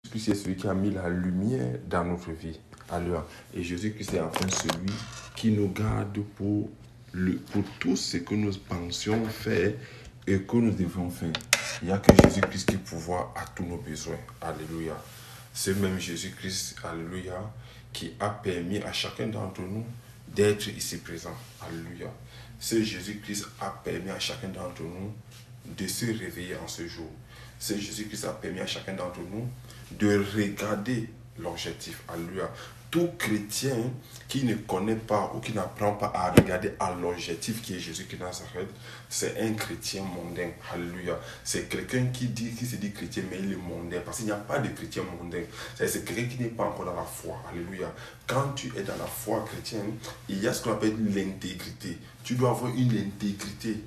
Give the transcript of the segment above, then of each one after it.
Jésus-Christ est celui qui a mis la lumière dans notre vie. Alors, et Jésus-Christ est enfin celui qui nous garde pour tout ce que nous pensions faire et que nous devons faire. Il n'y a que Jésus-Christ qui pourvoit à tous nos besoins. Alléluia. C'est même Jésus-Christ, alléluia, qui a permis à chacun d'entre nous d'être ici présent. Alléluia. C'est Jésus-Christ a permis à chacun d'entre nous de se réveiller en ce jour. C'est Jésus-Christ a permis à chacun d'entre nous de regarder l'objectif. Alléluia. Tout chrétien qui ne connaît pas ou qui n'apprend pas à regarder à l'objectif qui est Jésus-Christ de Nazareth, c'est un chrétien mondain. Alléluia. C'est quelqu'un qui se dit chrétien, mais il est mondain. Parce qu'il n'y a pas de chrétien mondain. C'est quelqu'un qui n'est pas encore dans la foi. Alléluia. Quand tu es dans la foi chrétienne, il y a ce qu'on appelle l'intégrité. Tu dois avoir une intégrité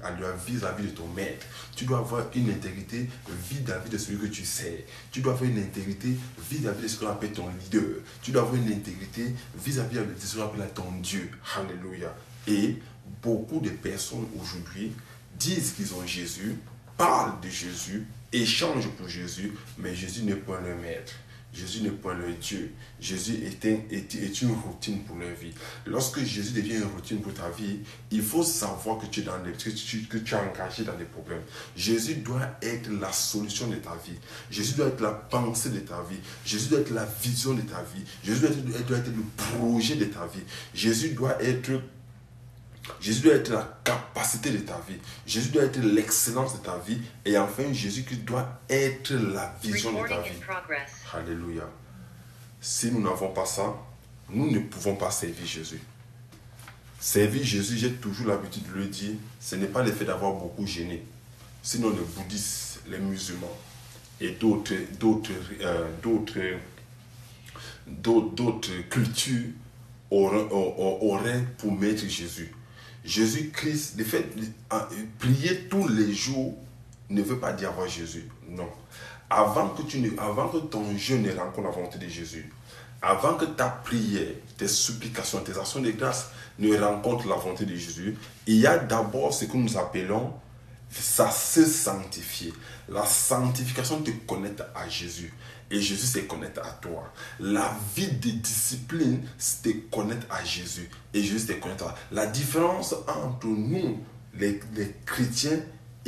vis-à-vis de ton maître. Tu dois avoir une intégrité vis-à-vis de celui que tu sais. Tu dois avoir une intégrité vis-à-vis de ce qu'on appelle ton leader. Tu dois avoir une intégrité vis-à-vis de ce qu'on appelle ton Dieu. Alléluia. Et beaucoup de personnes aujourd'hui disent qu'ils ont Jésus, parlent de Jésus, échangent pour Jésus, mais Jésus n'est pas leur maître. Jésus n'est pas leur Dieu. Jésus est une routine pour leur vie. Lorsque Jésus devient une routine pour ta vie, il faut savoir que tu es engagé dans des problèmes. Jésus doit être la solution de ta vie. Jésus doit être la pensée de ta vie. Jésus doit être la vision de ta vie. Jésus doit être le projet de ta vie. Jésus doit être la capacité de ta vie. Jésus doit être l'excellence de ta vie. Et enfin, Jésus-Christ doit être la vision de ta vie. Alléluia. Si nous n'avons pas ça, nous ne pouvons pas servir Jésus. Servir Jésus, j'ai toujours l'habitude de le dire, ce n'est pas le fait d'avoir beaucoup gêné. Sinon, les bouddhistes, les musulmans et d'autres cultures auraient pour maître Jésus. Jésus-Christ, le fait de prier tous les jours ne veut pas dire avoir Jésus. Non. Avant que ton jeûne ne rencontre la volonté de Jésus, avant que ta prière, tes supplications, tes actions de grâce ne rencontrent la volonté de Jésus, il y a d'abord ce que nous appelons ça se sanctifier. La sanctification te connecte à Jésus. Et Jésus se connecte à toi. La vie de discipline te connecte à Jésus. Et Jésus te connecte à toi. La différence entre nous, les chrétiens,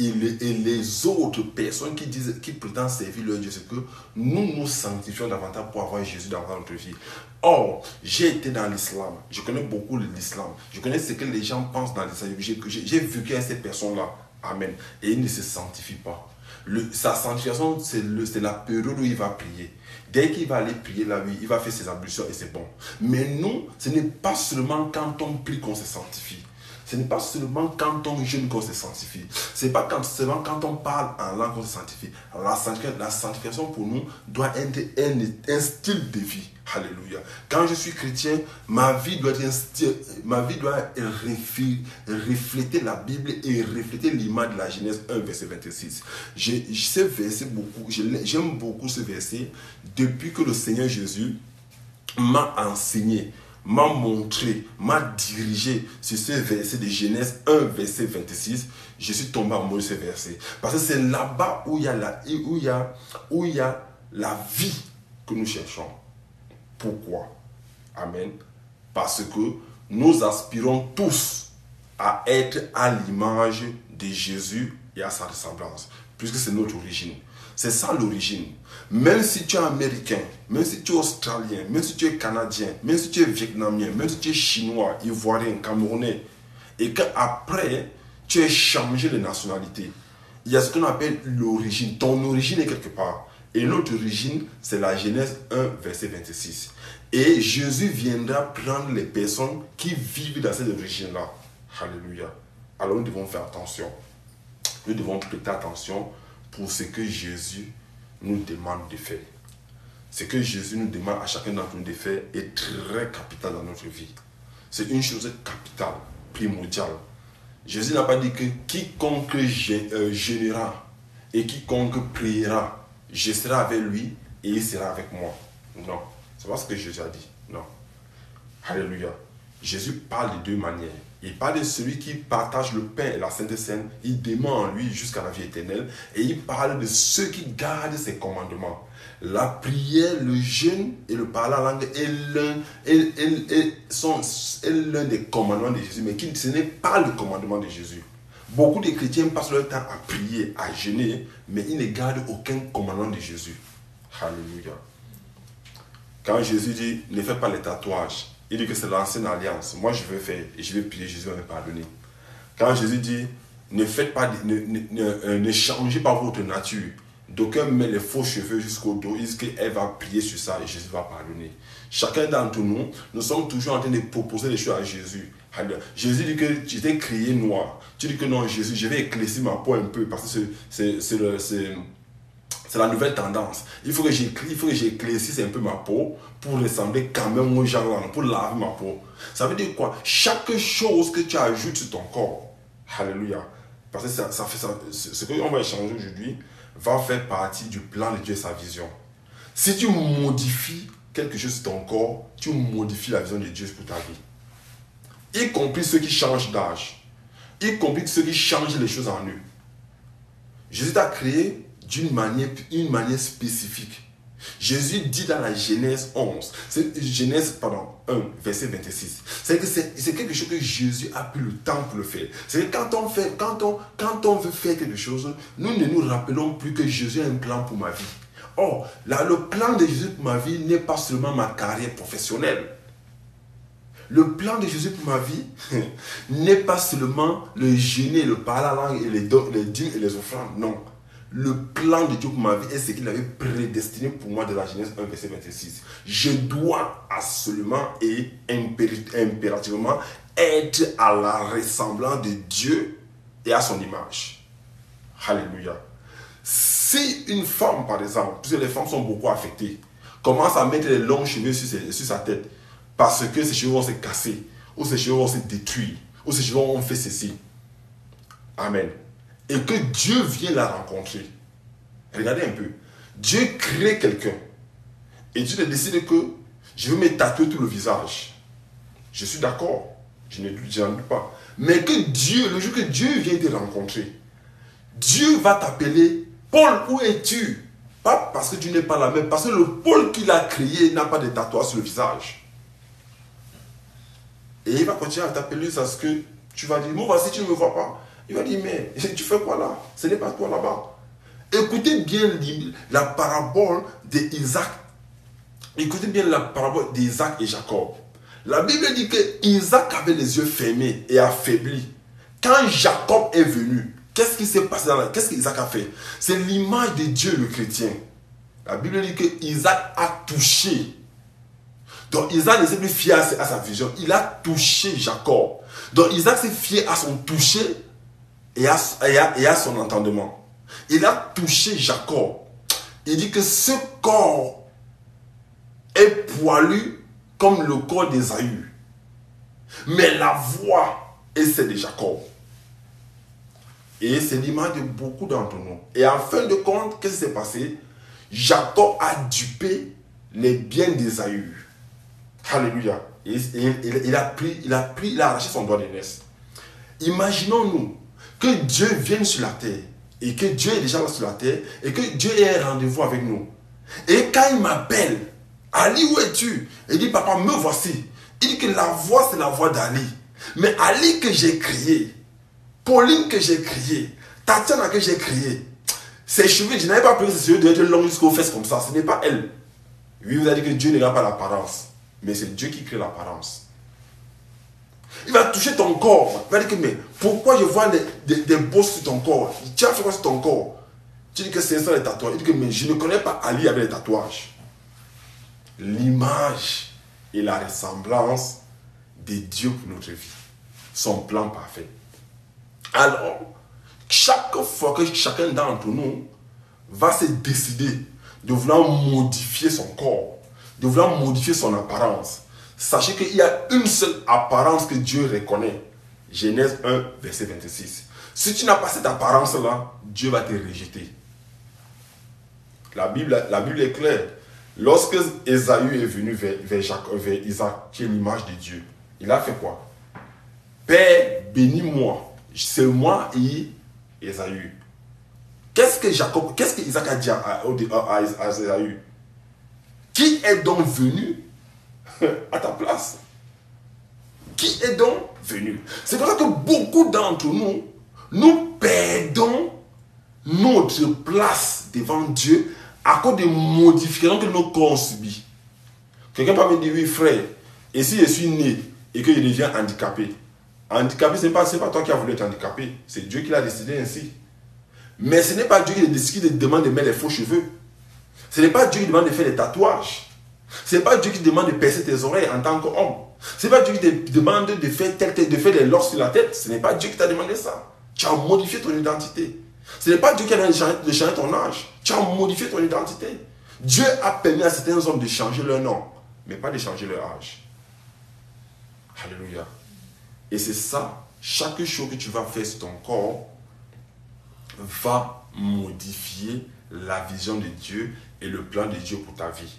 et les autres personnes qui prétendent servir leur Dieu, c'est que nous sanctifions davantage pour avoir Jésus dans notre vie. Or, j'ai été dans l'islam. Je connais beaucoup l'islam. Je connais ce que les gens pensent dans l'islam. J'ai vécu avec ces personnes-là. Amen. Et il ne se sanctifie pas. Sa sanctification, c'est la période où il va prier. Dès qu'il va aller prier là, il va faire ses ablutions et c'est bon. Mais nous, ce n'est pas seulement quand on prie qu'on se sanctifie. Ce n'est pas seulement quand on jeûne qu'on se sanctifie. Ce n'est pas seulement quand on parle en langue qu'on se sanctifie. La sanctification pour nous doit être un style de vie. Alléluia. Quand je suis chrétien, ma vie doit refléter la Bible et refléter l'image de la Genèse 1, verset 26. J'aime beaucoup ce verset depuis que le Seigneur Jésus m'a enseigné, m'a montré, m'a dirigé sur ce verset de Genèse 1, verset 26. Je suis tombé amoureux de ce verset. Parce que c'est là-bas où il y a la vie que nous cherchons. Pourquoi? Amen. Parce que nous aspirons tous à être à l'image de Jésus et à sa ressemblance. Puisque c'est notre origine. C'est ça l'origine. Même si tu es américain, même si tu es australien, même si tu es canadien, même si tu es vietnamien, même si tu es chinois, ivoirien, camerounais, et qu'après, tu es changé de nationalité, il y a ce qu'on appelle l'origine. Ton origine est quelque part. Et notre origine, c'est la Genèse 1, verset 26. Et Jésus viendra prendre les personnes qui vivent dans cette origine-là. Alléluia. Alors nous devons faire attention. Nous devons prêter attention pour ce que Jésus nous demande de faire. Ce que Jésus nous demande à chacun d'entre nous de faire est très capital dans notre vie. C'est une chose capitale, primordiale. Jésus n'a pas dit que quiconque jeûnera et quiconque priera, je serai avec lui et il sera avec moi. Non, c'est pas ce que Jésus a dit. Non. Alléluia. Jésus parle de deux manières. Il parle de celui qui partage le pain et la Sainte Seine. Il demeure en lui jusqu'à la vie éternelle. Et il parle de ceux qui gardent ses commandements. La prière, le jeûne et le parler en langue est l'un des commandements de Jésus. Mais ce n'est pas le commandement de Jésus. Beaucoup de chrétiens passent leur temps à prier, à jeûner, mais ils ne gardent aucun commandement de Jésus. Alléluia. Quand Jésus dit, ne fais pas les tatouages, il dit que c'est l'ancienne alliance. Moi, je vais faire et je vais prier, Jésus va me pardonner. Quand Jésus dit, ne changez pas votre nature. D'aucuns met les faux cheveux jusqu'au dos, ils disent qu'elle va prier sur ça et Jésus va pardonner. Chacun d'entre nous, nous sommes toujours en train de proposer des choses à Jésus. Jésus dit que j'étais crié noir. Tu dis que non, Jésus, je vais éclaircir ma peau un peu parce que c'est la nouvelle tendance. Il faut que j'éclaircisse un peu ma peau pour ressembler quand même aux gens là, pour laver ma peau. Ça veut dire quoi? Chaque chose que tu ajoutes sur ton corps, alléluia, parce que ça fait ça, ce qu'on va échanger aujourd'hui va faire partie du plan de Dieu et sa vision. Si tu modifies quelque chose sur ton corps, tu modifies la vision de Dieu pour ta vie. Y compris ceux qui changent d'âge. Y compris ceux qui changent les choses en eux. Jésus t'a créé d'une manière spécifique. Jésus dit dans la Genèse 11, Genèse 1, verset 26, c'est quelque chose que Jésus a pris le temps pour le faire. C'est que quand on veut faire quelque chose, nous ne nous rappelons plus que Jésus a un plan pour ma vie. Or, là, le plan de Jésus pour ma vie n'est pas seulement ma carrière professionnelle. Le plan de Jésus pour ma vie n'est pas seulement le jeûner, le parler à la langue et les dîmes et les offrandes. Non. Le plan de Dieu pour ma vie est ce qu'il avait prédestiné pour moi de la Genèse 1, verset 26. Je dois absolument et impérativement être à la ressemblance de Dieu et à son image. Alléluia. Si une femme, par exemple, puisque les femmes sont beaucoup affectées, commence à mettre les longs cheveux sur sa tête, parce que ses cheveux vont se casser, ou ses cheveux vont se détruire, ou ses cheveux vont faire ceci. Amen. Et que Dieu vient la rencontrer. Regardez un peu. Dieu crée quelqu'un. Et Dieu décide que je vais me tatouer tout le visage. Je suis d'accord. Je n'en doute pas. Mais que Dieu, le jour que Dieu vient te rencontrer, Dieu va t'appeler Paul, où es-tu? Pas parce que tu n'es pas là, mais parce que le Paul qu'il a créé n'a pas de tatouage sur le visage. Et il va continuer à t'appeler parce que tu vas dire, moi voici, tu ne me vois pas. Il va dire, mais tu fais quoi là? Ce n'est pas toi là-bas. Écoutez bien la parabole d'Isaac. Écoutez bien la parabole d'Isaac et Jacob. La Bible dit que Isaac avait les yeux fermés et affaibli. Quand Jacob est venu, qu'est-ce qui s'est passé qu'est-ce qu'Isaac a fait? C'est l'image de Dieu, le chrétien. La Bible dit que Isaac a touché. Donc Isaac ne s'est plus fié à sa vision. Il a touché Jacob. Donc Isaac s'est fié à son toucher et à son entendement. Il a touché Jacob. Il dit que ce corps est poilu comme le corps d'Ésaü. Mais la voix est celle de Jacob. Et c'est l'image de beaucoup d'entre nous. Et en fin de compte, qu'est-ce qui s'est passé? Jacob a dupé les biens d'Ésaü. Alléluia. Il a arraché son doigt d'aînesse. Imaginons-nous que Dieu vienne sur la terre et que Dieu est déjà là sur la terre et que Dieu ait un rendez-vous avec nous. Et quand il m'appelle, Ali, où es-tu? Il dit, papa, me voici. Il dit que la voix, c'est la voix d'Ali. Mais Ali que j'ai crié, Pauline que j'ai crié, Tatiana que j'ai crié, ses cheveux, je n'avais pas pris ses cheveux de être longs jusqu'aux fesses comme ça. Ce n'est pas elle. Oui, vous avez dit que Dieu ne regarde pas l'apparence. Mais c'est Dieu qui crée l'apparence. Il va toucher ton corps. Il va dire que, mais pourquoi je vois des bosses sur ton corps? Tu as fait quoi sur ton corps? Tu dis que c'est ça les tatouages. Il dit que, mais je ne connais pas Ali avec les tatouages. L'image et la ressemblance de Dieu pour notre vie. Son plan parfait. Alors, chaque fois que chacun d'entre nous va se décider de vouloir modifier son corps, de vouloir modifier son apparence, sachez qu'il y a une seule apparence que Dieu reconnaît. Genèse 1, verset 26. Si tu n'as pas cette apparence-là, Dieu va te rejeter. La Bible est claire. Lorsque Ésaü est venu vers Isaac, qui est l'image de Dieu, il a fait quoi? Père, bénis-moi. C'est moi et Ésaü. Qu'est-ce que Isaac a dit à Ésaü? Qui est donc venu à ta place? Qui est donc venu? C'est pour ça que beaucoup d'entre nous, nous perdons notre place devant Dieu à cause des modifications que nos corps ont subies. Quelqu'un peut me dire, oui frère, et si je suis né et que je deviens handicapé? Handicapé, ce n'est pas toi qui as voulu être handicapé, c'est Dieu qui l'a décidé ainsi. Mais ce n'est pas Dieu qui te demande de mettre les faux cheveux. Ce n'est pas Dieu qui demande de faire des tatouages. Ce n'est pas Dieu qui te demande de percer tes oreilles en tant qu'homme. Ce n'est pas Dieu qui te demande de faire des locks sur la tête. Ce n'est pas Dieu qui t'a demandé ça. Tu as modifié ton identité. Ce n'est pas Dieu qui a demandé de changer ton âge. Tu as modifié ton identité. Dieu a permis à certains hommes de changer leur nom, mais pas de changer leur âge. Alléluia. Et c'est ça, chaque chose que tu vas faire sur ton corps va modifier la vision de Dieu et le plan de Dieu pour ta vie.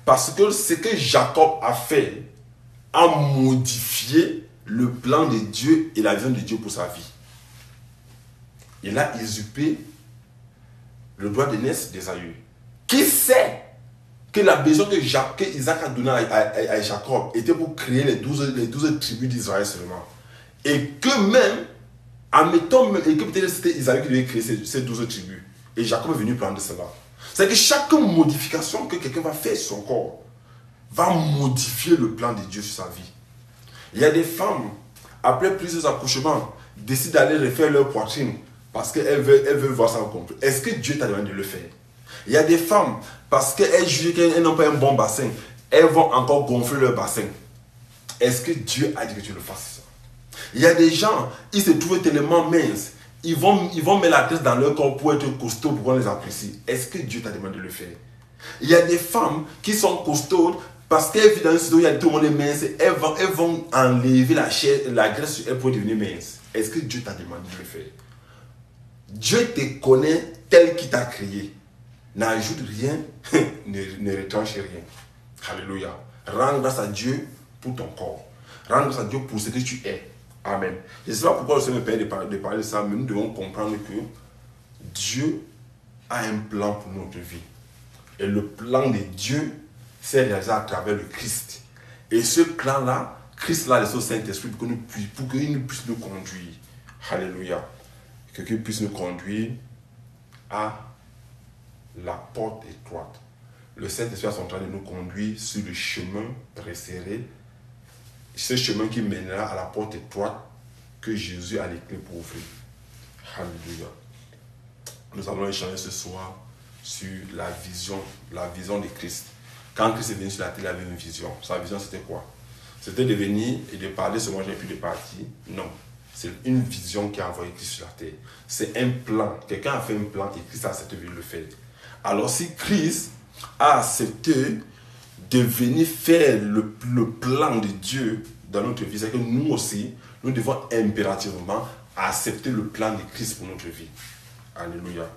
Parce que ce que Jacob a fait a modifié le plan de Dieu et la vision de Dieu pour sa vie. Il a usurpé le droit de naissance d'Ésaü. Qui sait que la maison que Isaac a donnée à Jacob était pour créer les 12 tribus d'Israël seulement. Et que même, admettons, et que peut-être c'était Isaïe qui devait créer ces 12 tribus. Et Jacob est venu prendre cela. C'est que chaque modification que quelqu'un va faire sur son corps va modifier le plan de Dieu sur sa vie. Il y a des femmes, après plusieurs accouchements, décident d'aller refaire leur poitrine parce qu'elles veulent voir ça au complet. Est-ce que Dieu t'a demandé de le faire? Il y a des femmes, parce qu'elles jugent qu'elles n'ont pas un bon bassin, elles vont encore gonfler leur bassin. Est-ce que Dieu a dit que tu le fasses? Il y a des gens, ils se trouvent tellement minces, ils vont mettre la tête dans leur corps pour être costauds, pour qu'on les apprécie. Est-ce que Dieu t'a demandé de le faire? Il y a des femmes qui sont costaudes parce qu'elles vivent dans une situation où il y a tout le monde est mince, elles vont enlever la chair, la graisse sur elles pour devenir minces. Est-ce que Dieu t'a demandé de le faire? Dieu te connaît tel qu'il t'a créé. N'ajoute rien, ne retranche rien. Alléluia. Rends grâce à Dieu pour ton corps. Rends grâce à Dieu pour ce que tu es. Amen. Je ne sais pas pourquoi le Seigneur me permet de parler de ça, mais nous devons comprendre que Dieu a un plan pour notre vie. Et le plan de Dieu s'est réalisé à travers le Christ. Et ce plan-là, Christ l'a laissé au Saint-Esprit pour qu'il nous puisse nous conduire. Alléluia. Que qu'il puisse nous conduire à la porte étroite. Le Saint-Esprit est en train de nous conduire sur le chemin resserré, ce chemin qui mènera à la porte étroite que Jésus a les clés pour ouvrir. Alléluia. Nous allons échanger ce soir sur la vision de Christ. Quand Christ est venu sur la terre, il avait une vision. Sa vision, c'était quoi? C'était de venir et de parler seulement, j'ai plus de partir. Non. C'est une vision qui a envoyé Christ sur la terre. C'est un plan. Quelqu'un a fait un plan et Christ a accepté de le faire. Alors si Christ a accepté de venir faire le plan de Dieu dans notre vie, c'est que nous aussi, nous devons impérativement accepter le plan de Christ pour notre vie. Alléluia.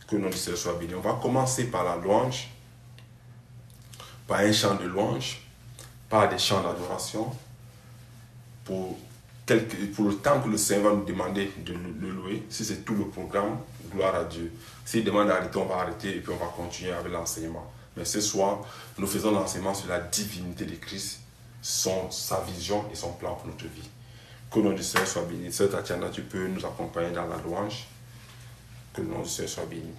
Que notre Seigneur soit béni. On va commencer par la louange, par un chant de louange, par des chants d'adoration, pour le temps que le Seigneur va nous demander de le louer. Si c'est tout le programme, gloire à Dieu. S'il demande d'arrêter, on va arrêter et puis on va continuer avec l'enseignement. Mais ce soir, nous faisons l'enseignement sur la divinité de Christ, sa vision et son plan pour notre vie. Que le nom du Seigneur soit béni. Sœur Tatiana, tu peux nous accompagner dans la louange. Que le nom du Seigneur soit béni.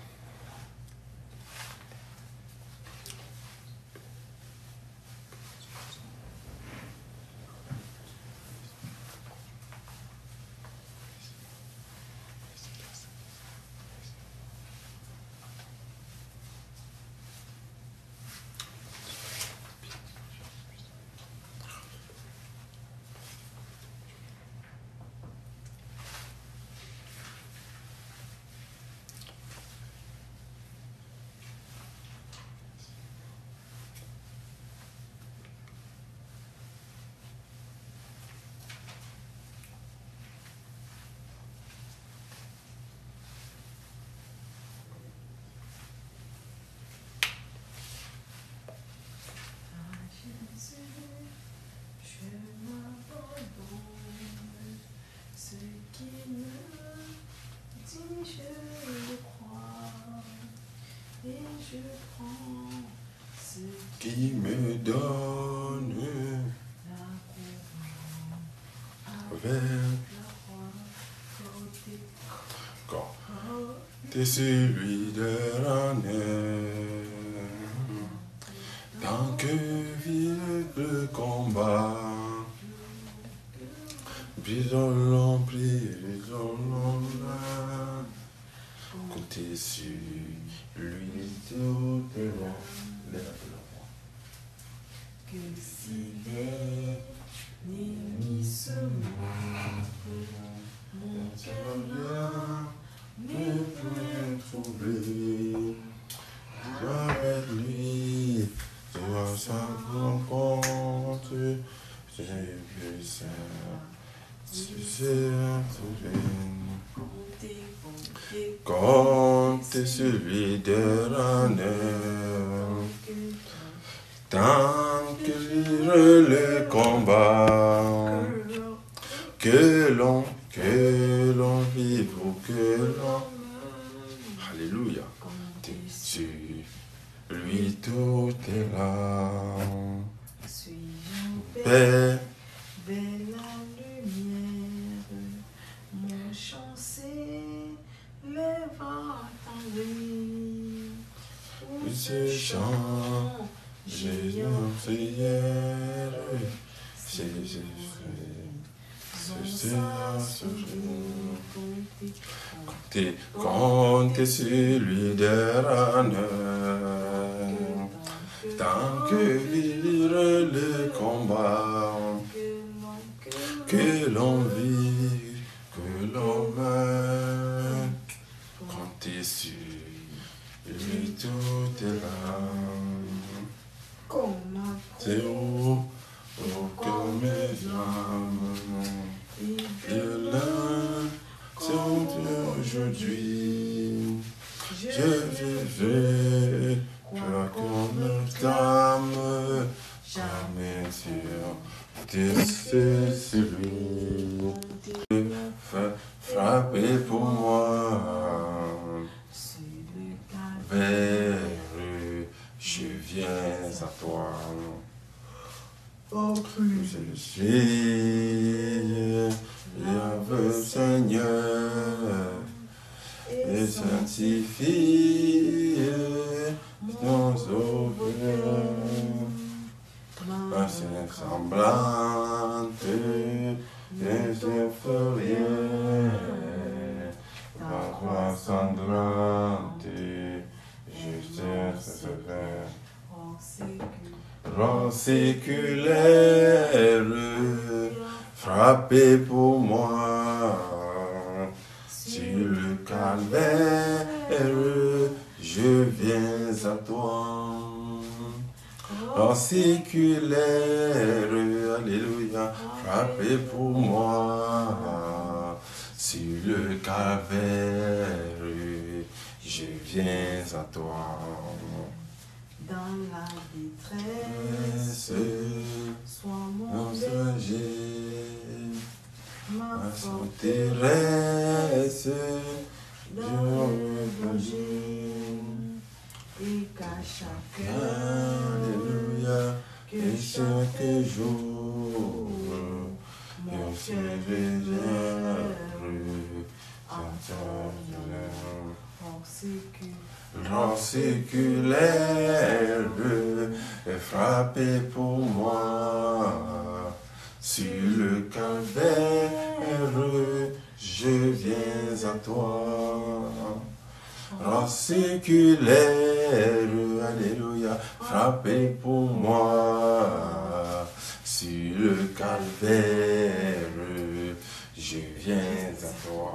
qui me donne vers quand t'es celui de l'année, tant que vit le combat, brisons-l'on, brisons-l'on là, quand t'es sur lui tout le long. Que si l'ennemi se moque, mon cœur ne peut trouver. Avec lui, tu as sa rencontre, j'ai vu ça, tu sais, quand t'es celui de l'année, tant que vire le combat, que l'on vive ou que l'on... Alléluia. T'es sur lui tout est là. Paix. Vers la lumière, mon chant s'élève à ta vie. Où ce chant, j'ai une prière, c'est quand t'es celui de l'année, tant que vire le combat, que l'on vit, que l'on meurt, quand t'es sur lui tout est là. C'est où, comme mes âmes, et là, c'est aujourd'hui, je vivrai, pur comme une âme, jamais sûr, c'est celui, frappé pour moi, vers je viens à toi. Je suis l'aveugle Seigneur et sanctifie ton sauveur. Ma semblante et je ma voix sanglante, justice se fait. Rang séculaire, frappé pour moi, sur le calvaire, je viens à toi. Rang séculaire, alléluia, frappé pour moi, sur le calvaire, je viens à toi. Dans la détresse, sois mon berger, ma forteresse, dans le danger, et qu'à chacun, alléluia, que chaque jour, mon se cœur réserve, rang séculaire est frappé pour moi, sur le calvaire, je viens à toi. Rang séculaire, alléluia, frappé pour moi, sur le calvaire, je viens à toi.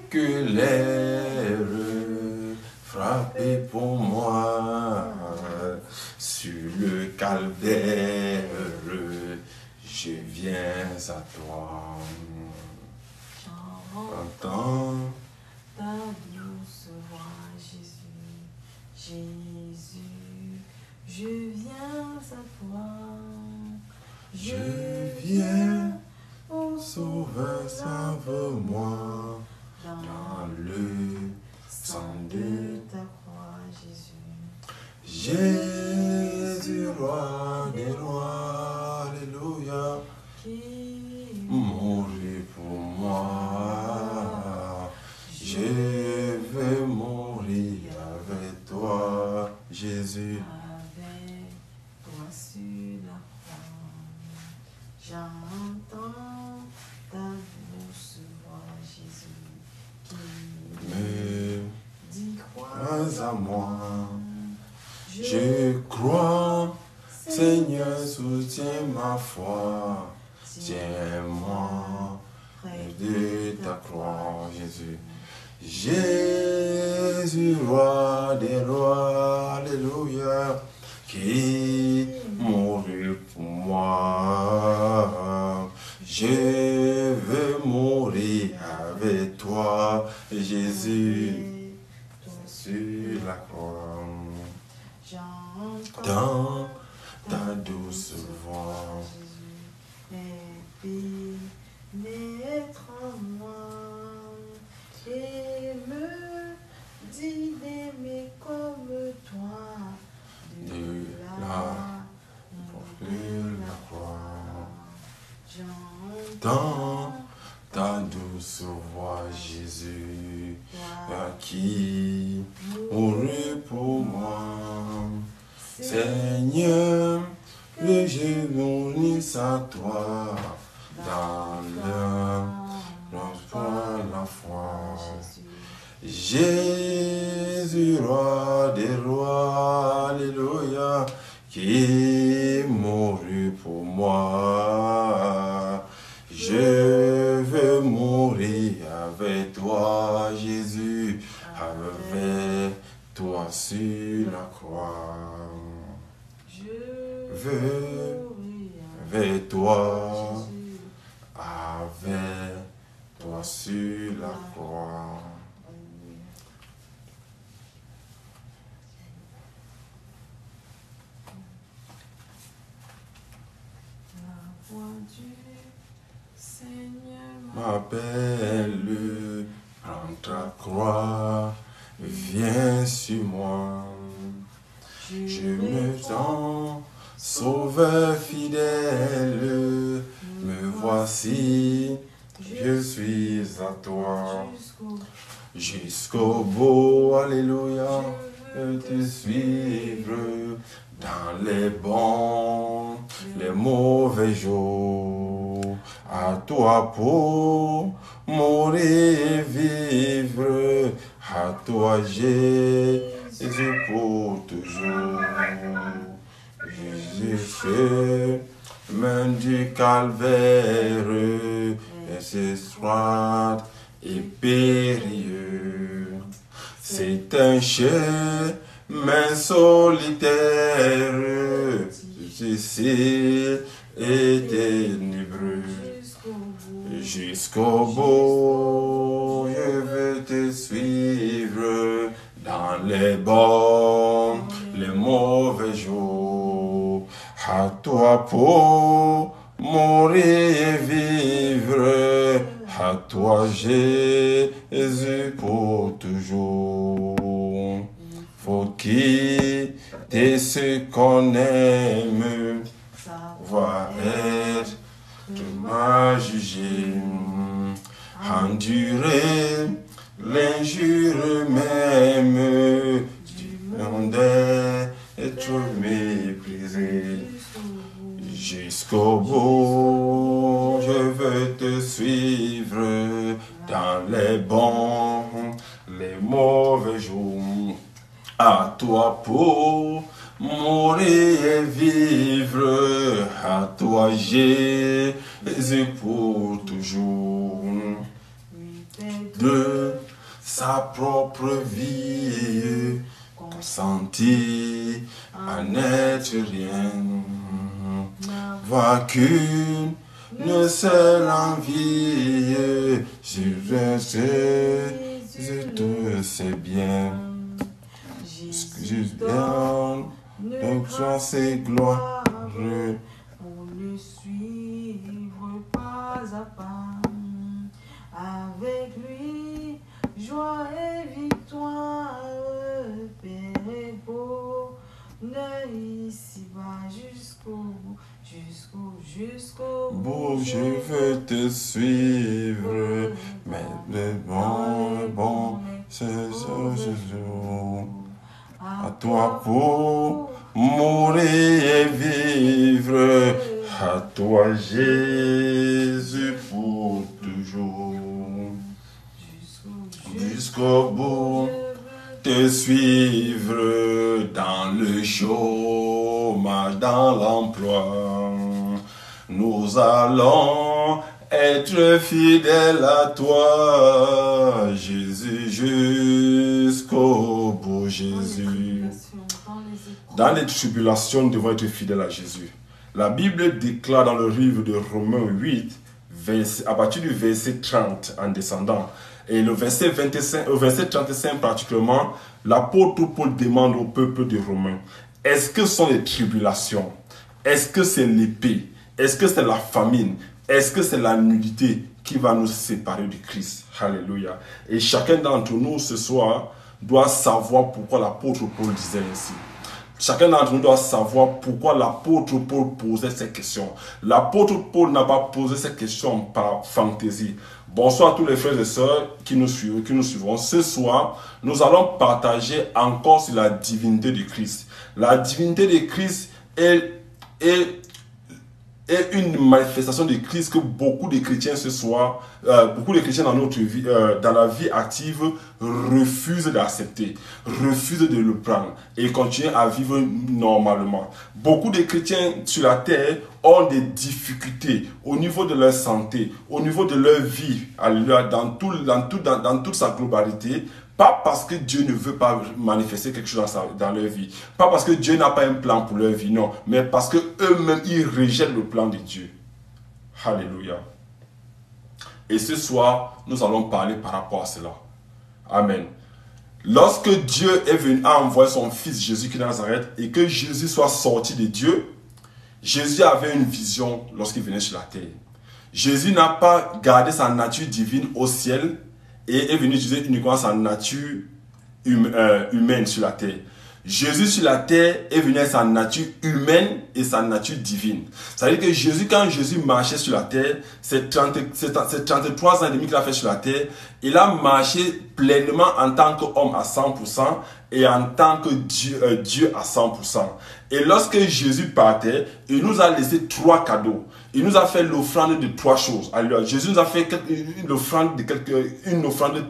Que l'air frappé pour moi, sur le calvaire, je viens à toi. Entends ta douce voix, Jésus, Jésus, je viens à toi. Je viens, ô Sauveur, sauve-moi, dans le sang de ta croix, Jésus. Jésus, roi des rois, alléluia, qui mourir pour moi. Je veux mourir avec toi, Jésus. avec toi sur la croix. J'entends ta douce voix, Jésus, qui Mais dit crois à moi. Je Je crois, Seigneur, soutiens ma foi. Tiens-moi près de ta croix, Jésus. Jésus, roi des rois, alléluia, qui mourut pour moi. Je veux mourir avec toi, Jésus, sur la croix. Dans ta douce voix, Jésus, pénètre en moi et me dit d'aimer comme toi de la croix. Dans ta douce voix, Jésus, qui mourut pour moi. Seigneur, le genou unisse à toi dans la foi. Jésus, roi des rois, alléluia, qui mourut pour moi. Je veux mourir avec toi, Jésus, avec toi sur la croix. Je veux avec toi, avec toi sur la croix. La voix du Seigneur M'appelle, prends ta croix, viens sur moi. Je me sens sauveur fidèle, me voici, je suis à toi. Jusqu'au bout, alléluia, je te suivre dans les bons, les mauvais jours. À toi pour mourir et vivre, à toi Jésus pour toujours. Jésus, chemin du calvaire, et c'est droit et périlleux. C'est un chemin solitaire, difficile et ténébreux. Jusqu'au bout, je veux te suivre dans les bons, les mauvais jours. À toi pour mourir et vivre, à toi Jésus pour toujours. Faut quitter ce qu'on aime, va être m'a jugé, endurer l'injure même du monde, être méprisé. Jusqu'au bout, je veux te suivre dans les bons, les mauvais jours. À toi pour mourir et vivre, à toi Jésus pour toujours. De sa propre vie, consenti à n'être rien, va qu'une seule envie, je te sais bien. Juste bien, donc sois ses gloires. Pour le suivre pas à pas. Avec lui, joie et victoire, Père et beau, Jusqu'au bout, je veux te suivre. Mais le bon, c'est Jésus. À toi pour mourir et vivre. À toi, Jésus, pour toujours. Jusqu'au bout, te suivre dans le chômage, dans l'emploi. Nous allons être fidèles à toi, Jésus, jusqu'au bout, Jésus. Dans les tribulations, nous devons être fidèles à Jésus. La Bible déclare dans le livre de Romains 8, à partir du verset 30 en descendant, et le verset 35 particulièrement, l'apôtre Paul demande au peuple de Romains, est-ce que ce sont les tribulations? Est-ce que c'est l'épée? Est-ce que c'est la famine? Est-ce que c'est la nudité qui va nous séparer du Christ? Alléluia. Et chacun d'entre nous ce soir doit savoir pourquoi l'apôtre Paul disait ainsi. Chacun d'entre nous doit savoir pourquoi l'apôtre Paul posait ces questions. L'apôtre Paul n'a pas posé ces questions par fantaisie. Bonsoir à tous les frères et sœurs qui nous suivront. Ce soir, nous allons partager encore sur la divinité de Christ. La divinité de Christ est une manifestation de Christ que beaucoup de chrétiens ce soir, beaucoup de chrétiens dans notre vie, dans la vie active, refusent d'accepter, refusent de le prendre et continuent à vivre normalement. Beaucoup de chrétiens sur la terre ont des difficultés au niveau de leur santé, au niveau de leur vie, dans toute sa globalité. Pas parce que Dieu ne veut pas manifester quelque chose dans leur vie. Pas parce que Dieu n'a pas un plan pour leur vie, non. Mais parce qu'eux-mêmes, ils rejettent le plan de Dieu. Alléluia. Et ce soir, nous allons parler par rapport à cela. Amen. Lorsque Dieu est venu à envoyer son fils Jésus-Christ de Nazareth et que Jésus soit sorti de Dieu, Jésus avait une vision lorsqu'il venait sur la terre. Jésus n'a pas gardé sa nature divine au ciel et est venu utiliser uniquement sa nature humaine sur la terre. Jésus sur la terre est venu avec sa nature humaine et sa nature divine. C'est-à-dire que Jésus, quand Jésus marchait sur la terre, c'est 33 ans et demi qu'il a fait sur la terre, il a marché pleinement en tant qu'homme à 100% et en tant que Dieu à 100%. Et lorsque Jésus partait, il nous a laissé 3 cadeaux. Il nous a fait l'offrande de 3 choses. Alors, Jésus nous a fait une offrande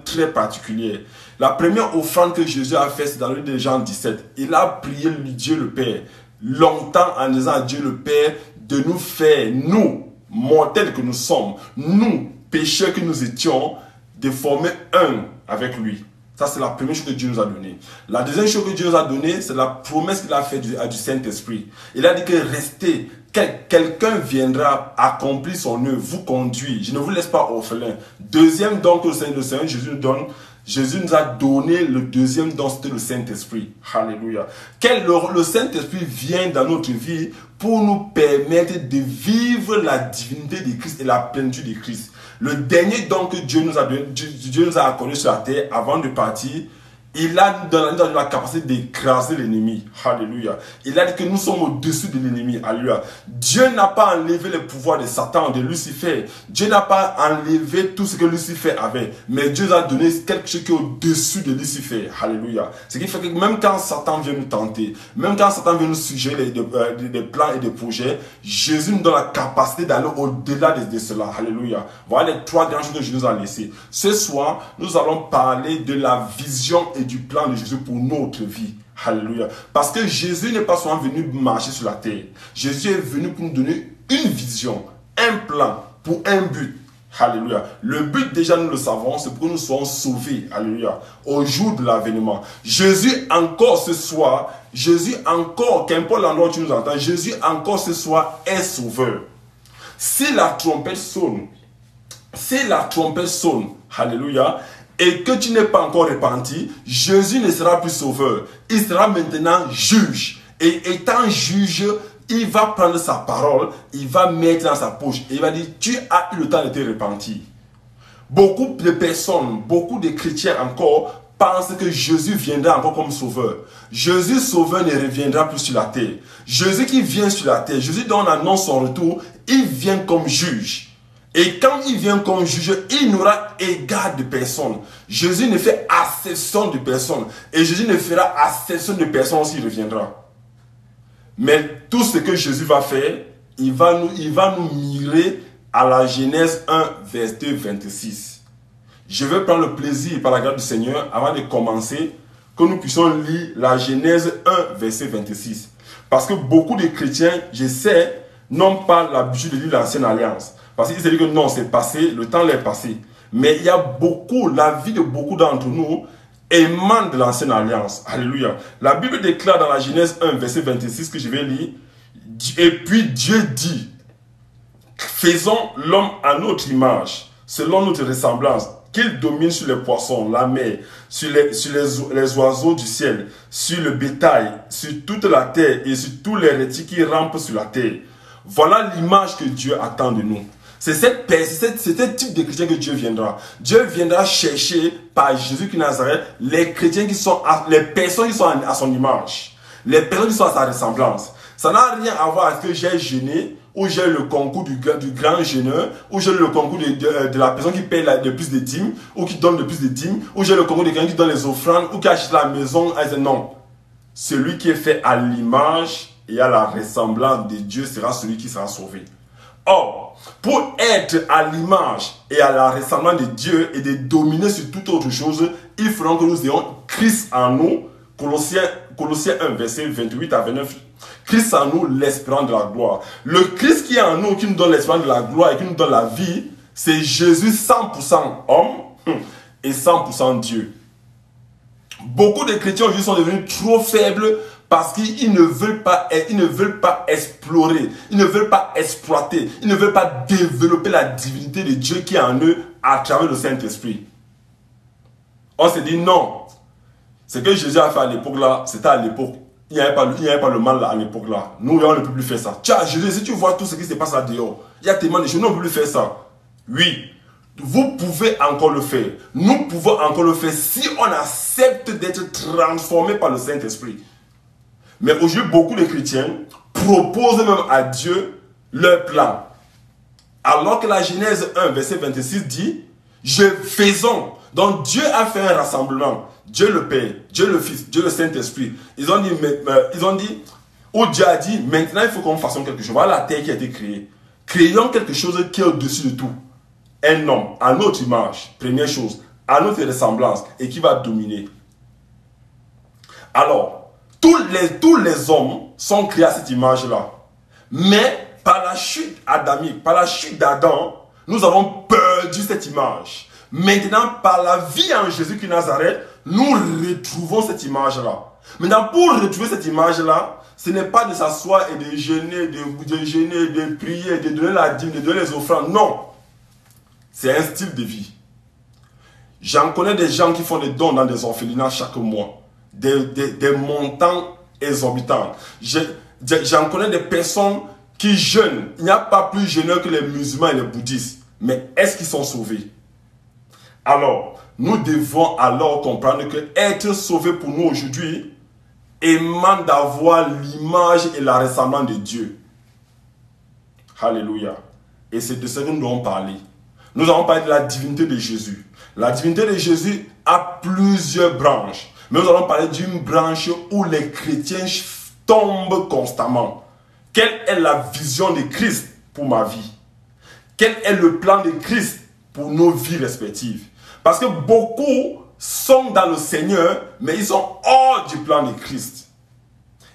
très particulière. La première offrande que Jésus a faite, c'est dans le livre de Jean 17. Il a prié Dieu le Père, longtemps en disant à Dieu le Père de nous faire, nous, mortels que nous sommes, nous, pécheurs que nous étions, de former un avec lui. Ça, c'est la première chose que Dieu nous a donnée. La deuxième chose que Dieu nous a donnée, c'est la promesse qu'il a faite du Saint-Esprit. Il a dit que restez, quelqu'un viendra accomplir son œuvre, vous conduire. Je ne vous laisse pas orphelin. Deuxième don que le Seigneur Jésus nous donne, Jésus nous a donné le deuxième don, c'était le Saint-Esprit. Alléluia. Le Saint-Esprit vient dans notre vie pour nous permettre de vivre la divinité de Christ et la plénitude de Christ. Le dernier don que Dieu nous a donné, Dieu nous a accordé sur la terre avant de partir, il a donné la capacité d'écraser l'ennemi. Alléluia. Il a dit que nous sommes au-dessus de l'ennemi. Alléluia. Dieu n'a pas enlevé le pouvoir de Satan, de Lucifer. Dieu n'a pas enlevé tout ce que Lucifer avait. Mais Dieu a donné quelque chose qui est au-dessus de Lucifer. Alléluia. Ce qui fait que même quand Satan vient nous tenter, même quand Satan vient nous suggérer des plans et des projets, Jésus nous donne la capacité d'aller au-delà de cela. Alléluia. Voilà les 3 grandes choses que Jésus nous a laissées. Ce soir, nous allons parler de la vision et du plan de Jésus pour notre vie. Alléluia. Parce que Jésus n'est pas seulement venu marcher sur la terre. Jésus est venu pour nous donner une vision, un plan, pour un but. Alléluia. Le but, déjà, nous le savons, c'est pour que nous soyons sauvés. Alléluia. Au jour de l'avènement. Jésus, encore ce soir, qu'importe l'endroit où tu nous entends, Jésus, encore ce soir, est sauveur. Si la trompette sonne, alléluia, et que tu n'es pas encore repenti, Jésus ne sera plus sauveur. Il sera maintenant juge. Et étant juge, il va prendre sa parole, il va mettre dans sa poche. Et il va dire, tu as eu le temps de te repentir. Beaucoup de personnes, beaucoup de chrétiens encore, pense que Jésus viendra encore comme sauveur. Jésus sauveur ne reviendra plus sur la terre. Jésus qui vient sur la terre, Jésus dont on annonce son retour, il vient comme juge. Et quand il vient comme juge, il n'aura égard de personne. Jésus ne fait acception de personne. Et Jésus ne fera acception de personne s'il reviendra. Mais tout ce que Jésus va faire, il va nous mirer à la Genèse 1, verset 26. Je vais prendre le plaisir, par la grâce du Seigneur, avant de commencer, que nous puissions lire la Genèse 1, verset 26. Parce que beaucoup de chrétiens, je sais, n'ont pas l'habitude de lire l'Ancienne Alliance. Parce qu'ils se disent que non, c'est passé, le temps est passé. Mais il y a beaucoup, la vie de beaucoup d'entre nous émane de l'Ancienne Alliance. Alléluia. La Bible déclare dans la Genèse 1, verset 26, que je vais lire, et puis Dieu dit, faisons l'homme à notre image, selon notre ressemblance, qu'il domine sur les poissons, la mer, sur les oiseaux du ciel, sur le bétail, sur toute la terre et sur tous les reptiles qui rampent sur la terre. Voilà l'image que Dieu attend de nous. C'est ce type de chrétien que Dieu viendra. Dieu viendra chercher par Jésus qui Nazareth les chrétiens qui sont, les personnes qui sont à son image, les personnes qui sont à sa ressemblance. Ça n'a rien à voir avec que j'ai jeûné, ou j'ai le concours du grand jeûneur, ou j'ai le concours de la personne qui paye le plus de dîmes, ou qui donne le plus de dîmes, ou j'ai le concours de quelqu'un qui donne les offrandes, ou qui achète la maison. Non. Celui qui est fait à l'image et à la ressemblance de Dieu sera celui qui sera sauvé. Or, pour être à l'image et à la ressemblance de Dieu et de dominer sur toute autre chose, il faudra que nous ayons Christ en nous. Colossiens 1, verset 28 à 29. Christ en nous, l'espérance de la gloire. Le Christ qui est en nous, qui nous donne l'espérance de la gloire et qui nous donne la vie, c'est Jésus 100% homme et 100% Dieu. Beaucoup de chrétiens aujourd'hui sont devenus trop faibles parce qu'ils ne veulent pas explorer, ils ne veulent pas exploiter, ils ne veulent pas développer la divinité de Dieu qui est en eux à travers le Saint-Esprit. On se dit non. Ce que Jésus a fait à l'époque là, c'était à l'époque. Il n'y avait pas le mal là, à l'époque là. Nous, on ne peut plus faire ça. Tiens, Jésus, si tu vois tout ce qui se passe là dehors, il y a tellement de choses, nous, on ne peut plus faire ça. Oui, vous pouvez encore le faire. Nous pouvons encore le faire si on accepte d'être transformé par le Saint-Esprit. Mais aujourd'hui, beaucoup de chrétiens proposent même à Dieu leur plan. Alors que la Genèse 1, verset 26 dit, faisons. Donc Dieu a fait un rassemblement. Dieu le Père, Dieu le Fils, Dieu le Saint-Esprit. Ils ont dit, ou Dieu a dit, maintenant il faut qu'on fasse quelque chose. Voilà la terre qui a été créée. Créons quelque chose qui est au-dessus de tout. Un homme, à notre image, première chose, à notre ressemblance, et qui va dominer. Alors, tous les hommes sont créés à cette image-là. Mais par la chute adamique, par la chute d'Adam, nous avons perdu cette image. Maintenant, par la vie en Jésus qui Nazareth, nous retrouvons cette image-là. Maintenant, pour retrouver cette image-là, ce n'est pas de s'asseoir et de jeûner, de prier, de donner la dîme, de donner les offrandes. Non. C'est un style de vie. J'en connais des gens qui font des dons dans des orphelinats chaque mois. Des montants exorbitants. J'en connais des personnes qui jeûnent. Il n'y a pas plus jeûneurs que les musulmans et les bouddhistes. Mais est-ce qu'ils sont sauvés? Alors, nous devons alors comprendre que être sauvé pour nous aujourd'hui émane d'avoir l'image et la ressemblance de Dieu. Alléluia. Et c'est de ce que nous allons parler. Nous allons parler de la divinité de Jésus. La divinité de Jésus a plusieurs branches. Mais nous allons parler d'une branche où les chrétiens tombent constamment. Quelle est la vision de Christ pour ma vie? Quel est le plan de Christ pour nos vies respectives? Parce que beaucoup sont dans le Seigneur, mais ils sont hors du plan de Christ.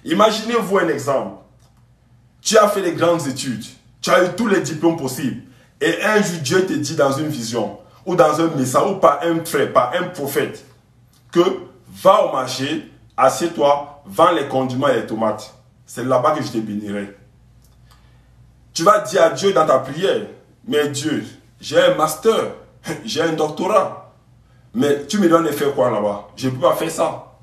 Imaginez-vous un exemple. Tu as fait les grandes études, tu as eu tous les diplômes possibles, et un jour Dieu te dit dans une vision, ou dans un message, ou par un frère, par un prophète, que va au marché, assieds-toi, vends les condiments et les tomates. C'est là-bas que je te bénirai. Tu vas dire à Dieu dans ta prière, mais Dieu, j'ai un master, j'ai un doctorat. Mais tu me donnes de faire quoi là-bas? Je ne peux pas faire ça.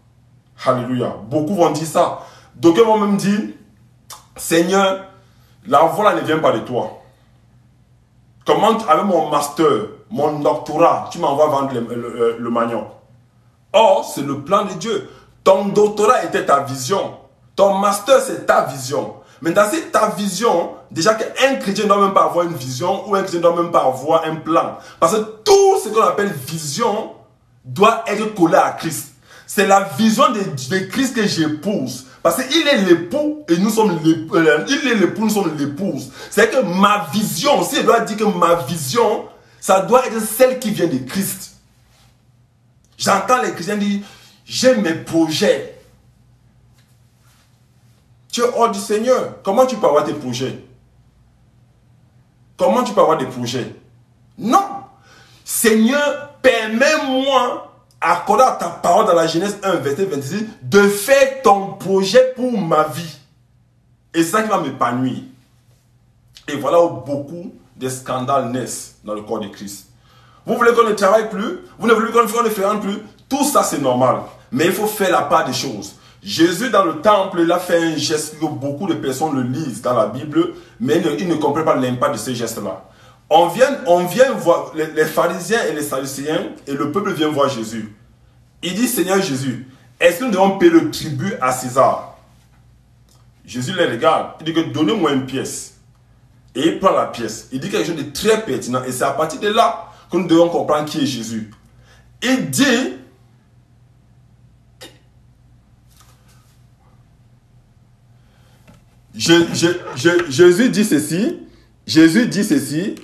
Alléluia. Beaucoup vont dire ça. D'autres vont même dire, Seigneur, la voix ne vient pas de toi. Comment avec mon master, mon doctorat, tu m'envoies vendre le manioc? Or, c'est le plan de Dieu. Ton doctorat était ta vision. Ton master, c'est ta vision. Maintenant, c'est ta vision, déjà qu'un chrétien ne doit même pas avoir une vision ou un chrétien ne doit même pas avoir un plan. Parce que tout ce qu'on appelle vision doit être collé à Christ. C'est la vision de Christ que j'épouse. Parce qu'il est l'époux et nous sommes l'époux. Il est l'époux, nous sommes l'épouse. C'est que ma vision, si je dois dire que ma vision, ça doit être celle qui vient de Christ. J'entends les chrétiens dire, j'ai mes projets. Tu es hors du Seigneur. Comment tu peux avoir tes projets? Comment tu peux avoir des projets? Non. Seigneur, permets-moi, accordé à ta parole dans la Genèse 1, verset 26, de faire ton projet pour ma vie. Et c'est ça qui va m'épanouir. Et voilà où beaucoup de scandales naissent dans le corps de Christ. Vous voulez qu'on ne travaille plus? Vous ne voulez qu'on ne fréquente plus? Tout ça, c'est normal. Mais il faut faire la part des choses. Jésus, dans le temple, il a fait un geste que beaucoup de personnes le lisent dans la Bible, mais ils ne comprennent pas l'impact de ce geste-là. On vient voir les pharisiens et les sadducéens, et le peuple vient voir Jésus. Il dit, Seigneur Jésus, est-ce que nous devons payer le tribut à César? Jésus les regarde, il dit que donnez-moi une pièce. Et il prend la pièce. Il dit quelque chose de très pertinent, et c'est à partir de là que nous devons comprendre qui est Jésus. Il dit, Jésus dit ceci,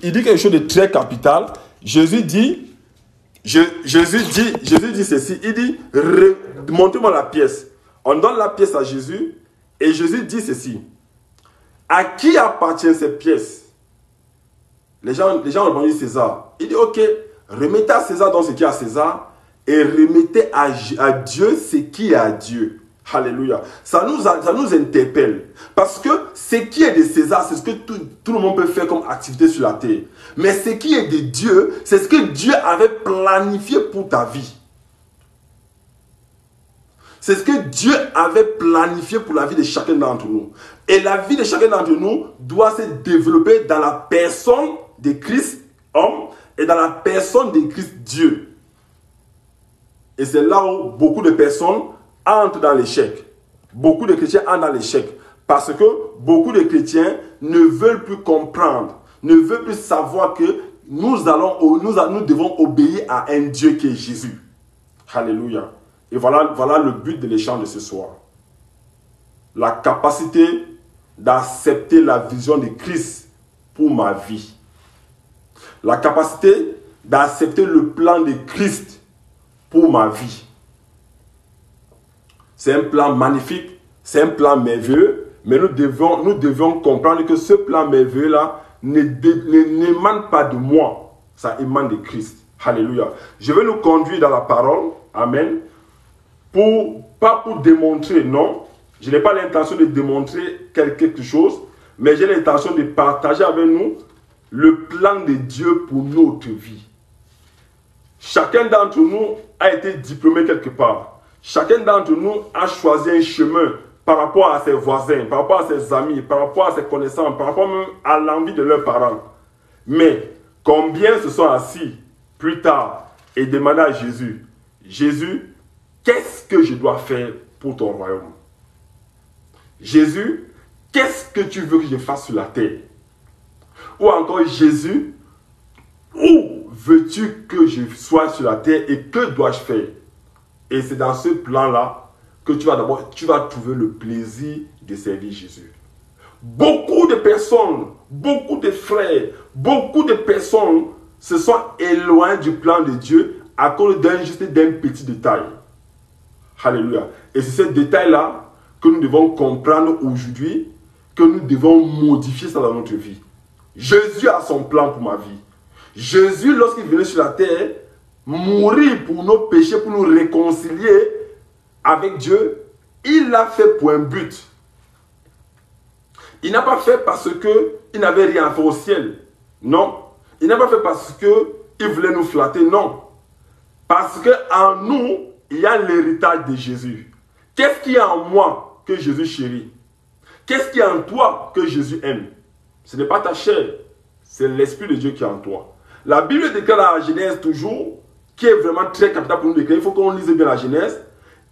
il dit quelque chose de très capital. Jésus dit ceci, il dit, montrez-moi la pièce. On donne la pièce à Jésus, et Jésus dit ceci, à qui appartient cette pièce? Les gens répondent César. Il dit, ok, remettez à César dans ce qui est à César, et remettez à Dieu ce qui est à Dieu. Alléluia. Ça nous interpelle. Parce que ce qui est de César, c'est ce que tout le monde peut faire comme activité sur la terre. Mais ce qui est de Dieu, c'est ce que Dieu avait planifié pour ta vie. C'est ce que Dieu avait planifié pour la vie de chacun d'entre nous. Et la vie de chacun d'entre nous doit se développer dans la personne de Christ, homme, et dans la personne de Christ, Dieu. Et c'est là où beaucoup de personnes entrent dans l'échec. Beaucoup de chrétiens entrent dans l'échec. Parce que beaucoup de chrétiens ne veulent plus comprendre, ne veulent plus savoir que nous devons obéir à un Dieu qui est Jésus. Alléluia. Et voilà le but de l'échange de ce soir. La capacité d'accepter la vision de Christ pour ma vie. La capacité d'accepter le plan de Christ pour ma vie. C'est un plan magnifique, c'est un plan merveilleux, mais nous devons comprendre que ce plan merveilleux-là n'émane pas de moi, ça émane de Christ. Alléluia. Je vais nous conduire dans la parole, amen, pas pour démontrer, non. Je n'ai pas l'intention de démontrer quelque chose, mais j'ai l'intention de partager avec nous le plan de Dieu pour notre vie. Chacun d'entre nous a été diplômé quelque part. Chacun d'entre nous a choisi un chemin par rapport à ses voisins, par rapport à ses amis, par rapport à ses connaissances, par rapport même à l'envie de leurs parents. Mais combien se sont assis plus tard et demandé à Jésus, Jésus, qu'est-ce que je dois faire pour ton royaume? Jésus, qu'est-ce que tu veux que je fasse sur la terre? Ou encore, Jésus, où veux-tu que je sois sur la terre et que dois-je faire? Et c'est dans ce plan-là que tu vas trouver le plaisir de servir Jésus. Beaucoup de personnes, beaucoup de frères, beaucoup de personnes se sont éloignés du plan de Dieu à cause d'un petit détail. Alléluia. Et c'est ce détail-là que nous devons comprendre aujourd'hui, que nous devons modifier ça dans notre vie. Jésus a son plan pour ma vie. Jésus, lorsqu'il venait sur la terre, mourir pour nos péchés, pour nous réconcilier avec Dieu, il l'a fait pour un but. Il n'a pas fait parce qu'il n'avait rien à faire au ciel. Non. Il n'a pas fait parce qu'il voulait nous flatter. Non. Parce qu'en nous, il y a l'héritage de Jésus. Qu'est-ce qu'il y a en moi que Jésus chérit? Qu'est-ce qu'il y a en toi que Jésus aime? Ce n'est pas ta chair, c'est l'Esprit de Dieu qui est en toi. La Bible déclare dans la Genèse toujours qui est vraiment très capital pour nous décrire, il faut qu'on lise bien la Genèse.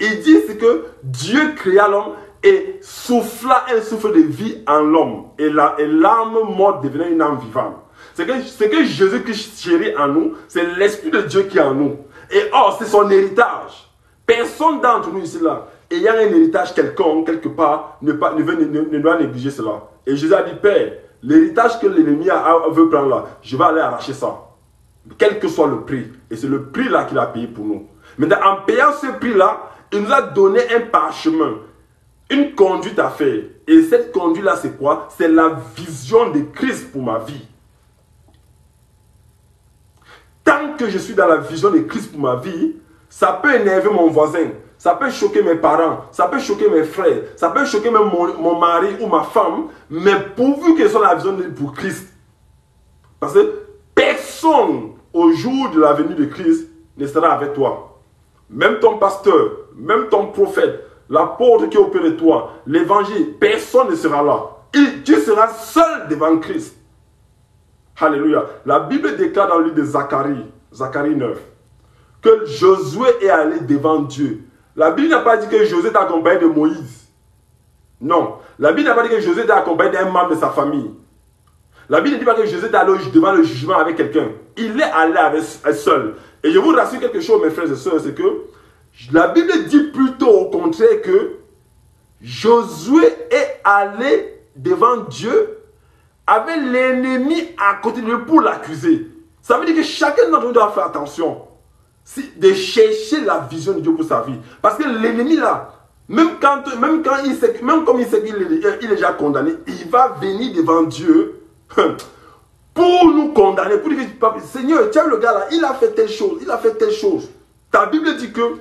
Il dit c'est que Dieu créa l'homme et souffla un souffle de vie en l'homme. Et l'âme morte devenait une âme vivante. C'est que Jésus-Christ chérit en nous, c'est l'Esprit de Dieu qui est en nous. Et or, c'est son héritage. Personne d'entre nous ici là, ayant un héritage quelconque, quelque part, ne doit négliger cela. Et Jésus a dit, Père, l'héritage que l'ennemi veut prendre là, je vais aller arracher ça. Quel que soit le prix. Et c'est le prix là qu'il a payé pour nous. Maintenant, en payant ce prix là, il nous a donné un parchemin, une conduite à faire. Et cette conduite là, c'est quoi? C'est la vision de Christ pour ma vie. Tant que je suis dans la vision de Christ pour ma vie, ça peut énerver mon voisin, ça peut choquer mes parents, ça peut choquer mes frères, ça peut choquer même mon mari ou ma femme, mais pourvu que ce soit la vision pour Christ. Parce que personne au jour de la venue de Christ ne sera avec toi. Même ton pasteur, même ton prophète, l'apôtre qui est auprès de toi, l'évangile, personne ne sera là. Tu seras seul devant Christ. Alléluia. La Bible déclare dans le livre de Zacharie 9, que Josué est allé devant Dieu. La Bible n'a pas dit que Josué était accompagné de Moïse. Non. La Bible n'a pas dit que Josué était accompagné d'un membre de sa famille. La Bible ne dit pas que Josué est allé devant le jugement avec quelqu'un. Il est allé seul. Et je vous rassure quelque chose, mes frères et sœurs, c'est que la Bible dit plutôt au contraire que Josué est allé devant Dieu avec l'ennemi à côté de lui pour l'accuser. Ça veut dire que chacun d'entre nous doit faire attention de chercher la vision de Dieu pour sa vie. Parce que l'ennemi là, même comme il sait qu'il est déjà condamné, il va venir devant Dieu pour nous condamner, pour dire que Seigneur, tiens le gars là, il a fait telle chose, il a fait telle chose. Ta Bible dit que,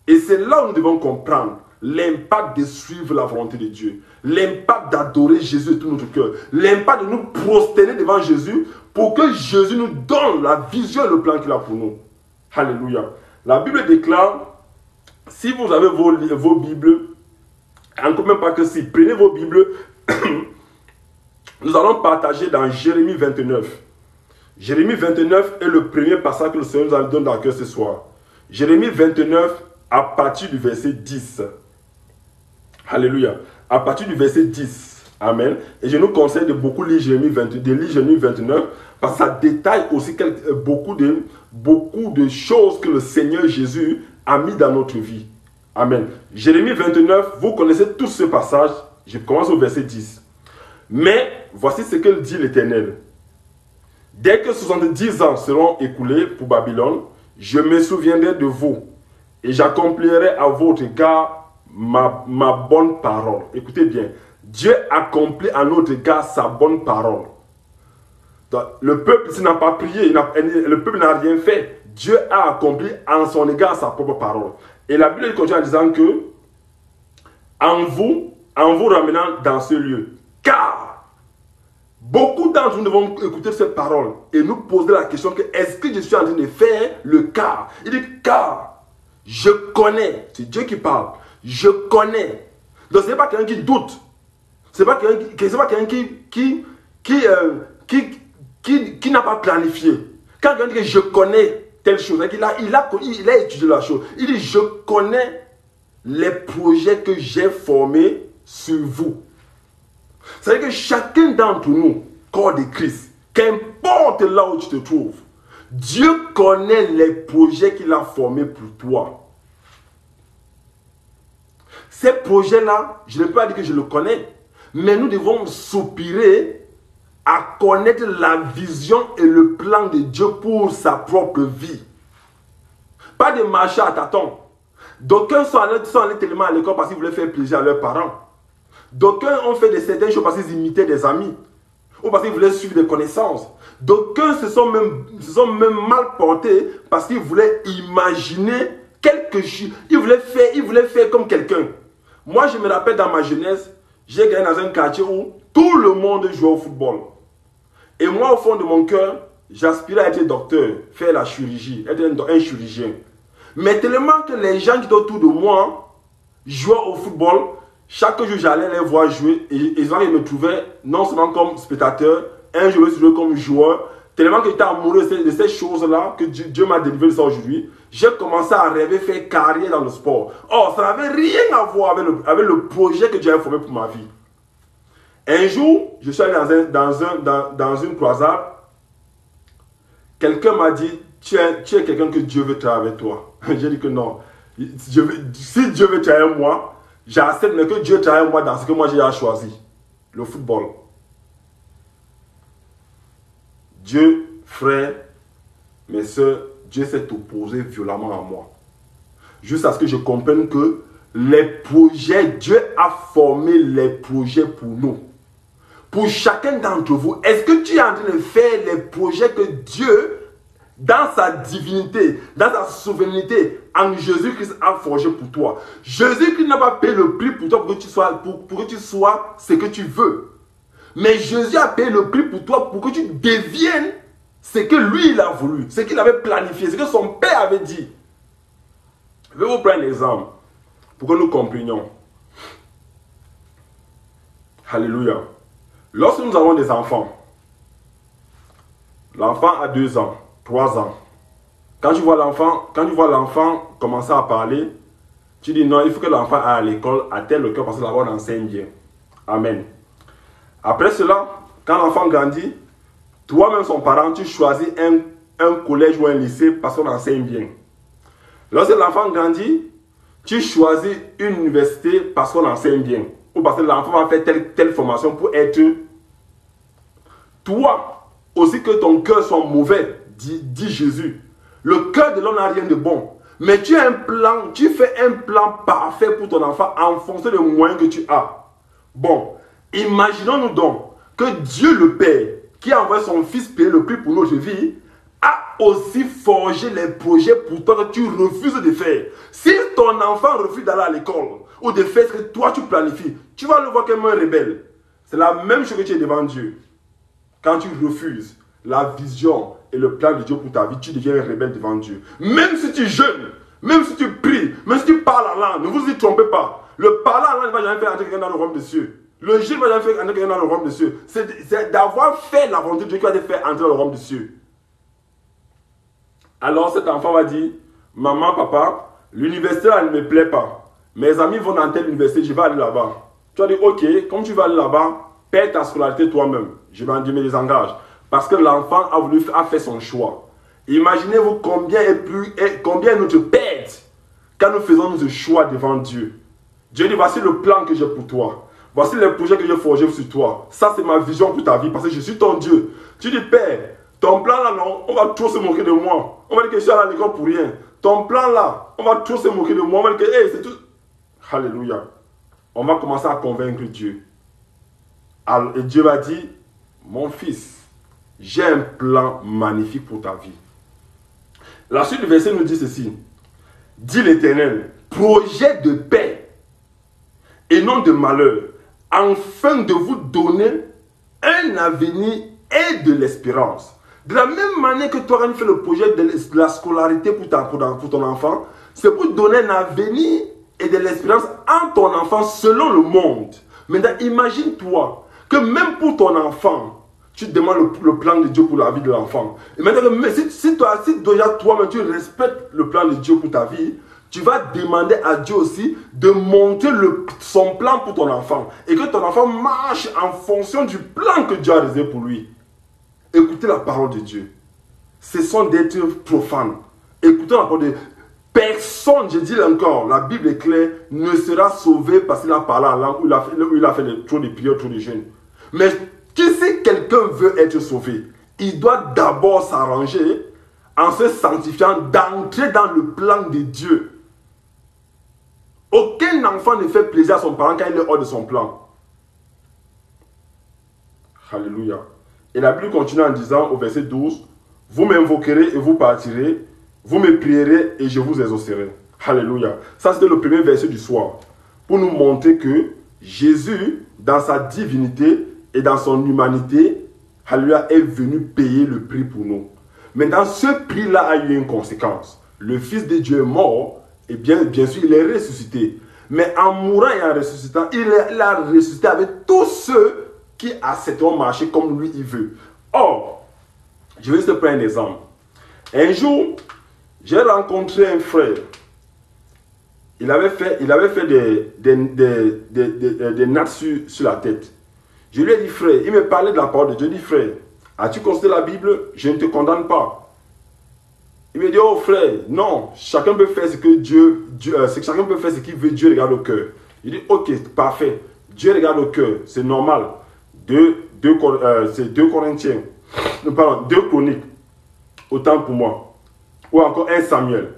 et c'est là où nous devons comprendre l'impact de suivre la volonté de Dieu, l'impact d'adorer Jésus de tout notre cœur, l'impact de nous prosterner devant Jésus pour que Jésus nous donne la vision et le plan qu'il a pour nous. Alléluia. La Bible déclare, si vous avez vos Bibles, encore même pas que si, prenez vos Bibles, nous allons partager dans Jérémie 29. Jérémie 29 est le premier passage que le Seigneur nous donne dans le cœur ce soir. Jérémie 29 à partir du verset 10. Alléluia. À partir du verset 10. Amen. Et je nous conseille de beaucoup lire Jérémie 29 parce que ça détaille aussi beaucoup de choses que le Seigneur Jésus a mis dans notre vie. Amen. Jérémie 29, vous connaissez tout ce passage. Je commence au verset 10. Mais voici ce que dit l'Éternel. Dès que 70 ans seront écoulés pour Babylone, je me souviendrai de vous et j'accomplirai à votre égard ma bonne parole. Écoutez bien, Dieu accomplit à notre égard sa bonne parole. Donc, le peuple n'a pas prié, le peuple n'a rien fait. Dieu a accompli en son égard sa propre parole. Et la Bible continue en disant que en vous ramenant dans ce lieu, car beaucoup d'entre nous devons écouter cette parole et nous poser la question que est-ce que je suis en train de faire le car? Il dit car je connais, c'est Dieu qui parle, je connais. Donc ce n'est pas quelqu'un qui doute, ce n'est pas quelqu'un qui n'a pas planifié. Quand quelqu'un dit que je connais telle chose, il a étudié la chose, il dit je connais les projets que j'ai formés sur vous. C'est-à-dire que chacun d'entre nous, corps de Christ, qu'importe là où tu te trouves, Dieu connaît les projets qu'il a formés pour toi. Ces projets-là, je ne peux pas dire que je le connais, mais nous devons soupirer à connaître la vision et le plan de Dieu pour sa propre vie. Pas de marcher à tâtons. D'aucuns sont allés tellement à l'école parce qu'ils voulaient faire plaisir à leurs parents. D'aucuns ont fait certaines choses parce qu'ils imitaient des amis. Ou parce qu'ils voulaient suivre des connaissances. D'aucuns se sont même mal portés parce qu'ils voulaient imaginer quelque chose. Ils voulaient faire comme quelqu'un. Moi, je me rappelle dans ma jeunesse, j'ai gagné dans un quartier où tout le monde jouait au football. Et moi, au fond de mon cœur, j'aspirais à être docteur, faire la chirurgie, être un chirurgien. Mais tellement que les gens qui étaient autour de moi jouaient au football, chaque jour j'allais les voir jouer et ils me trouvaient non seulement comme spectateur, un jour je me trouvais comme joueur. tellement que j'étais amoureux de ces choses-là, que Dieu m'a délivré de ça aujourd'hui, j'ai commencé à rêver faire carrière dans le sport. Or, ça n'avait rien à voir avec le projet que Dieu avait formé pour ma vie. Un jour, je suis allé dans une croisade. Quelqu'un m'a dit, tu es quelqu'un que Dieu veut travailler avec toi. J'ai dit que non. Si Dieu veut travailler avec moi, j'accepte, mais que Dieu travaille avec moi dans ce que moi j'ai choisi. Le football. Dieu, frère, mes soeurs, Dieu s'est opposé violemment à moi. Jusqu'à ce que je comprenne que les projets, Dieu a formé les projets pour nous. Pour chacun d'entre vous, est-ce que tu es en train de faire les projets que Dieu, dans sa divinité, dans sa souveraineté, en Jésus-Christ a forgé pour toi? Jésus-Christ n'a pas payé le prix pour toi pour que tu sois ce que tu veux. Mais Jésus a payé le prix pour toi pour que tu deviennes ce que lui il a voulu, ce qu'il avait planifié, ce que son père avait dit. Je vais vous prendre un exemple pour que nous comprenions. Alléluia. Lorsque nous avons des enfants, l'enfant a 2 ans, 3 ans. Quand tu vois l'enfant commencer à parler, tu dis non, il faut que l'enfant aille à l'école à tel cœur parce que là-bas on enseigne bien. Amen. Après cela, quand l'enfant grandit, toi-même son parent, tu choisis un collège ou un lycée parce qu'on enseigne bien. Lorsque l'enfant grandit, tu choisis une université parce qu'on enseigne bien. Ou parce que l'enfant va faire telle formation pour être... Toi, aussi que ton cœur soit mauvais, dit Jésus. Le cœur de l'homme n'a rien de bon. Mais tu as un plan, tu fais un plan parfait pour ton enfant en fonction des moyens que tu as. Bon, imaginons-nous donc que Dieu le Père, qui a envoyé son Fils payer le prix pour notre vie, a aussi forgé les projets pour toi que tu refuses de faire. Si ton enfant refuse d'aller à l'école ou de faire ce que toi tu planifies, tu vas le voir comme un rebelle. C'est la même chose que tu es devant Dieu. Quand tu refuses la vision et le plan de Dieu pour ta vie, tu deviens un rebelle devant Dieu. Même si tu jeûnes, même si tu pries, même si tu parles en langue, ne vous y trompez pas. Le parler en langue ne va jamais faire entrer quelqu'un dans le royaume des cieux. Le jeûne ne va jamais faire entrer quelqu'un dans le royaume des cieux. C'est d'avoir fait la volonté de Dieu qui va te faire entrer dans le royaume des cieux. Alors cet enfant va dire, maman, papa, l'université là ne me plaît pas. Mes amis vont dans telle université, je vais aller là-bas. Tu vas dire, ok, comme tu vas aller là-bas, paie ta scolarité toi-même. Je me désengage. Parce que l'enfant a fait son choix. Imaginez-vous combien est notre perte quand nous faisons nos choix devant Dieu. Dieu dit, voici le plan que j'ai pour toi. Voici les projets que j'ai forgés sur toi. Ça, c'est ma vision pour ta vie parce que je suis ton Dieu. Tu dis, Père, ton plan là, non, on va trop se moquer de moi. On va dire que je suis à l'école pour rien. Ton plan là, on va trop se moquer de moi. On va dire que, hey, c'est tout. Alléluia. On va commencer à convaincre Dieu. Alors, et Dieu va dire, mon fils, j'ai un plan magnifique pour ta vie. La suite du verset nous dit ceci. Dit l'Éternel, projet de paix et non de malheur, afin de vous donner un avenir et de l'espérance. De la même manière que toi, quand tu fais le projet de la scolarité pour ton enfant, c'est pour donner un avenir et de l'espérance en ton enfant selon le monde. Maintenant, imagine-toi que même pour ton enfant, tu demandes le plan de Dieu pour la vie de l'enfant. Et maintenant, si déjà toi-même tu respectes le plan de Dieu pour ta vie, tu vas demander à Dieu aussi de monter son plan pour ton enfant. Et que ton enfant marche en fonction du plan que Dieu a réservé pour lui. Écoutez la parole de Dieu. Cessons d'être profanes. Écoutez la parole de Dieu. Personne, je dis encore, la Bible est claire, ne sera sauvé parce qu'il a parlé en langue ou il a fait trop de prières, trop de jeûnes. Mais si quelqu'un veut être sauvé, il doit d'abord s'arranger en se sanctifiant, d'entrer dans le plan de Dieu. Aucun enfant ne fait plaisir à son parent quand il est hors de son plan. Alléluia. Et la Bible continue en disant au verset 12, vous m'invoquerez et vous partirez, vous me prierez et je vous exaucerai. Alléluia. Ça c'était le premier verset du soir. Pour nous montrer que Jésus, dans sa divinité et dans son humanité, alléluia, est venu payer le prix pour nous. Mais dans ce prix-là a eu une conséquence. Le Fils de Dieu est mort et bien sûr il est ressuscité. Mais en mourant et en ressuscitant, il a ressuscité avec tous ceux qui accepteront marcher comme lui il veut. Or, Je vais te prendre un exemple. Un jour, j'ai rencontré un frère. Il avait fait des nattes sur la tête. Je lui ai dit, frère, il me parlait de la parole de Dieu. Je lui ai dit, frère, as-tu consulté la Bible? Je ne te condamne pas. Il me dit, oh frère, non, chacun peut faire ce que chacun peut faire ce qu'il veut, Dieu regarde au cœur. Il dit, ok, parfait, Dieu regarde au cœur, c'est normal. C'est 2 Corinthiens, pardon, 2 Chroniques, autant pour moi. Ou encore 1 Samuel.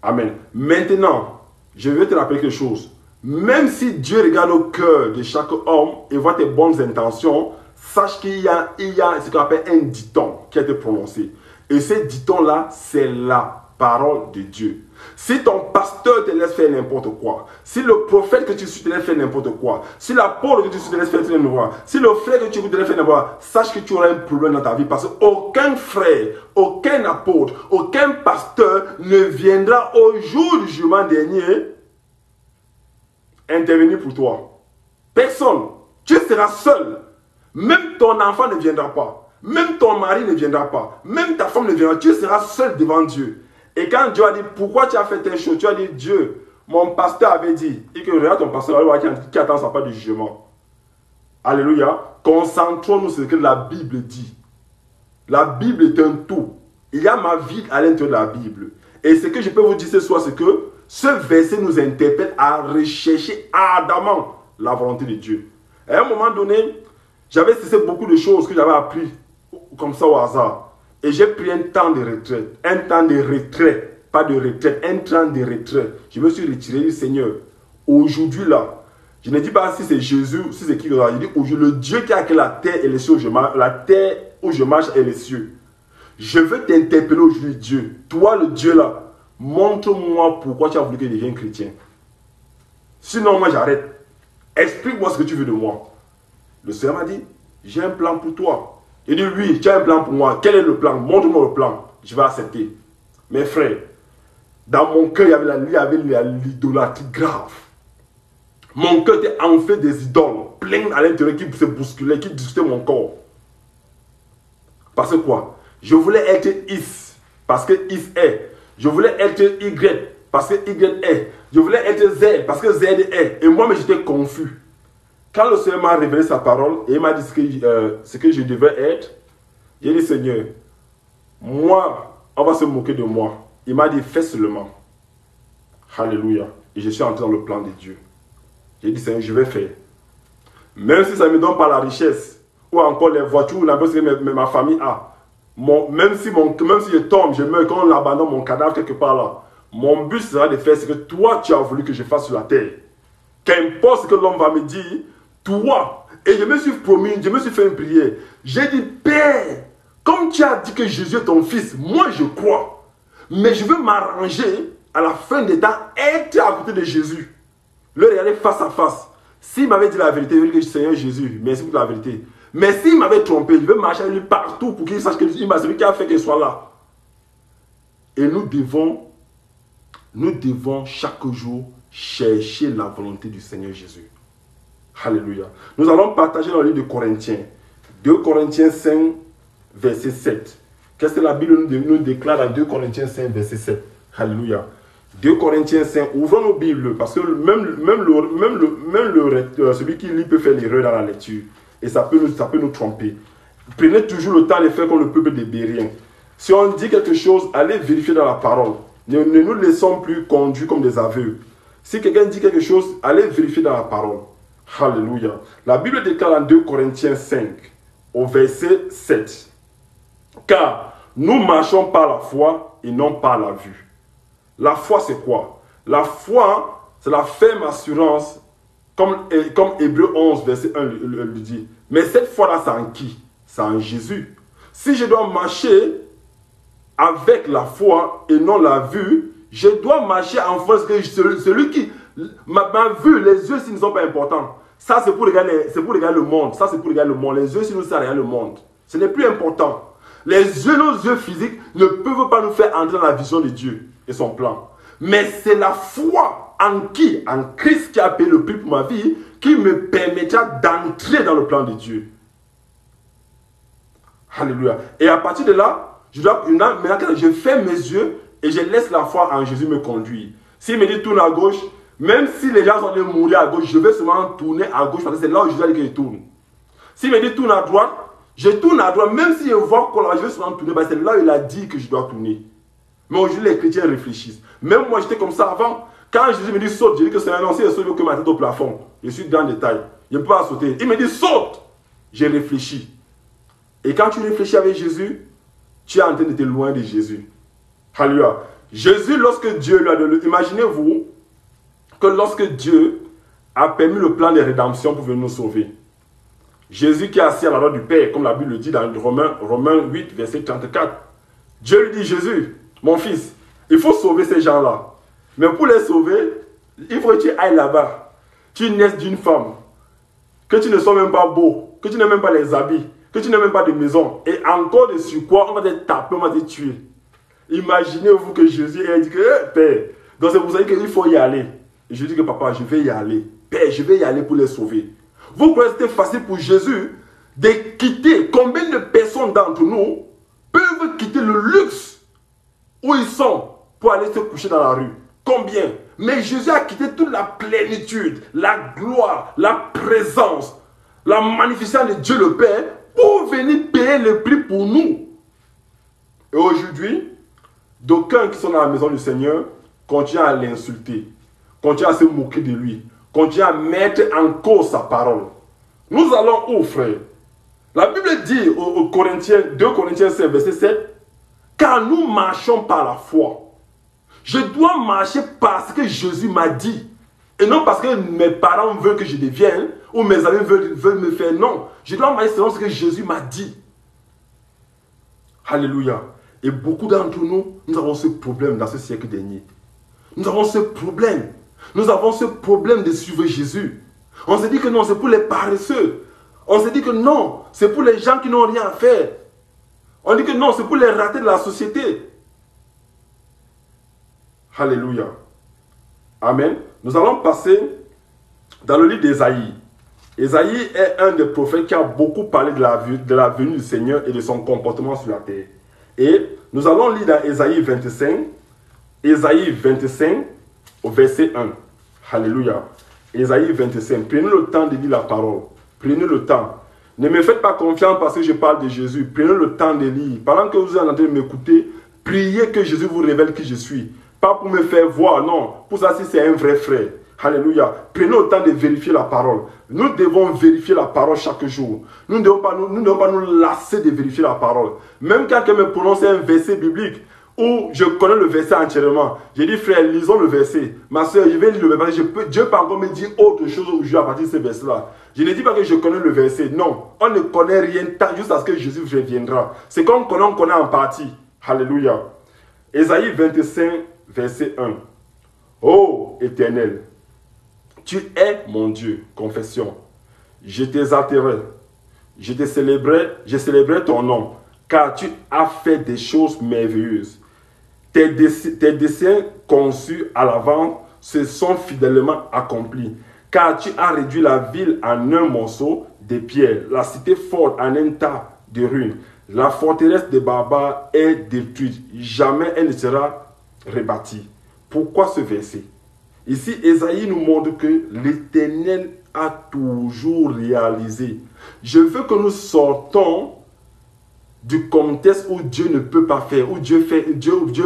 Amen. Maintenant, je vais te rappeler quelque chose. Même si Dieu regarde au cœur de chaque homme et voit tes bonnes intentions, sache qu'il y a ce qu'on appelle un dicton qui a été prononcé. Et ce dicton-là, c'est la parole de Dieu. Si ton pasteur te laisse faire n'importe quoi, si le prophète que tu suis te laisse faire n'importe quoi, si l'apôtre que tu suis te laisse faire n'importe quoi, si le frère que tu écoutes te laisse faire n'importe quoi, sache que tu auras un problème dans ta vie parce qu'aucun frère, aucun apôtre, aucun pasteur ne viendra au jour du jugement dernier intervenir pour toi. Personne. Tu seras seul. Même ton enfant ne viendra pas. Même ton mari ne viendra pas. Même ta femme ne viendra pas. Tu seras seul devant Dieu. Et quand Dieu a dit, pourquoi tu as fait telle chose? Tu as dit, Dieu, mon pasteur avait dit. Et que regarde ton pasteur qui attend sa part de jugement. Alléluia. Concentrons-nous sur ce que la Bible dit. La Bible est un tout. Il y a ma vie à l'intérieur de la Bible. Et ce que je peux vous dire ce soir, c'est que ce verset nous interpelle à rechercher ardemment la volonté de Dieu. À un moment donné, j'avais cessé beaucoup de choses que j'avais appris comme ça au hasard. Et j'ai pris un temps de retraite. Un temps de retrait. Pas de retraite. Un temps de retrait. Je me suis retiré du Seigneur. Aujourd'hui là, je ne dis pas si c'est Jésus, si c'est qui que je dis aujourd'hui, le Dieu qui a créé la terre et les cieux, la terre où je marche et les cieux. Je veux t'interpeller aujourd'hui, Dieu. Toi, le Dieu là, montre-moi pourquoi tu as voulu que je devienne chrétien. Sinon, moi j'arrête. Explique-moi ce que tu veux de moi. Le Seigneur m'a dit, j'ai un plan pour toi. Il dit, oui, tu as un plan pour moi. Quel est le plan? Montre-moi le plan. Je vais accepter. Mes frères, dans mon cœur, il y avait l'idolâtrie grave. Mon cœur était enflé des idoles, plein à l'intérieur qui se bousculaient, qui discutaient mon corps. Parce que quoi? Je voulais être Is, parce que Is est. Je voulais être Y, parce que Y est. Je voulais être Z, parce que Z est. Et moi, j'étais confus. Quand le Seigneur m'a révélé sa parole et il m'a dit ce que je devais être, j'ai dit, Seigneur, moi, on va se moquer de moi. Il m'a dit, fais seulement. Alléluia. Et je suis entré dans le plan de Dieu. J'ai dit, Seigneur, je vais faire. Même si ça ne me donne pas la richesse, ou encore les voitures, la chose que ma famille a. Même si je tombe, je meurs, quand on abandonne mon cadavre quelque part là, mon but sera de faire ce que toi tu as voulu que je fasse sur la terre. Qu'importe ce que l'homme va me dire, toi, et je me suis promis, je me suis fait une prière. J'ai dit, Père, comme tu as dit que Jésus est ton fils, moi je crois. Mais je veux m'arranger à la fin des temps, être à côté de Jésus. Le regarder face à face. S'il m'avait dit la vérité, je veux dire, Seigneur Jésus, merci pour la vérité. Mais s'il m'avait trompé, je veux marcher avec lui partout pour qu'il sache que c'est lui qui a fait qu'il soit là. Et nous devons chaque jour chercher la volonté du Seigneur Jésus. Alléluia. Nous allons partager dans le livre de Corinthiens. 2 Corinthiens 5, verset 7. Qu'est-ce que la Bible nous déclare dans 2 Corinthiens 5, verset 7? Alléluia. 2 Corinthiens 5, ouvrons nos Bibles, parce que celui qui lit peut faire l'erreur dans la lecture. Et ça peut nous tromper. Prenez toujours le temps de faire comme le peuple des Bériens. Si on dit quelque chose, allez vérifier dans la parole. Ne nous laissons plus conduire comme des aveugles. Si quelqu'un dit quelque chose, allez vérifier dans la parole. Alléluia. La Bible déclare en 2 Corinthiens 5, au verset 7. Car nous marchons par la foi et non par la vue. La foi, c'est quoi? La foi, c'est la ferme assurance, comme Hébreux 11, verset 1 le dit. Mais cette foi-là, c'est en qui? C'est en Jésus. Si je dois marcher avec la foi et non la vue, je dois marcher en foi. Celui qui... Ma vue, les yeux, s'ils ne sont pas importants. Ça, c'est pour regarder le monde. Ça, c'est pour regarder le monde. Les yeux, si nous ça regarde le monde. Ce n'est plus important. Nos yeux physiques ne peuvent pas nous faire entrer dans la vision de Dieu et son plan. Mais c'est la foi en qui? En Christ qui a payé le prix pour ma vie, qui me permettra d'entrer dans le plan de Dieu. Alléluia. Et à partir de là, maintenant je ferme mes yeux et je laisse la foi en Jésus me conduire. S'il me dit tourne à gauche, même si les gens sont en train de mourir à gauche, je vais seulement tourner à gauche parce que c'est là où Jésus a dit que je tourne. S'il me dit tourne à droite, je tourne à droite, même si je vois qu'on je vais seulement tourner, parce que c'est là où il a dit que je dois tourner. Mais aujourd'hui, les chrétiens réfléchissent. Même moi, j'étais comme ça avant. Quand Jésus me dit saute, je dis que c'est un ancien saut que ma tête au plafond. Je suis dans le détail. Je ne peux pas sauter. Il me dit saute. J'ai réfléchi. Et quand tu réfléchis avec Jésus, tu es en train de te loin de Jésus. Alléluia. Jésus, lorsque Dieu lui a donné, imaginez-vous que lorsque Dieu a permis le plan de rédemption pour venir nous sauver, Jésus qui est assis à la droite du Père, comme la Bible le dit dans Romains 8, verset 34, Dieu lui dit, Jésus, mon fils, il faut sauver ces gens-là. Mais pour les sauver, il faut que tu ailles là-bas. Tu naisses d'une femme, que tu ne sois même pas beau, que tu n'aies même pas les habits, que tu n'aies même pas de maison. Et encore de surcroît, on va te taper, on va te tuer. Imaginez-vous que Jésus ait dit que, Père, donc c'est pour ça qu'il faut y aller. Et je dis que papa, je vais y aller. Père, je vais y aller pour les sauver. Vous croyez que c'était facile pour Jésus de quitter? Combien de personnes d'entre nous peuvent quitter le luxe où ils sont pour aller se coucher dans la rue? Combien? Mais Jésus a quitté toute la plénitude, la gloire, la présence, la magnificence de Dieu le Père pour venir payer le prix pour nous. Et aujourd'hui, d'aucuns qui sont dans la maison du Seigneur continuent à l'insulter, continuent à se moquer de lui, continuent à mettre en cause sa parole. Nous allons où, frère? La Bible dit aux Corinthiens, 2 Corinthiens 5, verset 7, car nous marchons par la foi. Je dois marcher parce que Jésus m'a dit. Et non parce que mes parents veulent que je devienne, ou mes amis veulent me faire. Non, je dois marcher selon ce que Jésus m'a dit. Alléluia. Et beaucoup d'entre nous, nous avons ce problème dans ce siècle dernier. Nous avons ce problème. Nous avons ce problème de suivre Jésus. On se dit que non, c'est pour les paresseux. On se dit que non, c'est pour les gens qui n'ont rien à faire. On dit que non, c'est pour les ratés de la société. Alléluia. Amen. Nous allons passer dans le livre d'Ésaïe. Ésaïe est un des prophètes qui a beaucoup parlé de la venue du Seigneur et de son comportement sur la terre. Et nous allons lire dans Ésaïe 25, Ésaïe 25 au verset 1. Alléluia. Ésaïe 25. Prenez le temps de lire la parole. Prenez le temps. Ne me faites pas confiance parce que je parle de Jésus. Prenez le temps de lire. Pendant que vous êtes en train de m'écouter, priez que Jésus vous révèle qui je suis. Pas pour me faire voir, non. Pour ça, si c'est un vrai frère. Alléluia. Prenez le temps de vérifier la parole. Nous devons vérifier la parole chaque jour. Nous ne devons pas nous lasser de vérifier la parole. Même quand quelqu'un me prononce un verset biblique où je connais le verset entièrement, j'ai dit, frère, lisons le verset. Ma soeur, je vais lire le verset. Dieu peut encore me dire autre chose aujourd'hui à partir de ce verset-là. Je ne dis pas que je connais le verset. Non, on ne connaît rien jusqu'à ce que Jésus reviendra. C'est qu'on connaît en partie. Alléluia. Ésaïe 25, verset 1. Ô Éternel, tu es mon Dieu, confession. Je t'exalterai, je célébrerai ton nom, car tu as fait des choses merveilleuses. Tes desseins conçus à l'avance se sont fidèlement accomplis, car tu as réduit la ville en un morceau de pierre, la cité forte en un tas de ruines. La forteresse des barbares est détruite, jamais elle ne sera rebâtie. Pourquoi ce verset? Ici, Ésaïe nous montre que l'Éternel a toujours réalisé. Je veux que nous sortons du contexte où Dieu ne peut pas faire, où Dieu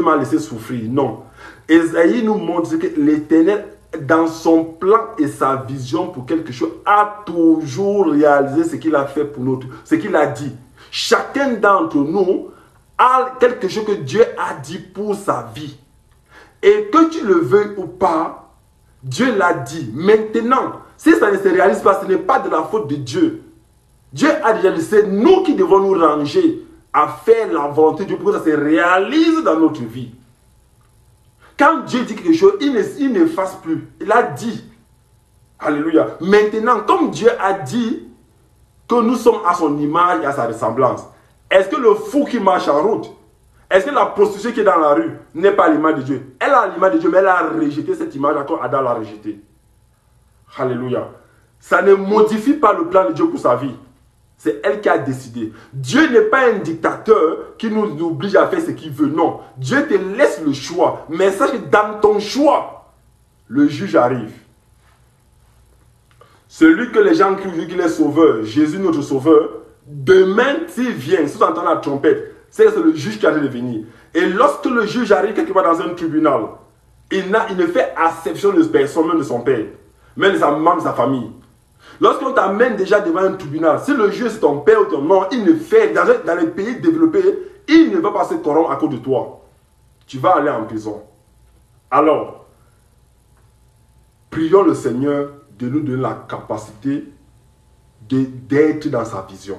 m'a laissé souffrir. Non. Ésaïe nous montre que l'Éternel, dans son plan et sa vision pour quelque chose, a toujours réalisé ce qu'il a fait pour nous, ce qu'il a dit. Chacun d'entre nous a quelque chose que Dieu a dit pour sa vie. Et que tu le veuilles ou pas, Dieu l'a dit. Maintenant, si ça ne se réalise pas, ce n'est pas de la faute de Dieu. Dieu a déjà dit, c'est nous qui devons nous ranger à faire la volonté de Dieu pour que ça se réalise dans notre vie. Quand Dieu dit quelque chose, il ne fasse plus. Il a dit. Alléluia. Maintenant, comme Dieu a dit que nous sommes à son image et à sa ressemblance, est-ce que le fou qui marche en route, est-ce que la prostituée qui est dans la rue n'est pas l'image de Dieu? Elle a l'image de Dieu, mais elle a rejeté cette image comme Adam l'a rejetée. Alléluia. Ça ne modifie pas le plan de Dieu pour sa vie. C'est elle qui a décidé. Dieu n'est pas un dictateur qui nous oblige à faire ce qu'il veut. Non. Dieu te laisse le choix. Mais sache que dans ton choix, le juge arrive. Celui que les gens crient qu'il est sauveur, Jésus notre sauveur, demain s'il vient, si vous entendez la trompette, c'est le juge qui arrive de venir. Et lorsque le juge arrive quelque part dans un tribunal, il ne fait acception de personne, même de son père, même de sa maman, de sa famille. Lorsqu'on t'amène déjà devant un tribunal, si le juge c'est ton père ou ton nom, il ne fait, dans les pays développés, il ne va pas se corrompre à cause de toi. Tu vas aller en prison. Alors, prions le Seigneur de nous donner la capacité d'être dans sa vision.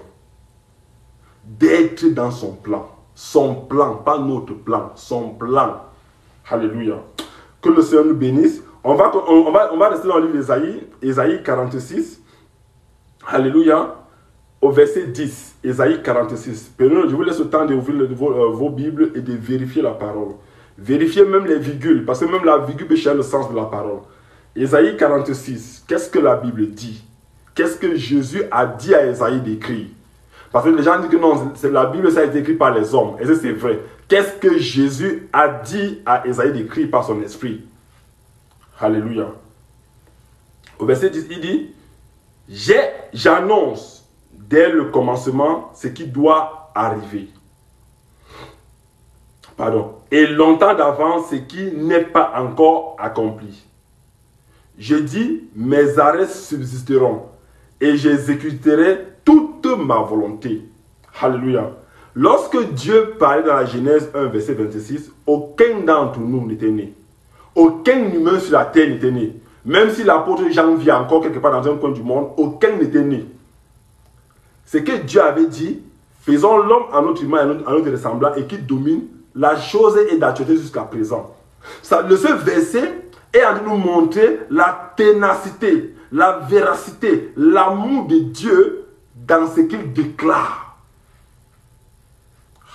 D'être dans son plan. Son plan, pas notre plan, son plan. Alléluia. Que le Seigneur nous bénisse. On va rester dans le livre d'Ésaïe, Ésaïe 46. Alléluia. Au verset 10, Ésaïe 46. Je vous laisse le temps d'ouvrir vos Bibles et de vérifier la parole. Vérifiez même les virgules, parce que même la virgule peut chercher le sens de la parole. Ésaïe 46, qu'est-ce que la Bible dit? Qu'est-ce que Jésus a dit à Ésaïe d'écrire? Parce que les gens disent que non, la Bible, ça a été écrit par les hommes. Et c'est vrai. Qu'est-ce que Jésus a dit à Ésaïe d'écrire par son esprit? Alléluia. Au verset 10, il dit, j'annonce dès le commencement ce qui doit arriver. Pardon. Et longtemps d'avance ce qui n'est pas encore accompli. Je dis, mes arrêts subsisteront et j'exécuterai toute ma volonté. Alléluia. Lorsque Dieu parlait dans la Genèse 1, verset 26, aucun d'entre nous n'était né. Aucun humain sur la terre n'était né. Même si l'apôtre Jean vit encore quelque part dans un coin du monde, aucun n'était né. Ce que Dieu avait dit, faisons l'homme à notre image, à notre ressemblance et qui domine, la chose est d'actualité jusqu'à présent. Ce verset est en train de nous montrer la ténacité, la véracité, l'amour de Dieu dans ce qu'il déclare.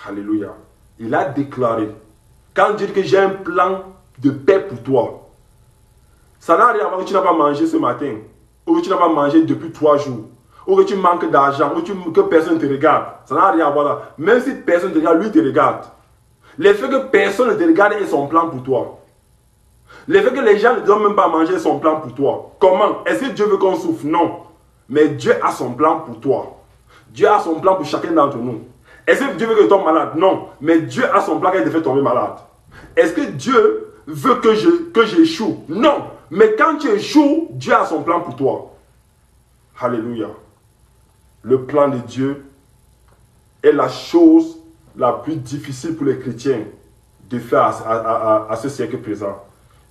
Alléluia. Il a déclaré. Quand Dieu dit que j'ai un plan de paix pour toi, ça n'a rien à voir que tu n'as pas mangé ce matin, ou que tu n'as pas mangé depuis 3 jours, ou que tu manques d'argent, ou que personne ne te regarde. Ça n'a rien à voir là. Même si personne ne te regarde, lui te regarde. Le fait que personne ne te regarde est son plan pour toi. Le fait que les gens ne doivent même pas manger son plan pour toi. Comment? Est-ce que Dieu veut qu'on souffre? Non. Mais Dieu a son plan pour toi. Dieu a son plan pour chacun d'entre nous. Est-ce que Dieu veut que tu tombes malade? Non. Mais Dieu a son plan qui te fait tomber malade. Est-ce que Dieu veut que j'échoue? Non. Mais quand tu échoues, Dieu a son plan pour toi. Alléluia. Le plan de Dieu est la chose la plus difficile pour les chrétiens de faire à ce siècle présent.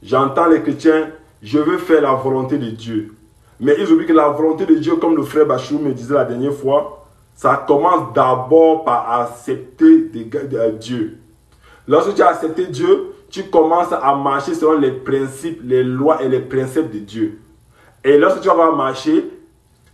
J'entends les chrétiens, je veux faire la volonté de Dieu. Mais ils oublient que la volonté de Dieu, comme le frère Bachou me disait la dernière fois, ça commence d'abord par accepter Dieu. Lorsque tu as accepté Dieu, tu commences à marcher selon les principes, les lois et les principes de Dieu. Et lorsque tu vas marcher,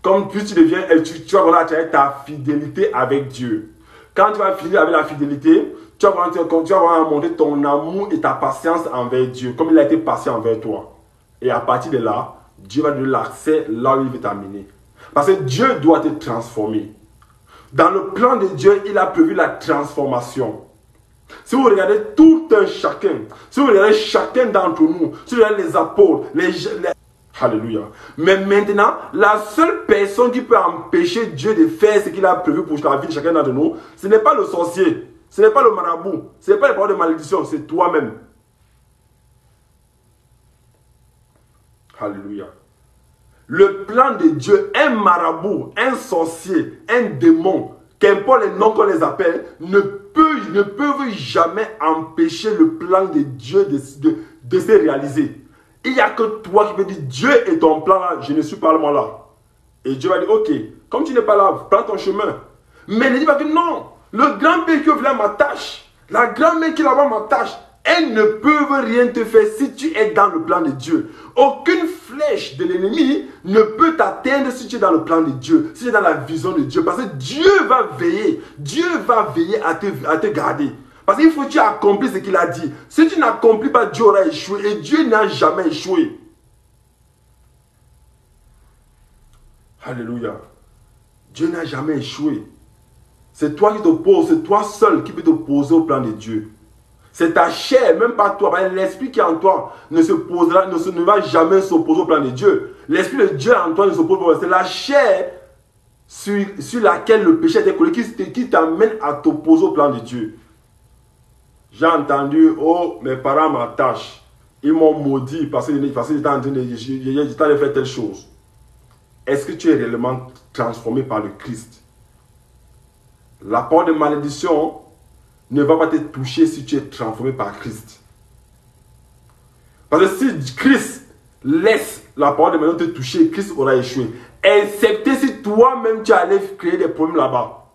comme plus tu deviens, tu vas voir ta fidélité avec Dieu. Quand tu vas finir avec la fidélité, tu vas voir montrer ton amour et ta patience envers Dieu, comme il a été patient envers toi. Et à partir de là, Dieu va donner l'accès là où il veut t'amener. Parce que Dieu doit te transformer. Dans le plan de Dieu, il a prévu la transformation. Si vous regardez tout un chacun, si vous regardez chacun d'entre nous, si vous regardez les apôtres, Alléluia. Mais maintenant, la seule personne qui peut empêcher Dieu de faire ce qu'il a prévu pour la vie de chacun d'entre nous, ce n'est pas le sorcier, ce n'est pas le marabout, ce n'est pas les paroles de malédiction, c'est toi-même. Alléluia. Le plan de Dieu, un marabout, un sorcier, un démon, qu'importe les noms qu'on les appelle, ne peuvent jamais empêcher le plan de Dieu de se réaliser. Il n'y a que toi qui peux dire, Dieu est ton plan là, je ne suis pas là. Et Dieu va dire, ok, comme tu n'es pas là, prends ton chemin. Mais ne dis pas que non, le grand-père qui ouvre là ma tâche, la grand-mère qui là-bas ma tâche, elles ne peuvent rien te faire si tu es dans le plan de Dieu. Aucune flèche de l'ennemi ne peut t'atteindre si tu es dans le plan de Dieu, si tu es dans la vision de Dieu. Parce que Dieu va veiller à te garder. Parce qu'il faut que tu accomplisses ce qu'il a dit. Si tu n'accomplis pas, Dieu aura échoué. Et Dieu n'a jamais échoué. Alléluia. Dieu n'a jamais échoué. C'est toi qui t'opposes, c'est toi seul qui peux t'opposer au plan de Dieu. C'est ta chair, même pas toi. L'esprit qui est en toi ne va jamais s'opposer au plan de Dieu. L'esprit de Dieu en toi ne s'oppose pas. C'est la chair sur laquelle le péché est collé qui t'amène à t'opposer au plan de Dieu. J'ai entendu, oh, mes parents m'attachent. Ils m'ont maudit parce que j'étais en train de faire telle chose. Est-ce que tu es réellement transformé par le Christ? La parole de malédiction ne va pas te toucher si tu es transformé par Christ. Parce que si Christ laisse la parole de malédiction te toucher, Christ aura échoué. Excepté si toi-même tu allais créer des problèmes là-bas.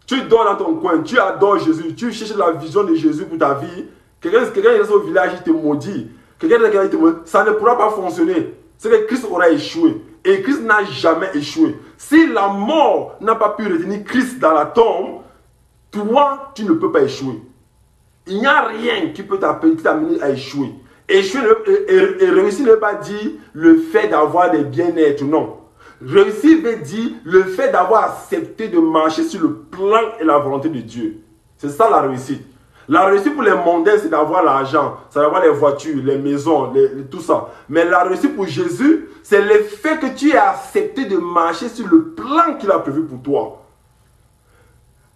Tu dors dans ton coin, tu adores Jésus, tu cherches la vision de Jésus pour ta vie. Quelqu'un est au village, il te maudit. Quelqu'un te maudit. Ça ne pourra pas fonctionner. C'est que Christ aura échoué. Et Christ n'a jamais échoué. Si la mort n'a pas pu retenir Christ dans la tombe, toi, tu ne peux pas échouer. Il n'y a rien qui peut t'amener à échouer. Échouer et réussir ne veut pas dire le fait d'avoir des bien-être, non. Réussir veut dire le fait d'avoir accepté de marcher sur le plan et la volonté de Dieu. C'est ça la réussite. La réussite pour les mondains, c'est d'avoir l'argent, c'est d'avoir les voitures, les maisons, tout ça. Mais la réussite pour Jésus, c'est le fait que tu aies accepté de marcher sur le plan qu'il a prévu pour toi.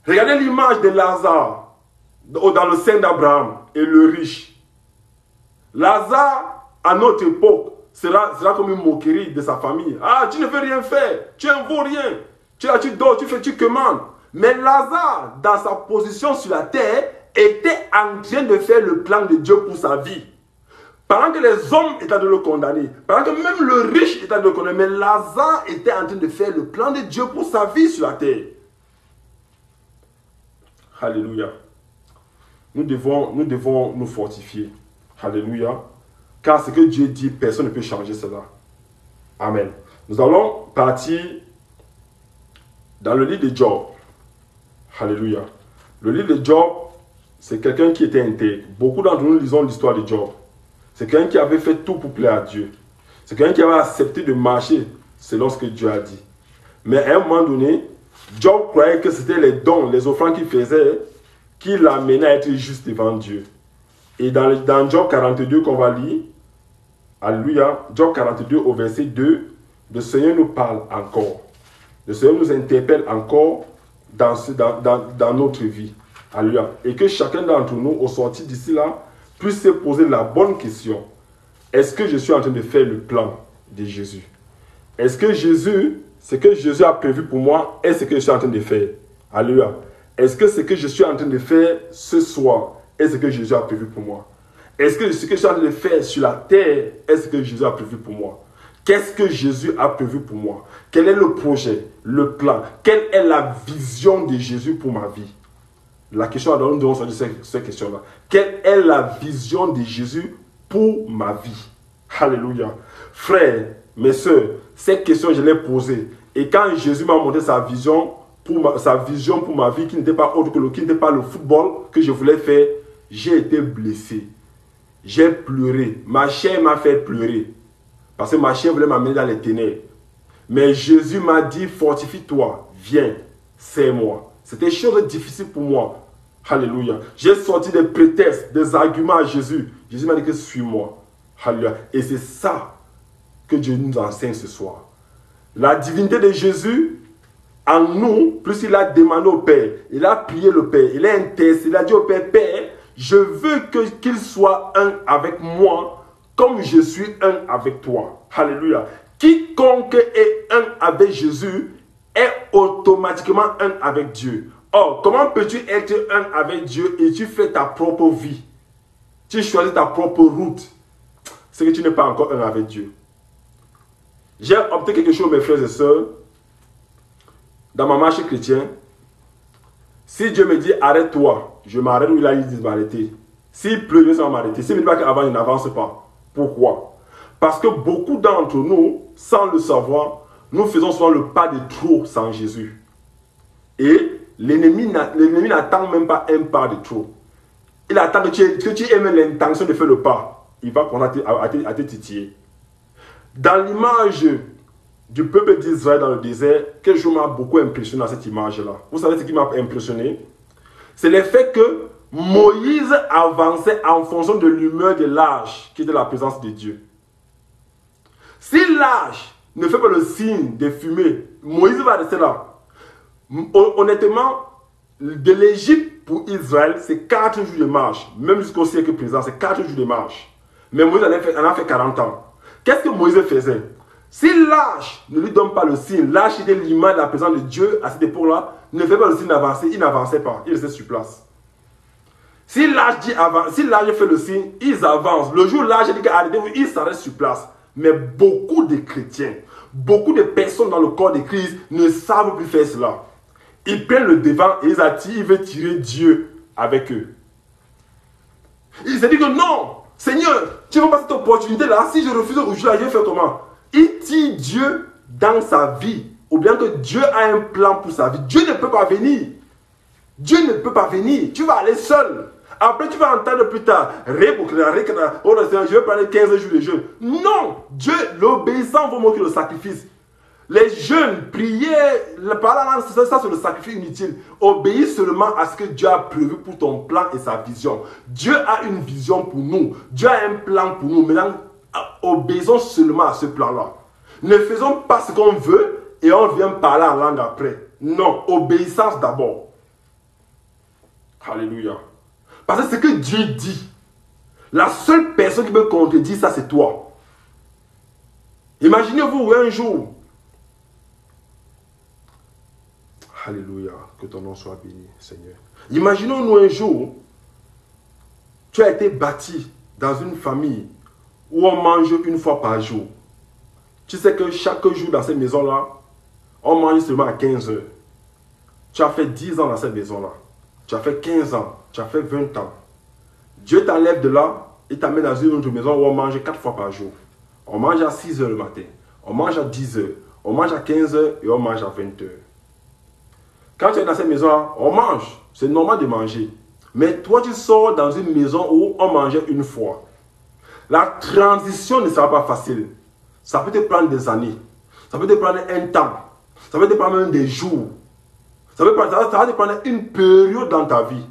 Regardez l'image de Lazare dans le sein d'Abraham et le riche. Lazare, à notre époque, sera comme une moquerie de sa famille. Ah, tu ne veux rien faire, tu ne vaux rien. Tu dors, tu commandes. Mais Lazare, dans sa position sur la terre, était en train de faire le plan de Dieu pour sa vie. Pendant que les hommes étaient en train de le condamner, pendant que même le riche était en train de le condamner, mais Lazare était en train de faire le plan de Dieu pour sa vie sur la terre. Alléluia. Nous devons nous fortifier. Alléluia. Car ce que Dieu dit, personne ne peut changer cela. Amen. Nous allons partir dans le livre de Job. Alléluia. Le livre de Job, c'est quelqu'un qui était intègre. Beaucoup d'entre nous lisons l'histoire de Job. C'est quelqu'un qui avait fait tout pour plaire à Dieu. C'est quelqu'un qui avait accepté de marcher selon ce que Dieu a dit. Mais à un moment donné, Job croyait que c'était les dons, les offrandes qu'il faisait qui l'amenaient à être juste devant Dieu. Et dans Job 42 qu'on va lire, alléluia, Job 42 au verset 2, le Seigneur nous parle encore. Le Seigneur nous interpelle encore dans notre vie. Alléluia. Et que chacun d'entre nous, au sortir d'ici là, puisse se poser la bonne question. Est-ce que je suis en train de faire le plan de Jésus? Est-ce que ce que Jésus a prévu pour moi, est ce que je suis en train de faire? Alléluia. Est-ce que ce que je suis en train de faire ce soir est ce que Jésus a prévu pour moi? Est-ce que ce que je suis en train de faire sur la terre est ce que Jésus a prévu pour moi? Qu'est-ce que Jésus a prévu pour moi? Quel est le projet, le plan? Quelle est la vision de Jésus pour ma vie? La question, nous devons sortir cette question-là. Quelle est la vision de Jésus pour ma vie? Alléluia. Frères, mes soeurs, cette question, je l'ai posée. Et quand Jésus m'a montré sa vision pour ma vie, qui n'était pas autre que qui n'était pas le football que je voulais faire, j'ai été blessé. J'ai pleuré. Ma chair m'a fait pleurer. Parce que ma chair voulait m'amener dans les ténèbres. Mais Jésus m'a dit, fortifie-toi, viens, serre-moi. C'était chose difficile pour moi. Alléluia. J'ai sorti des prétextes, des arguments à Jésus. Jésus m'a dit que suis-moi. Alléluia. Et c'est ça que Dieu nous enseigne ce soir. La divinité de Jésus, en nous, plus il a demandé au Père, il a prié le Père, il a intercédé, il a dit au Père, Père, je veux qu'il soit un avec moi, comme je suis un avec toi. Alléluia. Quiconque est un avec Jésus est automatiquement un avec Dieu. Or, comment peux-tu être un avec Dieu et tu fais ta propre vie? Tu choisis ta propre route. C'est que tu n'es pas encore un avec Dieu. J'ai opté quelque chose, mes frères et sœurs, dans ma marche chrétienne. Si Dieu me dit arrête-toi, je m'arrête où il a dit de m'arrêter. S'il pleut, je vais m'arrêter. S'il me dit pas qu'avant, je n'avance pas. Pourquoi? Parce que beaucoup d'entre nous, sans le savoir, nous faisons souvent le pas de trop sans Jésus. Et l'ennemi n'attend même pas un pas de trop. Il attend que tu aies même l'intention de faire le pas. Il va commencer à te titiller. Dans l'image du peuple d'Israël dans le désert, quelque chose m'a beaucoup impressionné dans cette image-là. Vous savez ce qui m'a impressionné? C'est le fait que Moïse avançait en fonction de l'humeur de l'âge qui était la présence de Dieu. Si l'âge ne fait pas le signe de fumée, Moïse va rester là. Honnêtement, de l'Égypte pour Israël, c'est 4 jours de marche. Même jusqu'au siècle présent, c'est 4 jours de marche. Mais Moïse en a fait 40 ans. Qu'est-ce que Moïse faisait? Si l'âge ne lui donne pas le signe, l'âge était l'image de la présence de Dieu à cette époque-là, ne fait pas le signe d'avancer, il n'avançait pas, il restait sur place. Si l'âge dit avance, si l'âge fait le signe, ils avancent. Le jour où l'âge dit arrêtez, ils s'arrêtent sur place. Mais beaucoup de chrétiens, beaucoup de personnes dans le corps de Christ ne savent plus faire cela. Ils prennent le devant et ils attirent, ils veulent tirer Dieu avec eux. Ils se disent que non, Seigneur, tu veux pas cette opportunité-là, si je refuse aujourd'hui, je vais faire comment? Il tire Dieu dans sa vie, ou bien que Dieu a un plan pour sa vie. Dieu ne peut pas venir. Dieu ne peut pas venir. Tu vas aller seul. Après, tu vas entendre plus tard, oh, je vais prendre 15 jours de jeûne. Non, Dieu, l'obéissant vaut mieux que le sacrifice. Les jeunes, prières, ça c'est le sacrifice inutile. Obéis seulement à ce que Dieu a prévu pour ton plan et sa vision. Dieu a une vision pour nous. Dieu a un plan pour nous. Maintenant, obéissons seulement à ce plan-là. Ne faisons pas ce qu'on veut et on vient parler en langue après. Non, obéissance d'abord. Alléluia. Parce que ce que Dieu dit, la seule personne qui peut contredire ça, c'est toi. Imaginez-vous un jour. Alléluia, que ton nom soit béni, Seigneur. Imaginons-nous un jour, tu as été bâti dans une famille où on mange une fois par jour. Tu sais que chaque jour dans cette maison-là, on mange seulement à 15 heures. Tu as fait 10 ans dans cette maison-là. Tu as fait 15 ans, tu as fait 20 ans. Dieu t'enlève de là et t'amène dans une autre maison où on mange 4 fois par jour. On mange à 6 heures le matin, on mange à 10 heures, on mange à 15 heures et on mange à 20 heures. Quand tu es dans cette maison-là, on mange. C'est normal de manger. Mais toi, tu sors dans une maison où on mangeait une fois. La transition ne sera pas facile. Ça peut te prendre des années. Ça peut te prendre un temps. Ça peut te prendre même des jours. Ça va te prendre une période dans ta vie.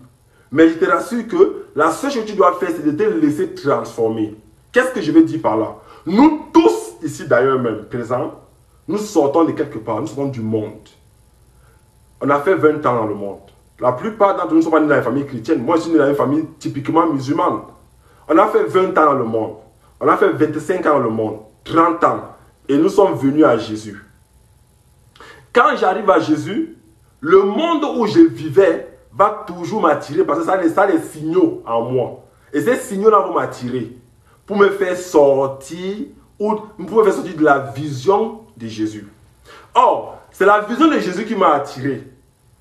Mais je te rassure que la seule chose que tu dois faire, c'est de te laisser transformer. Qu'est-ce que je veux dire par là? Nous tous, ici d'ailleurs même, présents, nous sortons de quelque part. Nous sortons du monde. On a fait 20 ans dans le monde. La plupart d'entre nous ne sont pas nés dans une famille chrétienne. Moi, je suis né dans une famille typiquement musulmane. On a fait 20 ans dans le monde. On a fait 25 ans dans le monde. 30 ans. Et nous sommes venus à Jésus. Quand j'arrive à Jésus, le monde où je vivais va toujours m'attirer parce que ça a des signaux en moi. Et ces signaux-là vont m'attirer pour me faire sortir de la vision de Jésus. Or, c'est la vision de Jésus qui m'a attiré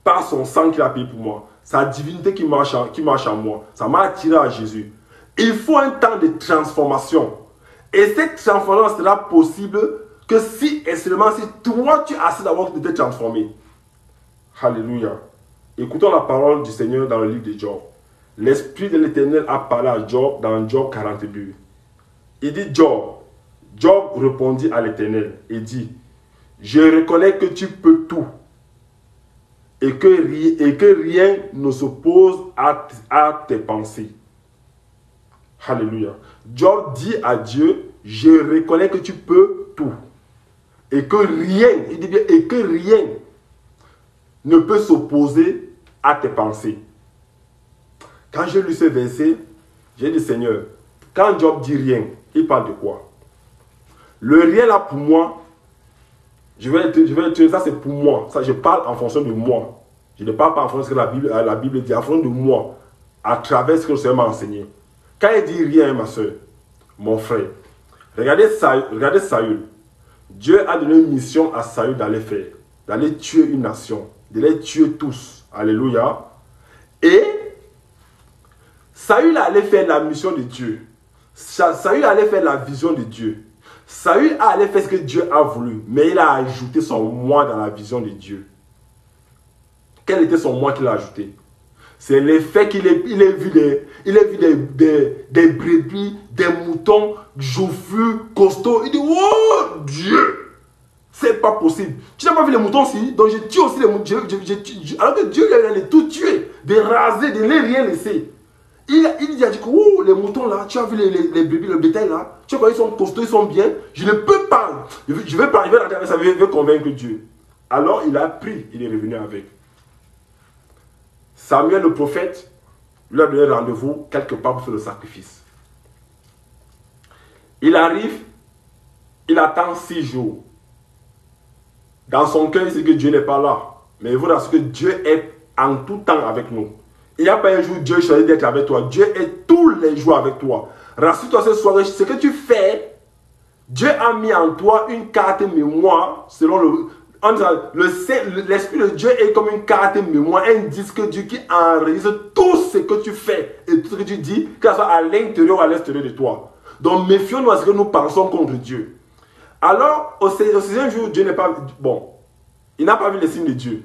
par son sang qu'il a payé pour moi. Sa divinité qui marche en moi. Ça m'a attiré à Jésus. Il faut un temps de transformation. Et cette transformation sera possible que si et seulement si toi tu as assez d'avoir de te transformer. Alléluia. Écoutons la parole du Seigneur dans le livre de Job. L'Esprit de l'Éternel a parlé à Job dans Job 42. Il dit Job répondit à l'Éternel et dit, je reconnais que tu peux tout et que rien ne s'oppose à tes pensées. Alléluia. Job dit à Dieu, je reconnais que tu peux tout et que rien, il dit bien, et que rien ne peut s'opposer à tes pensées. Quand j'ai lu ce verset, j'ai dit Seigneur, quand Job dit rien, il parle de quoi? Le rien là pour moi, je vais dire ça c'est pour moi. Ça je parle en fonction de moi. Je ne parle pas en fonction de ce que la Bible dit, en fonction de moi, à travers ce que le Seigneur m'a enseigné. Quand il dit rien, ma soeur, mon frère, regardez Saül. Dieu a donné une mission à Saül d'aller faire, d'aller tuer une nation, de les tuer tous. Alléluia. Et Saül allait faire la mission de Dieu. Saül allait faire la vision de Dieu. Saül allait faire ce que Dieu a voulu, mais il a ajouté son moi dans la vision de Dieu. Quel était son moi qu'il a ajouté? C'est le fait qu'il ait vu des brebis, des moutons, jouffus, costauds. Il dit, oh Dieu, C'est pas possible. Tu n'as pas vu les moutons aussi? Donc je tue aussi les moutons. Alors que Dieu il a les tout tuer, de raser, de ne rien laisser. Il a dit que oh, les moutons là, tu as vu les bébés, le bétail là, tu vois, ils sont costauds, ils sont bien. Je ne peux pas. Je vais pas arriver à ça, je vais convaincre Dieu. Alors il a pris, il est revenu avec. Samuel le prophète lui a donné rendez-vous quelque part pour faire le sacrifice. Il arrive, il attend 6 jours. Dans son cœur, il sait que Dieu n'est pas là. Mais il faut dire que Dieu est en tout temps avec nous. Il n'y a pas un jour où Dieu choisit d'être avec toi. Dieu est tous les jours avec toi. Rassure-toi ce soir, ce que tu fais, Dieu a mis en toi une carte mémoire selon l'Esprit de Dieu est comme une carte mémoire, un disque Dieu qui enregistre tout ce que tu fais et tout ce que tu dis, que ce soit à l'intérieur ou à l'extérieur de toi. Donc méfions-nous à ce que nous pensons contre Dieu. Alors, au 6e jour, Dieu n'est pas... Bon, il n'a pas vu les signes de Dieu.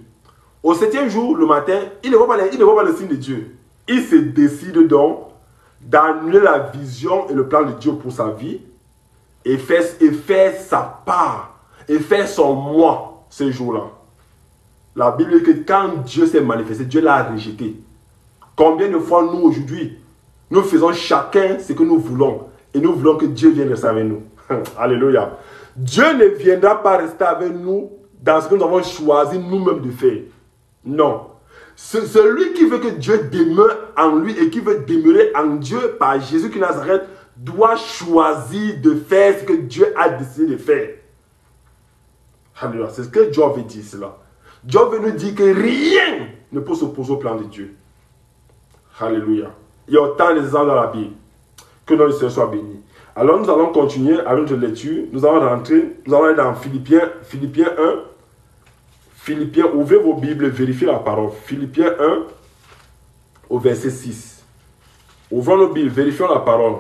Au 7e jour, le matin, il ne voit pas le signe de Dieu. Il se décide donc d'annuler la vision et le plan de Dieu pour sa vie et faire sa part et faire son moi ce jour-là. La Bible dit que quand Dieu s'est manifesté, Dieu l'a rejeté. Combien de fois nous aujourd'hui, nous faisons chacun ce que nous voulons et nous voulons que Dieu vienne rester avec nous. Alléluia. Dieu ne viendra pas rester avec nous dans ce que nous avons choisi nous-mêmes de faire. Non. Celui qui veut que Dieu demeure en lui et qui veut demeurer en Dieu par Jésus qui Nazareth doit choisir de faire ce que Dieu a décidé de faire. Alléluia. C'est ce que Job veut dire cela. Job veut nous dire que rien ne peut s'opposer au plan de Dieu. Alléluia. Il y a autant d'exemples dans la Bible. Que notre Seigneur soit béni. Alors nous allons continuer avec notre lecture. Nous allons aller dans Philippiens 1. Philippiens, ouvrez vos Bibles, vérifiez la parole. Philippiens 1 au verset 6. Ouvrons nos Bibles, vérifions la parole.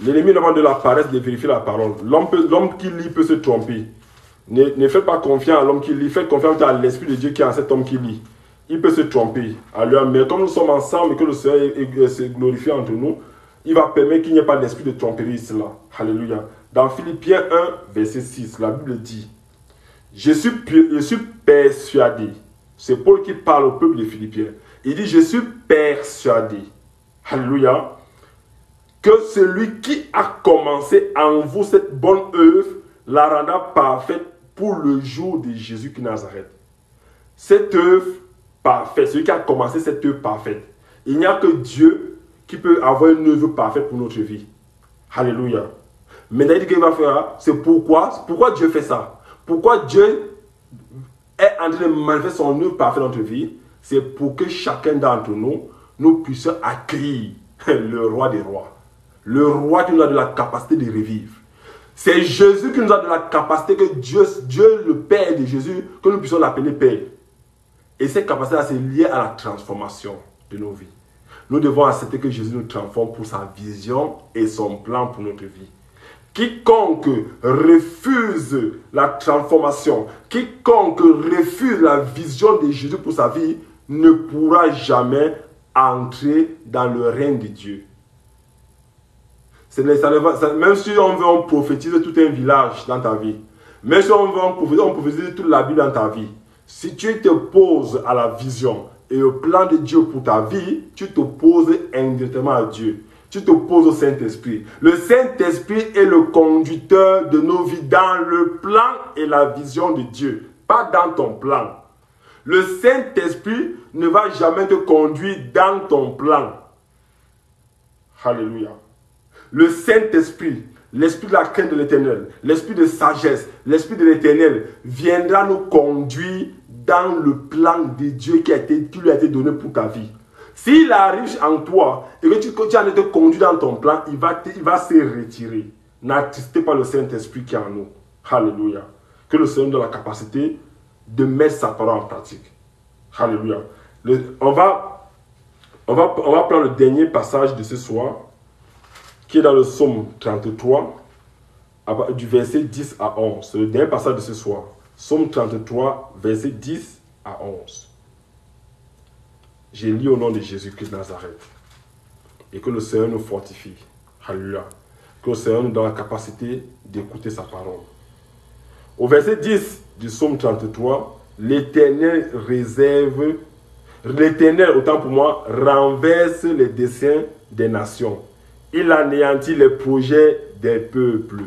L'ennemi demande de la paresse de vérifier la parole. L'homme qui lit peut se tromper. Ne faites pas confiance à l'homme qui lit, faites confiance à l'Esprit de Dieu qui est en cet homme qui lit. Il peut se tromper. Alors, mais comme nous sommes ensemble et que le Seigneur se glorifie entre nous, il va permettre qu'il n'y ait pas d'esprit de tromperie ici là. Alléluia. Dans Philippiens 1, verset 6, la Bible dit, je suis persuadé. C'est Paul qui parle au peuple des Philippiens. Il dit, je suis persuadé. Alléluia. Que celui qui a commencé en vous cette bonne œuvre la rendra parfaite pour le jour de Jésus qui Nazareth. Cette œuvre parfaite, celui qui a commencé cette œuvre parfaite. Il n'y a que Dieu qui peut avoir une œuvre parfaite pour notre vie. Alléluia. Maintenant, il dit qu'il va faire, c'est pourquoi Dieu fait ça. Pourquoi Dieu est en train de manifester son œuvre parfaite dans notre vie. C'est pour que chacun d'entre nous, nous puissions accueillir le roi des rois. Le roi qui nous a de la capacité de revivre. C'est Jésus qui nous a de la capacité que Dieu le Père de Jésus, que nous puissions l'appeler Père. Et cette capacité-là, c'est lié à la transformation de nos vies. Nous devons accepter que Jésus nous transforme pour sa vision et son plan pour notre vie. Quiconque refuse la transformation, quiconque refuse la vision de Jésus pour sa vie, ne pourra jamais entrer dans le règne de Dieu. Même si on prophétise tout un village dans ta vie, même si on prophétise toute la Bible dans ta vie, si tu te poses à la vision et au plan de Dieu pour ta vie, tu t'opposes indirectement à Dieu. Tu t'opposes au Saint-Esprit. Le Saint-Esprit est le conducteur de nos vies dans le plan et la vision de Dieu, pas dans ton plan. Le Saint-Esprit ne va jamais te conduire dans ton plan. Alléluia. Le Saint-Esprit, l'esprit de la crainte de l'Éternel, l'esprit de sagesse, l'esprit de l'Éternel viendra nous conduire dans le plan de Dieu qui lui a été donné pour ta vie. S'il arrive en toi et que tu continues à te conduire dans ton plan, il va se retirer. N'attristez pas le Saint-Esprit qui est en nous. Alléluia. Que le Seigneur donne la capacité de mettre sa parole en pratique. Alléluia. On va prendre le dernier passage de ce soir, qui est dans le psaume 33, du verset 10 à 11. C'est le dernier passage de ce soir. Psaume 33, verset 10 à 11. J'ai lu au nom de Jésus-Christ de Nazareth. Et que le Seigneur nous fortifie. Alléluia. Que le Seigneur nous donne la capacité d'écouter sa parole. Au verset 10 du psaume 33, l'Éternel autant pour moi, renverse les desseins des nations. Il anéantit les projets des peuples.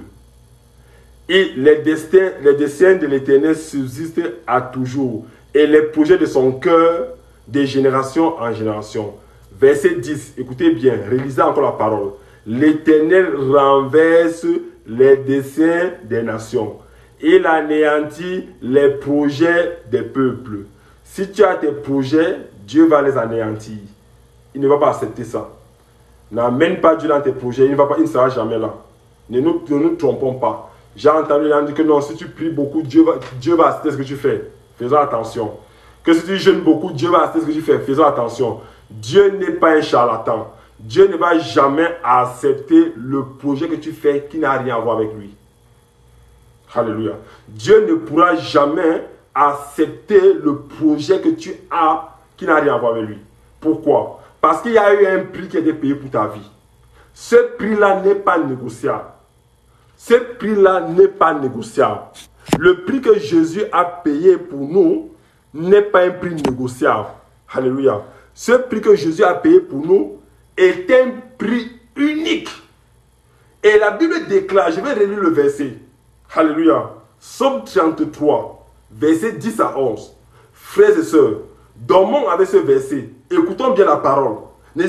Et les desseins de l'Éternel subsistent à toujours. Et les projets de son cœur, de génération en génération. Verset 10, écoutez bien, relisez encore la parole. L'Éternel renverse les desseins des nations. Il anéantit les projets des peuples. Si tu as tes projets, Dieu va les anéantir. Il ne va pas accepter ça. N'amène pas Dieu dans tes projets, il ne sera jamais là. Ne nous trompons pas. J'ai entendu les gens dire que non, si tu pries beaucoup, Dieu va accepter ce que tu fais. Faisons attention. Que si tu jeûnes beaucoup, Dieu va accepter ce que tu fais. Faisons attention. Dieu n'est pas un charlatan. Dieu ne va jamais accepter le projet que tu fais qui n'a rien à voir avec lui. Alléluia. Dieu ne pourra jamais accepter le projet que tu as qui n'a rien à voir avec lui. Pourquoi? Parce qu'il y a eu un prix qui a été payé pour ta vie. Ce prix-là n'est pas négociable. Ce prix-là n'est pas négociable. Le prix que Jésus a payé pour nous n'est pas un prix négociable. Alléluia. Ce prix que Jésus a payé pour nous est un prix unique. Et la Bible déclare, je vais relire le verset. Alléluia. Psaume 33, verset 10 à 11. Frères et sœurs, dormons avec ce verset. Écoutons bien la parole. Je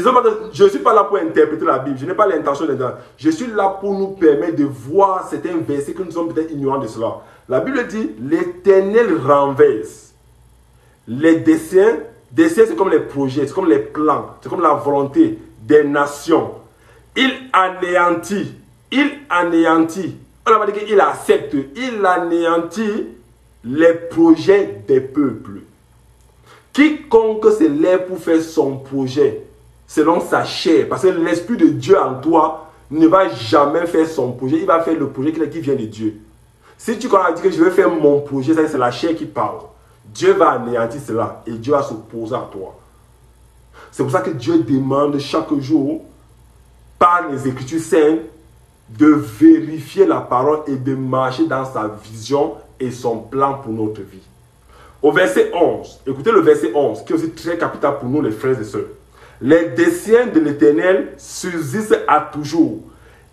ne suis pas là pour interpréter la Bible. Je n'ai pas l'intention d'être. Je suis là pour nous permettre de voir certains versets que nous sommes peut-être ignorants de cela. La Bible dit, l'Éternel renverse les desseins. Desseins, c'est comme les projets, c'est comme les plans, c'est comme la volonté des nations. Il anéantit. On n'a pas dit qu'il accepte. Il anéantit les projets des peuples. Quiconque se lève pour faire son projet selon sa chair, parce que l'Esprit de Dieu en toi ne va jamais faire son projet, il va faire le projet qui vient de Dieu. Si tu commences à dire que je vais faire mon projet, c'est la chair qui parle. Dieu va anéantir cela et Dieu va s'opposer à toi. C'est pour ça que Dieu demande chaque jour, par les Écritures saintes, de vérifier la parole et de marcher dans sa vision et son plan pour notre vie. Au verset 11, écoutez le verset 11, qui est aussi très capital pour nous les frères et sœurs. Les desseins de l'Éternel subsistent à toujours.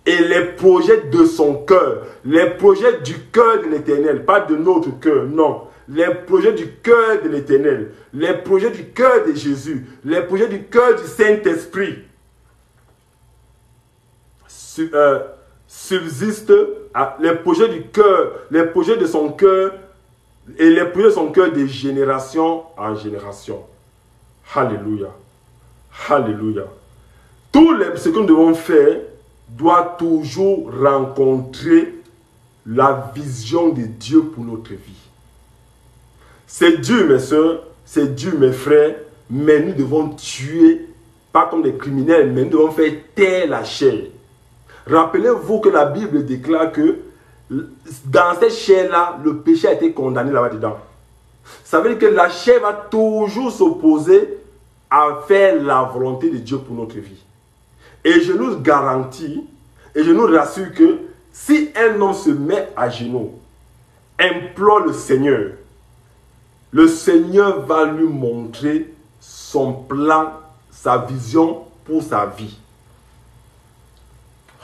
Et les projets de son cœur, les projets du cœur de l'Éternel, pas de notre cœur, non. Les projets du cœur de l'Éternel, les projets du cœur de Jésus, les projets du cœur du Saint-Esprit subsistent, les projets du cœur, les projets de son cœur et les projets de son cœur de génération en génération. Alléluia. Alléluia. Ce que nous devons faire doit toujours rencontrer la vision de Dieu pour notre vie. C'est dur, mes soeurs, c'est dur, mes frères, mais nous devons tuer, pas comme des criminels, mais nous devons faire taire la chair. Rappelez-vous que la Bible déclare que dans cette chair-là, le péché a été condamné là-bas dedans. Ça veut dire que la chair va toujours s'opposer à faire la volonté de Dieu pour notre vie. Et je nous garantis, et je nous rassure que si un homme se met à genoux, implore le Seigneur va lui montrer son plan, sa vision pour sa vie.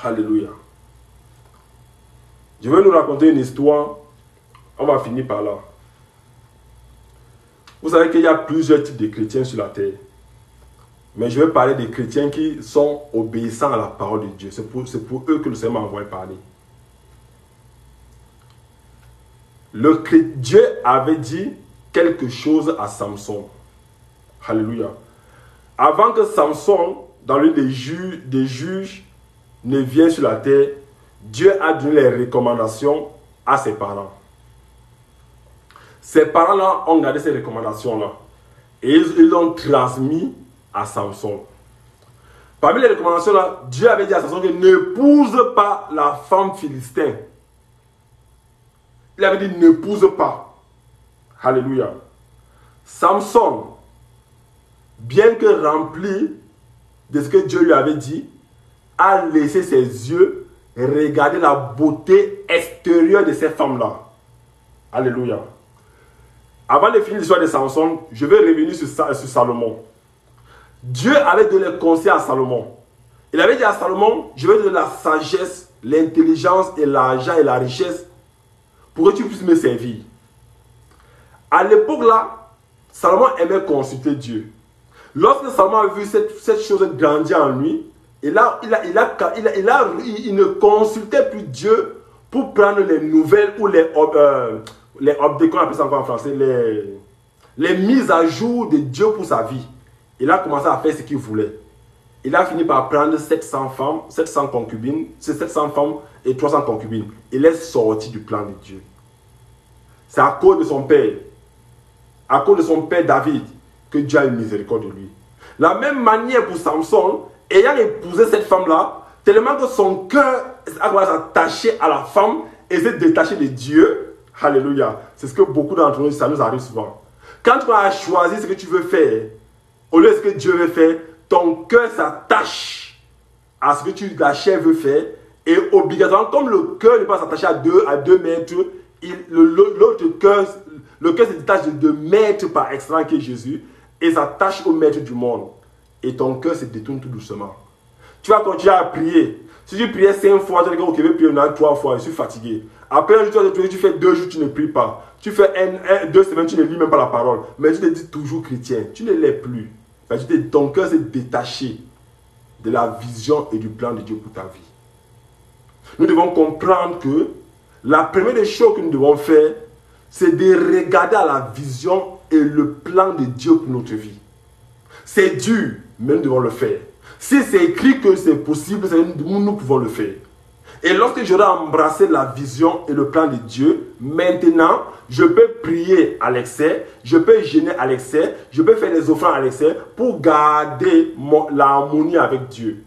Alléluia. Je vais nous raconter une histoire. On va finir par là. Vous savez qu'il y a plusieurs types de chrétiens sur la terre. Mais je vais parler des chrétiens qui sont obéissants à la parole de Dieu. C'est pour eux que le Seigneur m'a envoyé parler. Dieu avait dit quelque chose à Samson. Alléluia. Avant que Samson, dans l'une des juges, ne vienne sur la terre, Dieu a donné les recommandations à ses parents. Ses parents-là ont gardé ces recommandations-là. Et ils l'ont transmis à Samson. Parmi les recommandations-là, Dieu avait dit à Samson que n'épouse pas la femme philistine. Il avait dit n'épouse pas. Alléluia. Samson, bien que rempli de ce que Dieu lui avait dit, a laissé ses yeux regarder la beauté extérieure de ces femmes-là. Alléluia. Avant de finir l'histoire de Samson, je vais revenir sur Salomon. Dieu avait donné le conseil à Salomon. Il avait dit à Salomon, je vais te donner la sagesse, l'intelligence et l'argent et la richesse pour que tu puisses me servir. À l'époque là, Salomon aimait consulter Dieu. Lorsque Salomon a vu cette chose grandir en lui, il ne consultait plus Dieu pour prendre les nouvelles ou les updates, qu'on appelle ça encore en français, les mises à jour de Dieu pour sa vie. Il a commencé à faire ce qu'il voulait. Il a fini par prendre 700 femmes, 700 concubines, c'est 700 femmes et 300 concubines. Il est sorti du plan de Dieu. C'est à cause de son père David, que Dieu a eu miséricorde de lui. La même manière pour Samson, ayant épousé cette femme-là, tellement que son cœur a commencé à s'attacher à la femme et s'est détaché de Dieu. Alléluia. C'est ce que beaucoup d'entre nous, ça nous arrive souvent. Quand tu as choisi ce que tu veux faire, au lieu de ce que Dieu veut faire, ton cœur s'attache à ce que la chair veut faire. Et obligatoirement, comme le cœur n'est pas s'attacher à 2 mètres, l'autre cœur, le cœur se détache de 2 mètres par excellence qui est Jésus et s'attache au maître du monde. Et ton cœur se détourne tout doucement. Tu vas continuer à prier. Si tu priais 5 fois, tu vas dire, ok, je vais prier 3 fois, je suis fatigué. Après un jour, tu fais 2 jours, tu ne pries pas. Tu fais 2 semaines, tu ne lis même pas la parole. Mais tu te dis toujours chrétien. Tu ne l'es plus. Ton cœur s'est détaché de la vision et du plan de Dieu pour ta vie. Nous devons comprendre que la première des choses que nous devons faire, c'est de regarder à la vision et le plan de Dieu pour notre vie. C'est dur, mais nous devons le faire. Si c'est écrit que c'est possible, nous pouvons le faire. Et lorsque j'aurai embrassé la vision et le plan de Dieu, maintenant, je peux prier à l'excès, je peux jeûner à l'excès, je peux faire des offrandes à l'excès pour garder l'harmonie avec Dieu.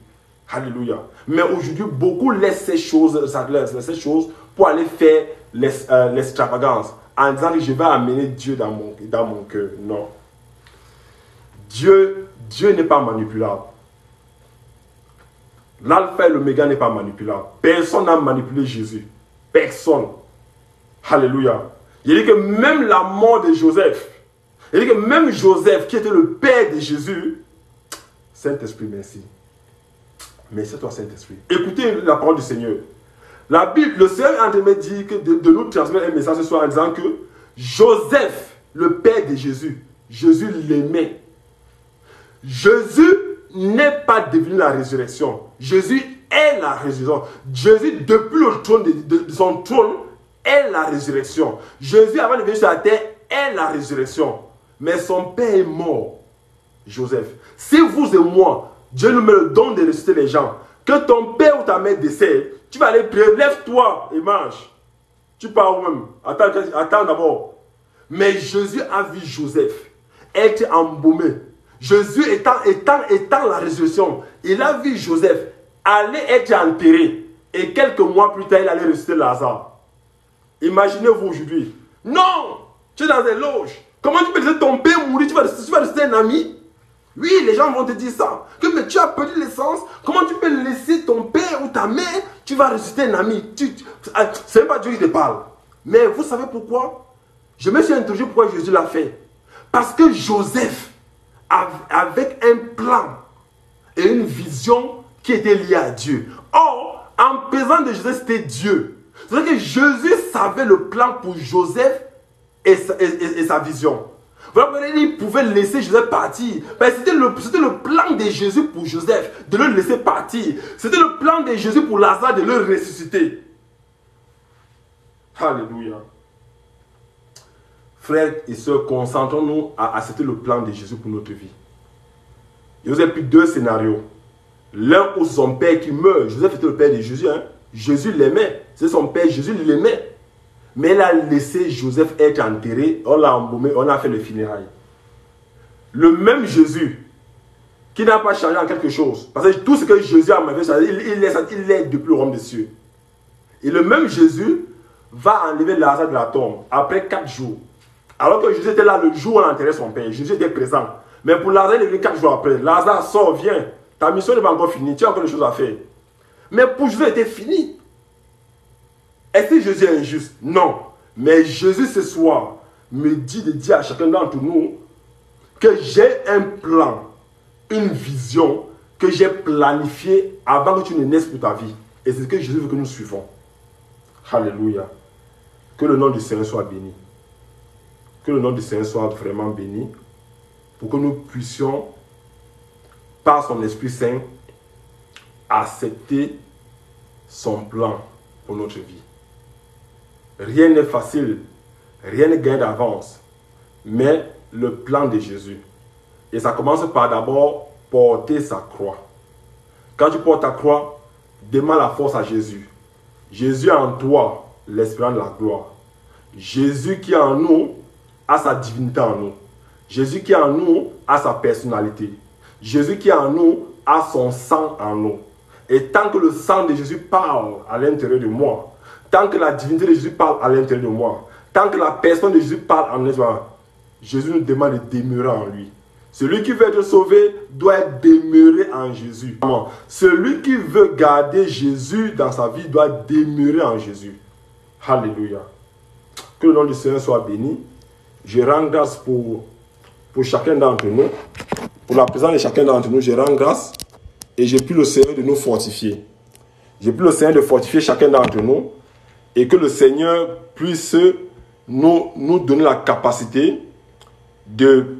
Alléluia. Mais aujourd'hui, beaucoup laissent ces choses pour aller faire l'extravagance en disant que je vais amener Dieu dans mon cœur. Non. Dieu n'est pas manipulable. L'alpha et l'oméga n'est pas manipulable. Personne n'a manipulé Jésus. Personne. Alléluia. Il dit que même la mort de Joseph, il dit que même Joseph, qui était le père de Jésus, Saint-Esprit, merci. Merci à toi, Saint-Esprit. Écoutez la parole du Seigneur. La Bible, le Seigneur est en train de me dire que de nous transmettre un message ce soir en disant que Joseph, le père de Jésus, Jésus l'aimait. Jésus n'est pas devenu la résurrection. Jésus est la résurrection. Jésus, depuis le trône de son trône, est la résurrection. Jésus, avant de venir sur la terre, est la résurrection. Mais son père est mort, Joseph. Si vous et moi, Dieu nous met le don de ressusciter les gens, que ton père ou ta mère décède, tu vas aller prier, lève-toi et mange. Tu pars où même? Attends d'abord. Mais Jésus a vu Joseph être embaumé. Jésus étant la résurrection, il a vu Joseph aller être enterré. Et quelques mois plus tard, il allait ressusciter Lazare. Imaginez-vous aujourd'hui. Non! Tu es dans des loges. Comment tu peux laisser ton père mourir? Tu vas ressusciter un ami? Oui, les gens vont te dire ça. Que mais tu as perdu l'essence. Comment tu peux laisser ton père ou ta mère? Tu vas ressusciter un ami. Ce n'est pas Dieu qui te parle. Mais vous savez pourquoi? Je me suis interrogé pourquoi Jésus l'a fait. Parce que Joseph, avec un plan et une vision qui était liée à Dieu. Or, en pesant de Joseph, c'était Dieu. C'est-à-dire que Jésus savait le plan pour Joseph et sa vision. Voilà, il pouvait laisser Joseph partir. C'était le plan de Jésus pour Joseph de le laisser partir. C'était le plan de Jésus pour Lazare de le ressusciter. Alléluia. Frères et sœurs, concentrons-nous à accepter le plan de Jésus pour notre vie. Il y a plus 2 scénarios. L'un où son père qui meurt. Joseph était le père de Jésus. Hein? Jésus l'aimait. C'est son père, Jésus l'aimait. Mais il a laissé Joseph être enterré. On l'a embaumé, on a fait le funérailles. Le même Jésus qui n'a pas changé en quelque chose. Parce que tout ce que Jésus a fait, il est depuis le royaume des cieux. Et le même Jésus va enlever Lazare de la tombe après 4 jours. Alors que Jésus était là le jour où on enterrait son père. Jésus était présent. Mais pour Lazare, il est venu 4 jours après. Lazare, sort, viens. Ta mission n'est pas encore finie. Tu as encore des choses à faire. Mais pour Jésus, c'était fini. Est-ce que Jésus est injuste? Non. Mais Jésus ce soir me dit de dire à chacun d'entre nous que j'ai un plan, une vision que j'ai planifiée avant que tu ne naisses pour ta vie. Et c'est ce que Jésus veut que nous suivons. Alléluia. Que le nom du Seigneur soit béni. Que le nom du Seigneur soit vraiment béni pour que nous puissions, par son Esprit Saint, accepter son plan pour notre vie. Rien n'est facile, rien n'est gagné d'avance, mais le plan de Jésus. Et ça commence par d'abord porter sa croix. Quand tu portes ta croix, demande la force à Jésus. Jésus en toi, l'espérance de la gloire. Jésus qui est en nous a sa divinité en nous. Jésus qui est en nous a sa personnalité. Jésus qui est en nous a son sang en nous. Et tant que le sang de Jésus parle à l'intérieur de moi, tant que la divinité de Jésus parle à l'intérieur de moi, tant que la personne de Jésus parle en moi, Jésus nous demande de demeurer en lui. Celui qui veut être sauvé doit être demeuré en Jésus. Celui qui veut garder Jésus dans sa vie doit demeurer en Jésus. Alléluia. Que le nom du Seigneur soit béni. Je rends grâce pour chacun d'entre nous. Pour la présence de chacun d'entre nous, je rends grâce. Et j'ai pris le Seigneur de nous fortifier. J'ai pris le Seigneur de fortifier chacun d'entre nous. Et que le Seigneur puisse nous donner la capacité de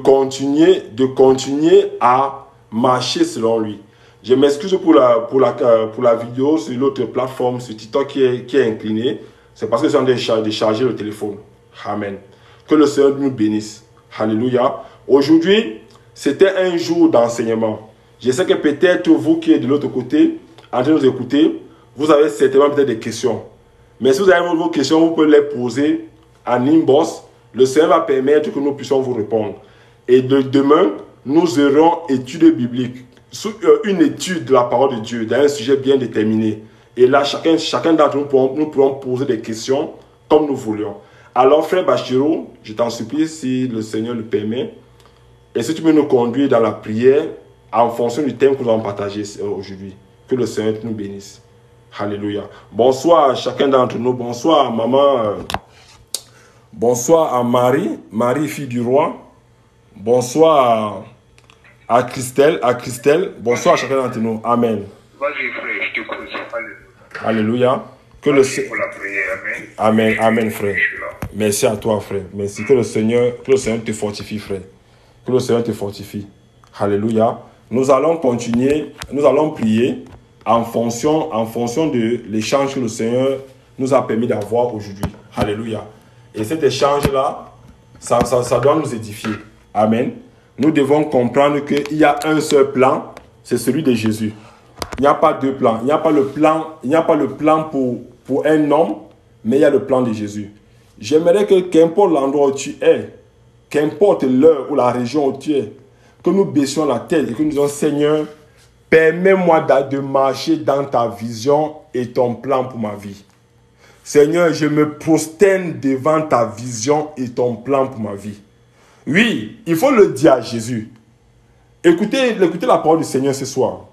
continuer à marcher selon lui. Je m'excuse pour la vidéo sur l'autre plateforme, sur TikTok qui est inclinée. C'est parce que j'ai en train de charger le téléphone. Amen. Que le Seigneur nous bénisse. Alléluia. Aujourd'hui, c'était un jour d'enseignement. Je sais que peut-être vous qui êtes de l'autre côté, en train de nous écouter, vous avez certainement peut-être des questions. Mais si vous avez vos questions, vous pouvez les poser en inbox. Le Seigneur va permettre que nous puissions vous répondre. Et demain, nous aurons étude biblique, une étude de la parole de Dieu, dans un sujet bien déterminé. Et là, chacun d'entre nous pourrons poser des questions comme nous voulions. Alors, frère Bachiro, je t'en supplie, si le Seigneur le permet, et si tu peux nous conduire dans la prière en fonction du thème que nous allons partager aujourd'hui. Que le Seigneur nous bénisse. Alléluia. Bonsoir à chacun d'entre nous. Bonsoir à maman. Bonsoir à Marie, fille du roi. Bonsoir à Christelle. Bonsoir à chacun d'entre nous. Amen. Vas-y, frère, je te prie. Alléluia. Que le Pour la prière, amen. Amen, frère. Merci à toi, frère. Merci. Que le Seigneur te fortifie, frère. Que le Seigneur te fortifie. Alléluia. Nous allons continuer, nous allons prier en fonction de l'échange que le Seigneur nous a permis d'avoir aujourd'hui. Alléluia. Et cet échange-là, ça doit nous édifier. Amen. Nous devons comprendre qu'il y a un seul plan, c'est celui de Jésus. Il n'y a pas deux plans. Il n'y a pas le plan pour un homme, mais il y a le plan de Jésus. J'aimerais que qu'importe l'endroit où tu es, qu'importe l'heure ou la région où tu es, que nous baissions la tête et que nous disons, Seigneur, permets-moi de marcher dans ta vision et ton plan pour ma vie. Seigneur, je me prosterne devant ta vision et ton plan pour ma vie. Oui, il faut le dire à Jésus. Écoutez la parole du Seigneur ce soir.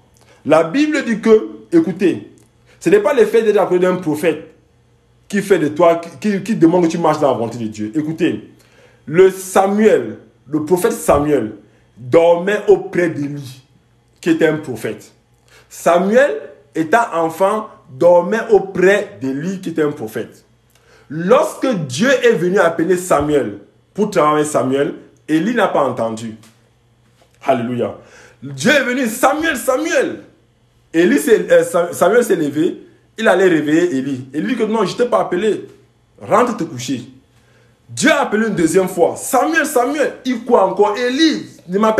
La Bible dit que, écoutez, ce n'est pas le fait d'être à côté d'un prophète qui fait de toi, qui demande que tu marches dans la volonté de Dieu. Écoutez, le prophète Samuel, dormait auprès d'Élie, qui était un prophète. Samuel, étant enfant, dormait auprès d'Élie, qui était un prophète. Lorsque Dieu est venu appeler Samuel pour travailler Samuel, Élie n'a pas entendu. Alléluia. Dieu est venu, Samuel. Samuel s'est levé, il allait réveiller Élie. Élie dit que non, je ne t'ai pas appelé, rentre te coucher. Dieu a appelé une deuxième fois, Samuel, il croit encore, Élie,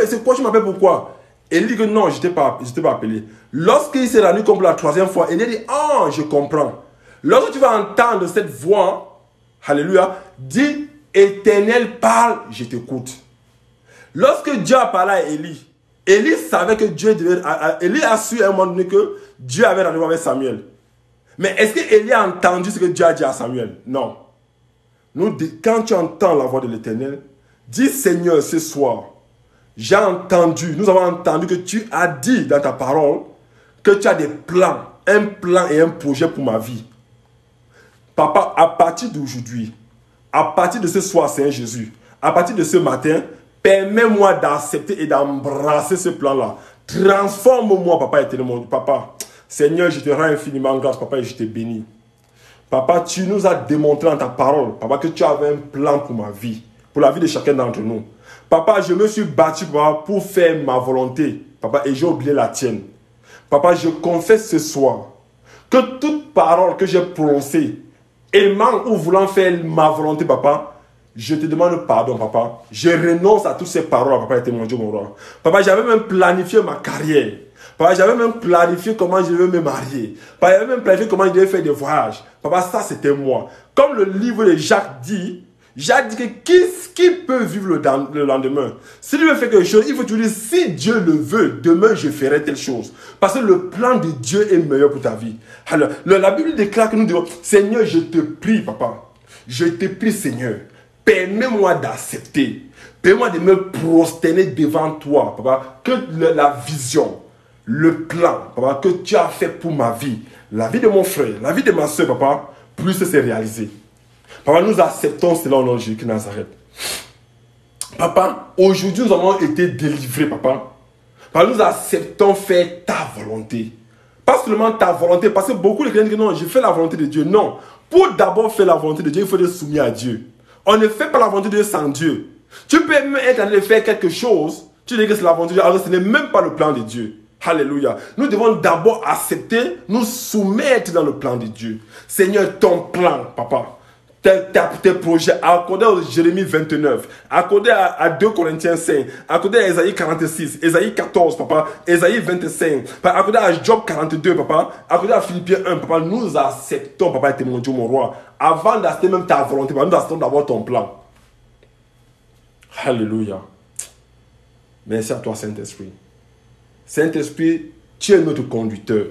c'est quoi, tu m'appelles pourquoi? Élie dit que non, je ne t'ai pas appelé. Lorsqu'il s'est rendu compte pour la troisième fois, Élie dit, oh, je comprends. Lorsque tu vas entendre cette voix, alléluia, dis, Éternel parle, je t'écoute. Lorsque Dieu a parlé à Élie, Élie savait que Élie a su à un moment donné que Dieu avait rendez-vous avec Samuel. Mais est-ce que Élie a entendu ce que Dieu a dit à Samuel? Non. Quand tu entends la voix de l'Éternel, dis Seigneur, ce soir, nous avons entendu que tu as dit dans ta parole que tu as des plans, un plan et un projet pour ma vie. Papa, à partir d'aujourd'hui, à partir de ce soir, Seigneur Jésus, à partir de ce matin, permets-moi d'accepter et d'embrasser ce plan-là. Transforme-moi, Papa éternellement. Papa, Seigneur, je te rends infiniment grâce, Papa, et je te bénis. Papa, tu nous as démontré dans ta parole, Papa, que tu avais un plan pour ma vie, pour la vie de chacun d'entre nous. Papa, je me suis battu, Papa, pour faire ma volonté, Papa, et j'ai oublié la tienne. Papa, je confesse ce soir que toute parole que j'ai prononcée, aimant ou voulant faire ma volonté, Papa, je te demande pardon, Papa. Je renonce à toutes ces paroles, Papa, et mon Dieu, mon roi. Papa, j'avais même planifié ma carrière. Papa, j'avais même planifié comment je devais me marier. Papa, j'avais même planifié comment je devais faire des voyages. Papa, ça, c'était moi. Comme le livre de Jacques dit que qui peut vivre le lendemain? Si Dieu veut faire quelque chose, il faut toujours dire, si Dieu le veut, demain je ferai telle chose. Parce que le plan de Dieu est meilleur pour ta vie. Alors, la Bible déclare que nous devons, Seigneur, je te prie, Papa. Je te prie, Seigneur. Permets-moi d'accepter. Permets-moi de me prosterner devant toi, Papa. Que la vision, le plan, Papa, que tu as fait pour ma vie, la vie de mon frère, la vie de ma soeur, Papa, puisse se réaliser. Papa, nous acceptons cela au nom de Jésus de Nazareth. Papa, aujourd'hui nous avons été délivrés, Papa. Papa, nous acceptons faire ta volonté. Pas seulement ta volonté, parce que beaucoup de gens disent non, je fais la volonté de Dieu. Non, pour d'abord faire la volonté de Dieu, il faut être soumis à Dieu. On ne fait pas la volonté de Dieu sans Dieu. Tu peux même être en train de faire quelque chose, tu dis que c'est la volonté de Dieu, alors ce n'est même pas le plan de Dieu. Alléluia. Nous devons d'abord accepter, nous soumettre dans le plan de Dieu. Seigneur, ton plan, Papa. Tes projets, accordés à Jérémie 29, accordés à 2 Corinthiens 5, accordés à Ésaïe 46, Ésaïe 14, Papa, Ésaïe 25, accordés à Job 42, Papa, accordés à Philippiens 1, Papa, nous acceptons, Papa, et mon Dieu, mon roi, avant d'accepter même ta volonté, Papa, nous acceptons d'avoir ton plan. Alléluia. Merci à toi, Saint-Esprit. Saint-Esprit, tu es notre conducteur.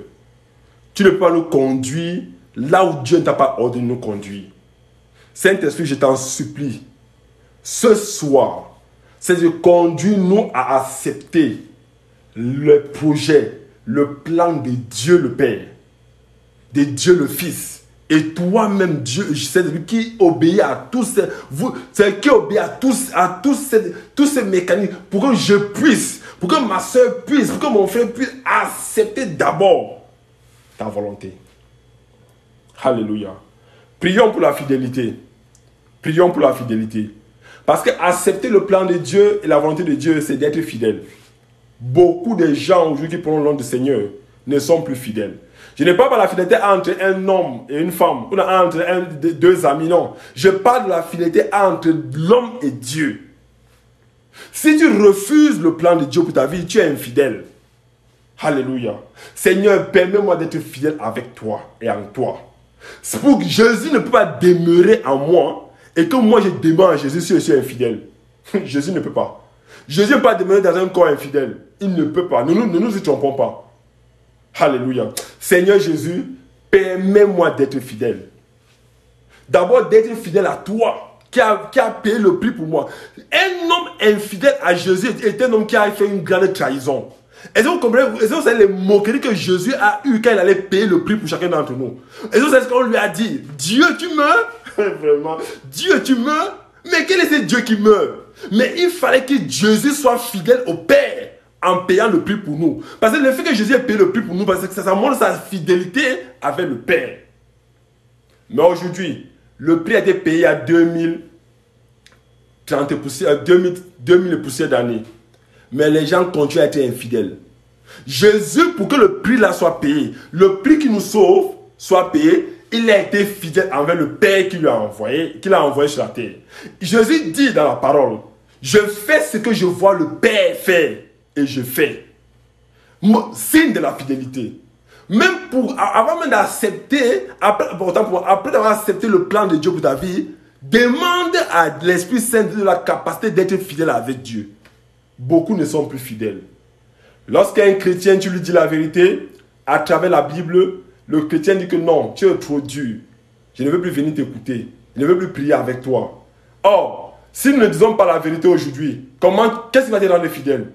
Tu ne peux pas nous conduire là où Dieu ne t'a pas ordonné de nous conduire. Saint-Esprit, je t'en supplie, ce soir, c'est de conduire-nous à accepter le projet, le plan de Dieu le Père, de Dieu le Fils, et toi-même, Dieu, c'est celui qui obéit à tous ces, qui obéit à tous ces mécanismes pour que je puisse, pour que ma soeur puisse, pour que mon frère puisse accepter d'abord ta volonté. Alléluia. Prions pour la fidélité. Prions pour la fidélité. Parce que accepter le plan de Dieu et la volonté de Dieu, c'est d'être fidèle. Beaucoup de gens aujourd'hui qui prennent le nom du Seigneur ne sont plus fidèles. Je ne parle pas de la fidélité entre un homme et une femme, ou entre deux amis, non. Je parle de la fidélité entre l'homme et Dieu. Si tu refuses le plan de Dieu pour ta vie, tu es infidèle. Alléluia. Seigneur, permets-moi d'être fidèle avec toi et en toi. C'est pour que Jésus ne peut pas demeurer en moi et que moi je demeure en Jésus si je suis infidèle. Jésus ne peut pas. Jésus ne peut pas demeurer dans un corps infidèle. Il ne peut pas. Ne nous y trompons pas. Alléluia. Seigneur Jésus, permets-moi d'être fidèle. D'abord d'être fidèle à toi qui a payé le prix pour moi. Un homme infidèle à Jésus est un homme qui a fait une grande trahison. Est-ce que vous comprenez? Est-ce que vous savez les moqueries que Jésus a eues quand il allait payer le prix pour chacun d'entre nous? Est-ce que vous savez ce qu'on lui a dit? Dieu, tu meurs? Vraiment. Dieu, tu meurs? Mais quel est ce Dieu qui meurt? Mais il fallait que Jésus soit fidèle au Père en payant le prix pour nous. Parce que le fait que Jésus ait payé le prix pour nous, parce que ça montre sa fidélité avec le Père. Mais aujourd'hui, le prix a été payé à 2000 poussières d'années. Mais les gens continuent à être infidèles. Jésus, pour que le prix là soit payé, le prix qui nous sauve soit payé, il a été fidèle envers le Père qui l'a envoyé sur la terre. Jésus dit dans la parole, je fais ce que je vois le Père faire et je fais. Signe de la fidélité. Même avant même d'accepter, après d'avoir accepté le plan de Dieu pour ta vie, demande à l'Esprit Saint de la capacité d'être fidèle avec Dieu. Beaucoup ne sont plus fidèles. Lorsqu'un chrétien, tu lui dis la vérité, à travers la Bible, le chrétien dit que non, tu es trop dur. Je ne veux plus venir t'écouter. Je ne veux plus prier avec toi. Or, si nous ne disons pas la vérité aujourd'hui, qu'est-ce qui va te rendre fidèle?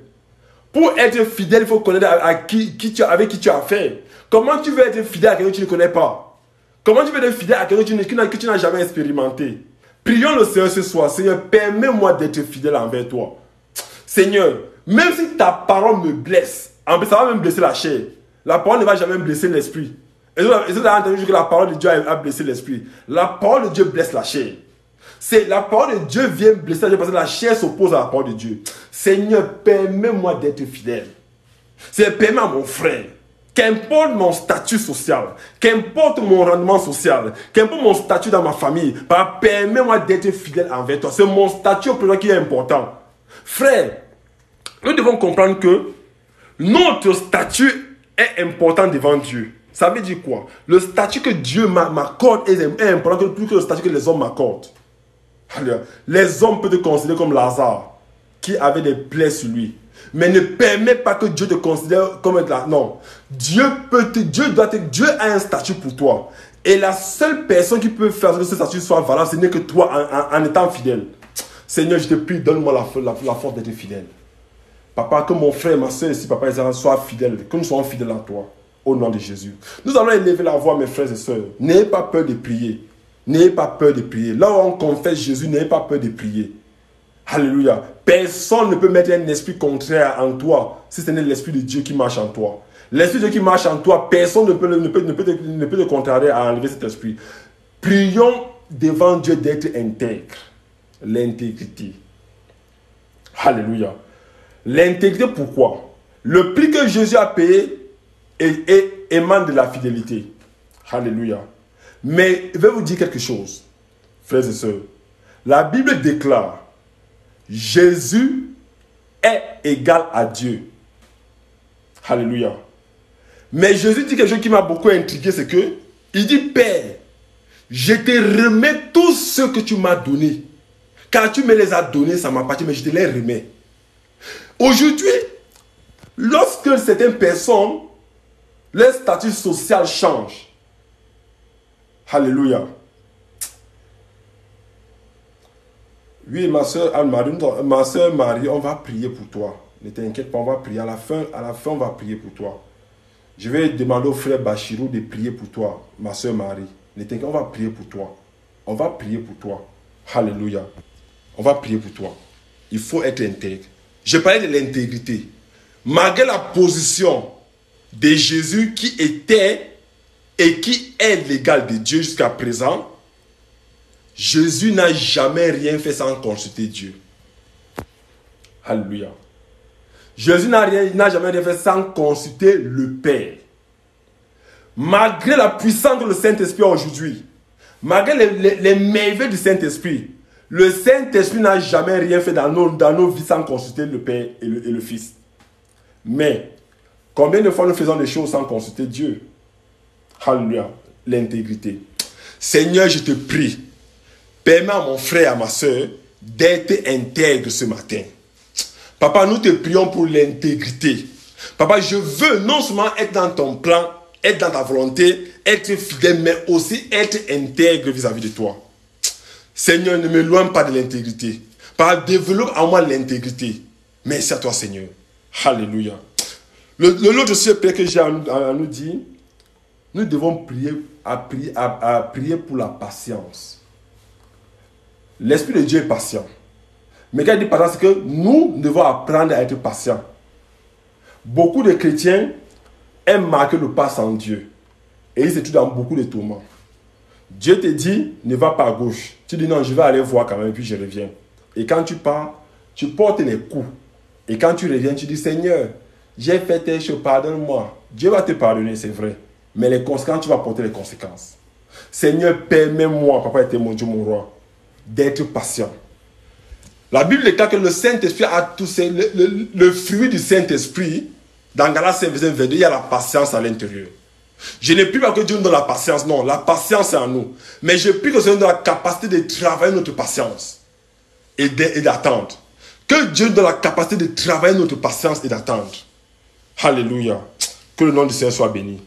Pour être fidèle, il faut connaître avec qui tu as affaire. Comment tu veux être fidèle à quelqu'un que tu ne connais pas? Comment tu peux être fidèle à quelqu'un que tu n'as jamais expérimenté? Prions le Seigneur ce soir. Seigneur, permets-moi d'être fidèle envers toi. Seigneur, même si ta parole me blesse, en plus ça va même blesser la chair. La parole ne va jamais blesser l'esprit. Et vous avez entendu que la parole de Dieu a blessé l'esprit. La parole de Dieu blesse la chair. C'est la parole de Dieu vient blesser la chair parce que la chair s'oppose à la parole de Dieu. Seigneur, permets-moi d'être fidèle. Seigneur, permets à mon frère, qu'importe mon statut social, qu'importe mon rendement social, qu'importe mon statut dans ma famille, permets-moi d'être fidèle envers toi. C'est mon statut au présent qui est important. Frère, nous devons comprendre que notre statut est important devant Dieu. Ça veut dire quoi? Le statut que Dieu m'accorde est important plus que le statut que les hommes m'accordent. Les hommes peuvent te considérer comme Lazare, qui avait des plaies sur lui. Mais ne permet pas que Dieu te considère comme être là. Non. Dieu a un statut pour toi. Et la seule personne qui peut faire que ce statut soit valable, ce n'est que toi en étant fidèle. Seigneur, je te prie, donne-moi la force d'être fidèle. Papa, que mon frère et ma soeur ici, papa, ils soient fidèles. Que nous soyons fidèles à toi. Au nom de Jésus. Nous allons élever la voix, mes frères et sœurs. N'ayez pas peur de prier. N'ayez pas peur de prier. Là où on confesse Jésus, n'ayez pas peur de prier. Alléluia. Personne ne peut mettre un esprit contraire en toi si ce n'est l'esprit de Dieu qui marche en toi. L'esprit de Dieu qui marche en toi, personne ne peut te contrarier à enlever cet esprit. Prions devant Dieu d'être intègre. L'intégrité. Alléluia. L'intégrité, pourquoi? Le prix que Jésus a payé émane de la fidélité. Alléluia. Mais je vais vous dire quelque chose, frères et sœurs. La Bible déclare Jésus est égal à Dieu. Alléluia. Mais Jésus dit quelque chose qui m'a beaucoup intrigué, c'est que il dit, Père, je te remets tout ce que tu m'as donné. Quand tu me les as donnés, ça m'appartient, mais je te les remets. Aujourd'hui, lorsque certaines personnes, leur statut social change. Alléluia. Oui, ma soeur Marie, on va prier pour toi. Ne t'inquiète pas, on va prier. À la fin, on va prier pour toi. Je vais demander au frère Bachirou de prier pour toi, ma soeur Marie. Ne t'inquiète pas, on va prier pour toi. On va prier pour toi. Alléluia. On va prier pour toi. Il faut être intègre. Je parlais de l'intégrité. Malgré la position de Jésus qui était et qui est l'égal de Dieu jusqu'à présent, Jésus n'a jamais rien fait sans consulter Dieu. Alléluia. Jésus n'a jamais rien fait sans consulter le Père. Malgré la puissance de le Saint-Esprit aujourd'hui, malgré les merveilles du Saint-Esprit, le Saint-Esprit n'a jamais rien fait dans nos vies sans consulter le Père et le Fils. Mais, combien de fois nous faisons des choses sans consulter Dieu? Alléluia. L'intégrité. Seigneur, je te prie, permets à mon frère et à ma soeur d'être intègre ce matin. Papa, nous te prions pour l'intégrité. Papa, je veux non seulement être dans ton plan, être dans ta volonté, être fidèle, mais aussi être intègre vis-à-vis de toi. Seigneur, ne m'éloigne pas de l'intégrité. Papa, développe en moi l'intégrité. Merci à toi, Seigneur. Alléluia. L'autre sujet que j'ai à nous dire, nous devons prier pour la patience. L'Esprit de Dieu est patient. Mais quand il dit patient, c'est que nous devons apprendre à être patients. Beaucoup de chrétiens aiment marquer le pas sans Dieu. Et ils se trouvent dans beaucoup de tourments. Dieu te dit, ne va pas à gauche. Tu dis non, je vais aller voir quand même, et puis je reviens. Et quand tu pars, tu portes les coups. Et quand tu reviens, tu dis, Seigneur, j'ai fait tes choses, pardonne-moi. Dieu va te pardonner, c'est vrai. Mais les conséquences, tu vas porter les conséquences. Seigneur, permets-moi, papa était mon Dieu, mon roi, d'être patient. La Bible déclare que le Saint-Esprit a tous le fruit du Saint-Esprit. Dans Galates 5, verset 22, il y a la patience à l'intérieur. Je ne prie pas que Dieu nous donne la patience, non, la patience est en nous. Mais je prie que Dieu nous donne la capacité de travailler notre patience et d'attendre. Que Dieu nous donne la capacité de travailler notre patience et d'attendre. Alléluia. Que le nom du Seigneur soit béni.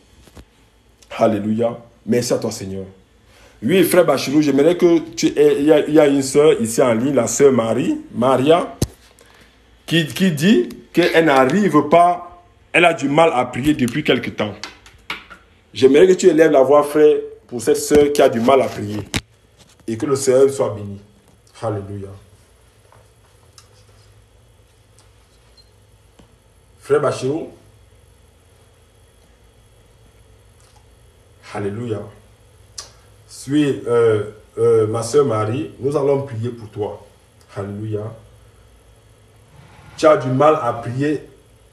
Alléluia. Merci à toi, Seigneur. Oui, frère Bachirou, j'aimerais que il y a une soeur ici en ligne, la soeur Maria, qui dit qu'elle n'arrive pas, elle a du mal à prier depuis quelque temps. J'aimerais que tu élèves la voix, frère, pour cette sœur qui a du mal à prier. Et que le Seigneur soit béni. Alléluia. Frère Bachirou. Alléluia. Suis ma sœur Marie, nous allons prier pour toi. Alléluia. Tu as du mal à prier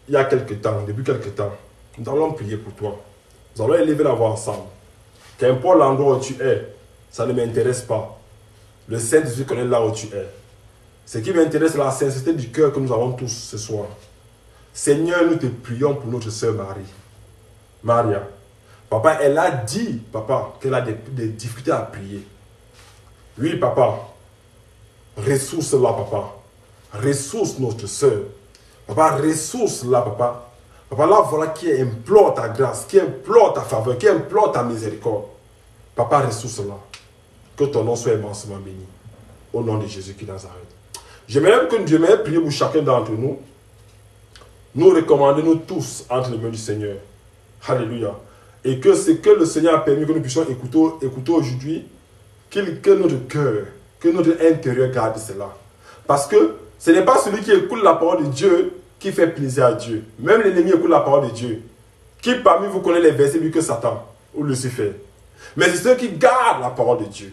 il y a quelque temps, depuis quelque temps. Nous allons prier pour toi. Nous allons élever la voix ensemble. Qu'importe l'endroit où tu es, ça ne m'intéresse pas. Le Saint-Esprit connaît là où tu es. Ce qui m'intéresse, c'est la sincérité du cœur que nous avons tous ce soir. Seigneur, nous te prions pour notre sœur Marie. Maria. Papa, elle a dit, papa, qu'elle a des difficultés à prier. Oui, papa. Ressource-la, papa. Ressource notre sœur. Papa, ressource-la, papa. Papa, là, voilà qui implore ta grâce, qui implore ta faveur, qui implore ta miséricorde. Papa, ressource-la. Que ton nom soit immensément béni. Au nom de Jésus-Christ de Nazareth. J'aimerais prier pour chacun d'entre nous. Nous recommander nous tous entre les mains du Seigneur. Alléluia. Et que ce que le Seigneur a permis que nous puissions écouter aujourd'hui, que notre cœur, que notre intérieur garde cela. Parce que ce n'est pas celui qui écoute la parole de Dieu qui fait plaisir à Dieu. Même l'ennemi écoute la parole de Dieu. Qui parmi vous connaît les versets mieux que Satan ou Lucifer? Mais c'est ceux qui gardent la parole de Dieu.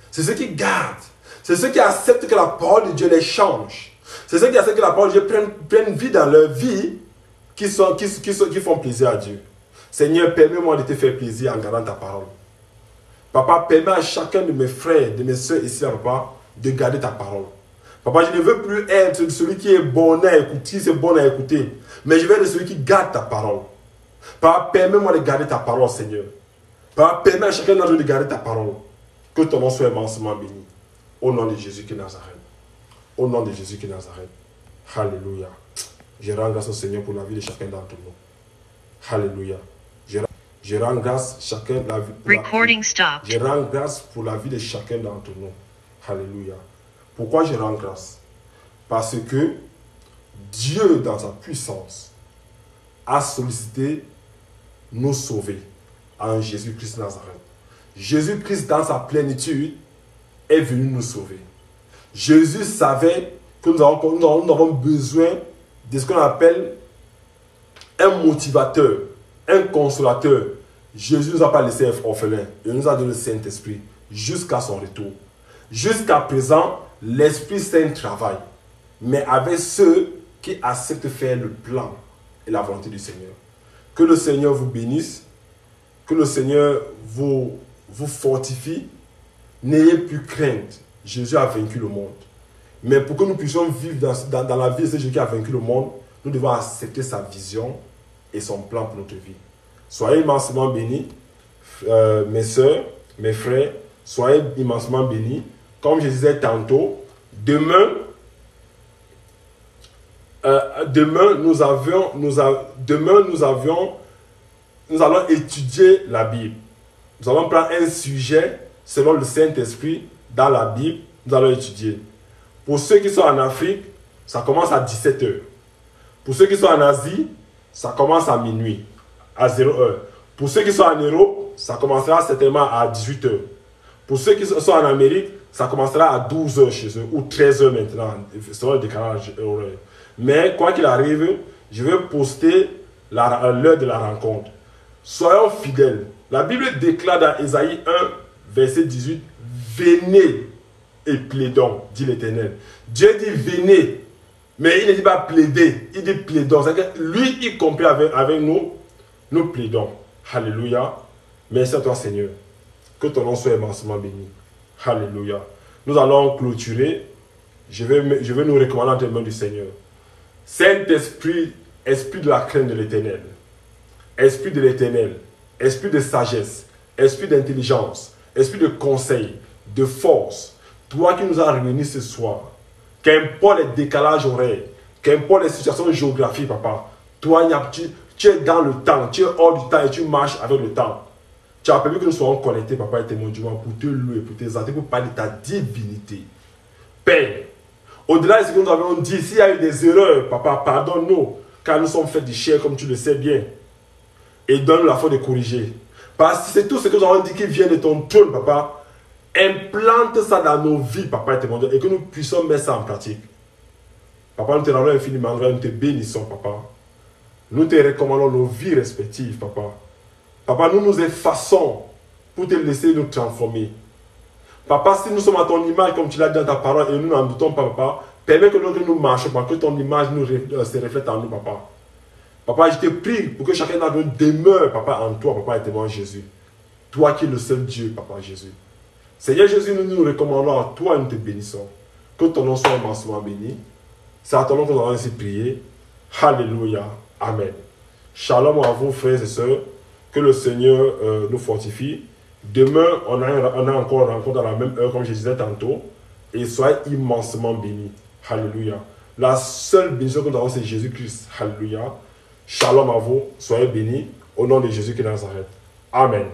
C'est ceux qui gardent. C'est ceux qui acceptent que la parole de Dieu les change. C'est ceux qui acceptent que la parole de Dieu prenne vie dans leur vie qui font plaisir à Dieu. Seigneur, permets-moi de te faire plaisir en gardant ta parole. Papa, permets à chacun de mes frères, de mes soeurs ici, papa, de garder ta parole. Papa, je ne veux plus être celui qui est bon à écouter, c'est bon à écouter. Mais je veux être celui qui garde ta parole. Papa, permets-moi de garder ta parole, Seigneur. Papa, permets à chacun d'entre nous de garder ta parole. Que ton nom soit immensément béni. Au nom de Jésus-Christ de Nazareth. Au nom de Jésus-Christ de Nazareth. Alléluia. Je rends grâce au Seigneur pour la vie de chacun d'entre nous. Alléluia. Je rends grâce chacun la vie. Je rends grâce pour la vie de chacun d'entre nous. Alléluia. Pourquoi je rends grâce? Parce que Dieu, dans sa puissance, a sollicité nous sauver en Jésus-Christ de Nazareth. Jésus-Christ, dans sa plénitude, est venu nous sauver. Jésus savait que nous avons besoin de ce qu'on appelle un motivateur, un consolateur. Jésus ne nous a pas laissé orphelins. Il nous a donné le Saint-Esprit jusqu'à son retour. Jusqu'à présent, l'Esprit Saint travaille. Mais avec ceux qui acceptent de faire le plan et la volonté du Seigneur. Que le Seigneur vous bénisse. Que le Seigneur vous fortifie. N'ayez plus crainte. Jésus a vaincu le monde. Mais pour que nous puissions vivre dans la vie de Jésus qui a vaincu le monde, nous devons accepter sa vision et son plan pour notre vie. Soyez immensément bénis, mes soeurs, mes frères, soyez immensément bénis. Comme je disais tantôt, demain nous allons étudier la Bible. Nous allons prendre un sujet selon le Saint-Esprit dans la Bible. Nous allons étudier. Pour ceux qui sont en Afrique, ça commence à 17 h. Pour ceux qui sont en Asie, ça commence à minuit, à 0 h. Pour ceux qui sont en Europe, ça commencera certainement à 18 h. Pour ceux qui sont en Amérique, ça commencera à 12 h chez eux, ou 13 h maintenant, selon le décalage horaire. Mais quoi qu'il arrive, je vais poster l'heure de la rencontre. Soyons fidèles. La Bible déclare dans Ésaïe 1, verset 18, « Venez et plaidons, dit l'Éternel. » Dieu dit « Venez ». Mais il ne dit pas plaider, il dit plaidons. C'est-à-dire que lui, y compris avec nous, nous plaidons. Alléluia. Merci à toi, Seigneur. Que ton nom soit immensément béni. Alléluia. Nous allons clôturer. Je vais nous recommander entre les mains du Seigneur. Saint-Esprit, esprit de la crainte de l'Éternel. Esprit de l'Éternel. Esprit de sagesse. Esprit d'intelligence. Esprit de conseil. De force. Toi qui nous as réunis ce soir. Qu'importe les décalages horaires, qu'importe les situations géographiques, papa, toi, tu es dans le temps, tu es hors du temps et tu marches avec le temps. Tu as permis que nous soyons connectés, papa, et témoins du monde pour te louer, pour t'exalter, pour parler de ta divinité. Père, au-delà de ce que nous avons dit, s'il y a eu des erreurs, papa, pardonne-nous, car nous sommes faits de chair, comme tu le sais bien. Et donne-nous la foi de corriger. Parce que c'est tout ce que nous avons dit qui vient de ton trône, papa. Implante ça dans nos vies, papa, et que nous puissions mettre ça en pratique. Papa, nous te rendons infiniment grâce, nous te bénissons, papa. Nous te recommandons nos vies respectives, papa. Papa, nous nous effaçons pour te laisser nous transformer. Papa, si nous sommes à ton image, comme tu l'as dit dans ta parole, et nous n'en doutons pas, papa, permets que nous marchions, papa, que ton image se reflète en nous, papa. Papa, je te prie pour que chacun d'entre nous demeure, papa, en toi, papa, et témoin Jésus. Toi qui es le seul Dieu, papa Jésus. Seigneur Jésus, nous nous recommandons à toi et nous te bénissons. Que ton nom soit immensement béni. C'est à ton nom que nous allons ainsi prier. Alléluia. Amen. Shalom à vous, frères et sœurs. Que le Seigneur nous fortifie. Demain, on a encore une rencontre à la même heure, comme je disais tantôt. Et soyez immensement bénis. Alléluia. La seule bénédiction que nous avons, c'est Jésus-Christ. Alléluia. Shalom à vous. Soyez bénis. Au nom de Jésus qui est dans Nazareth. Amen.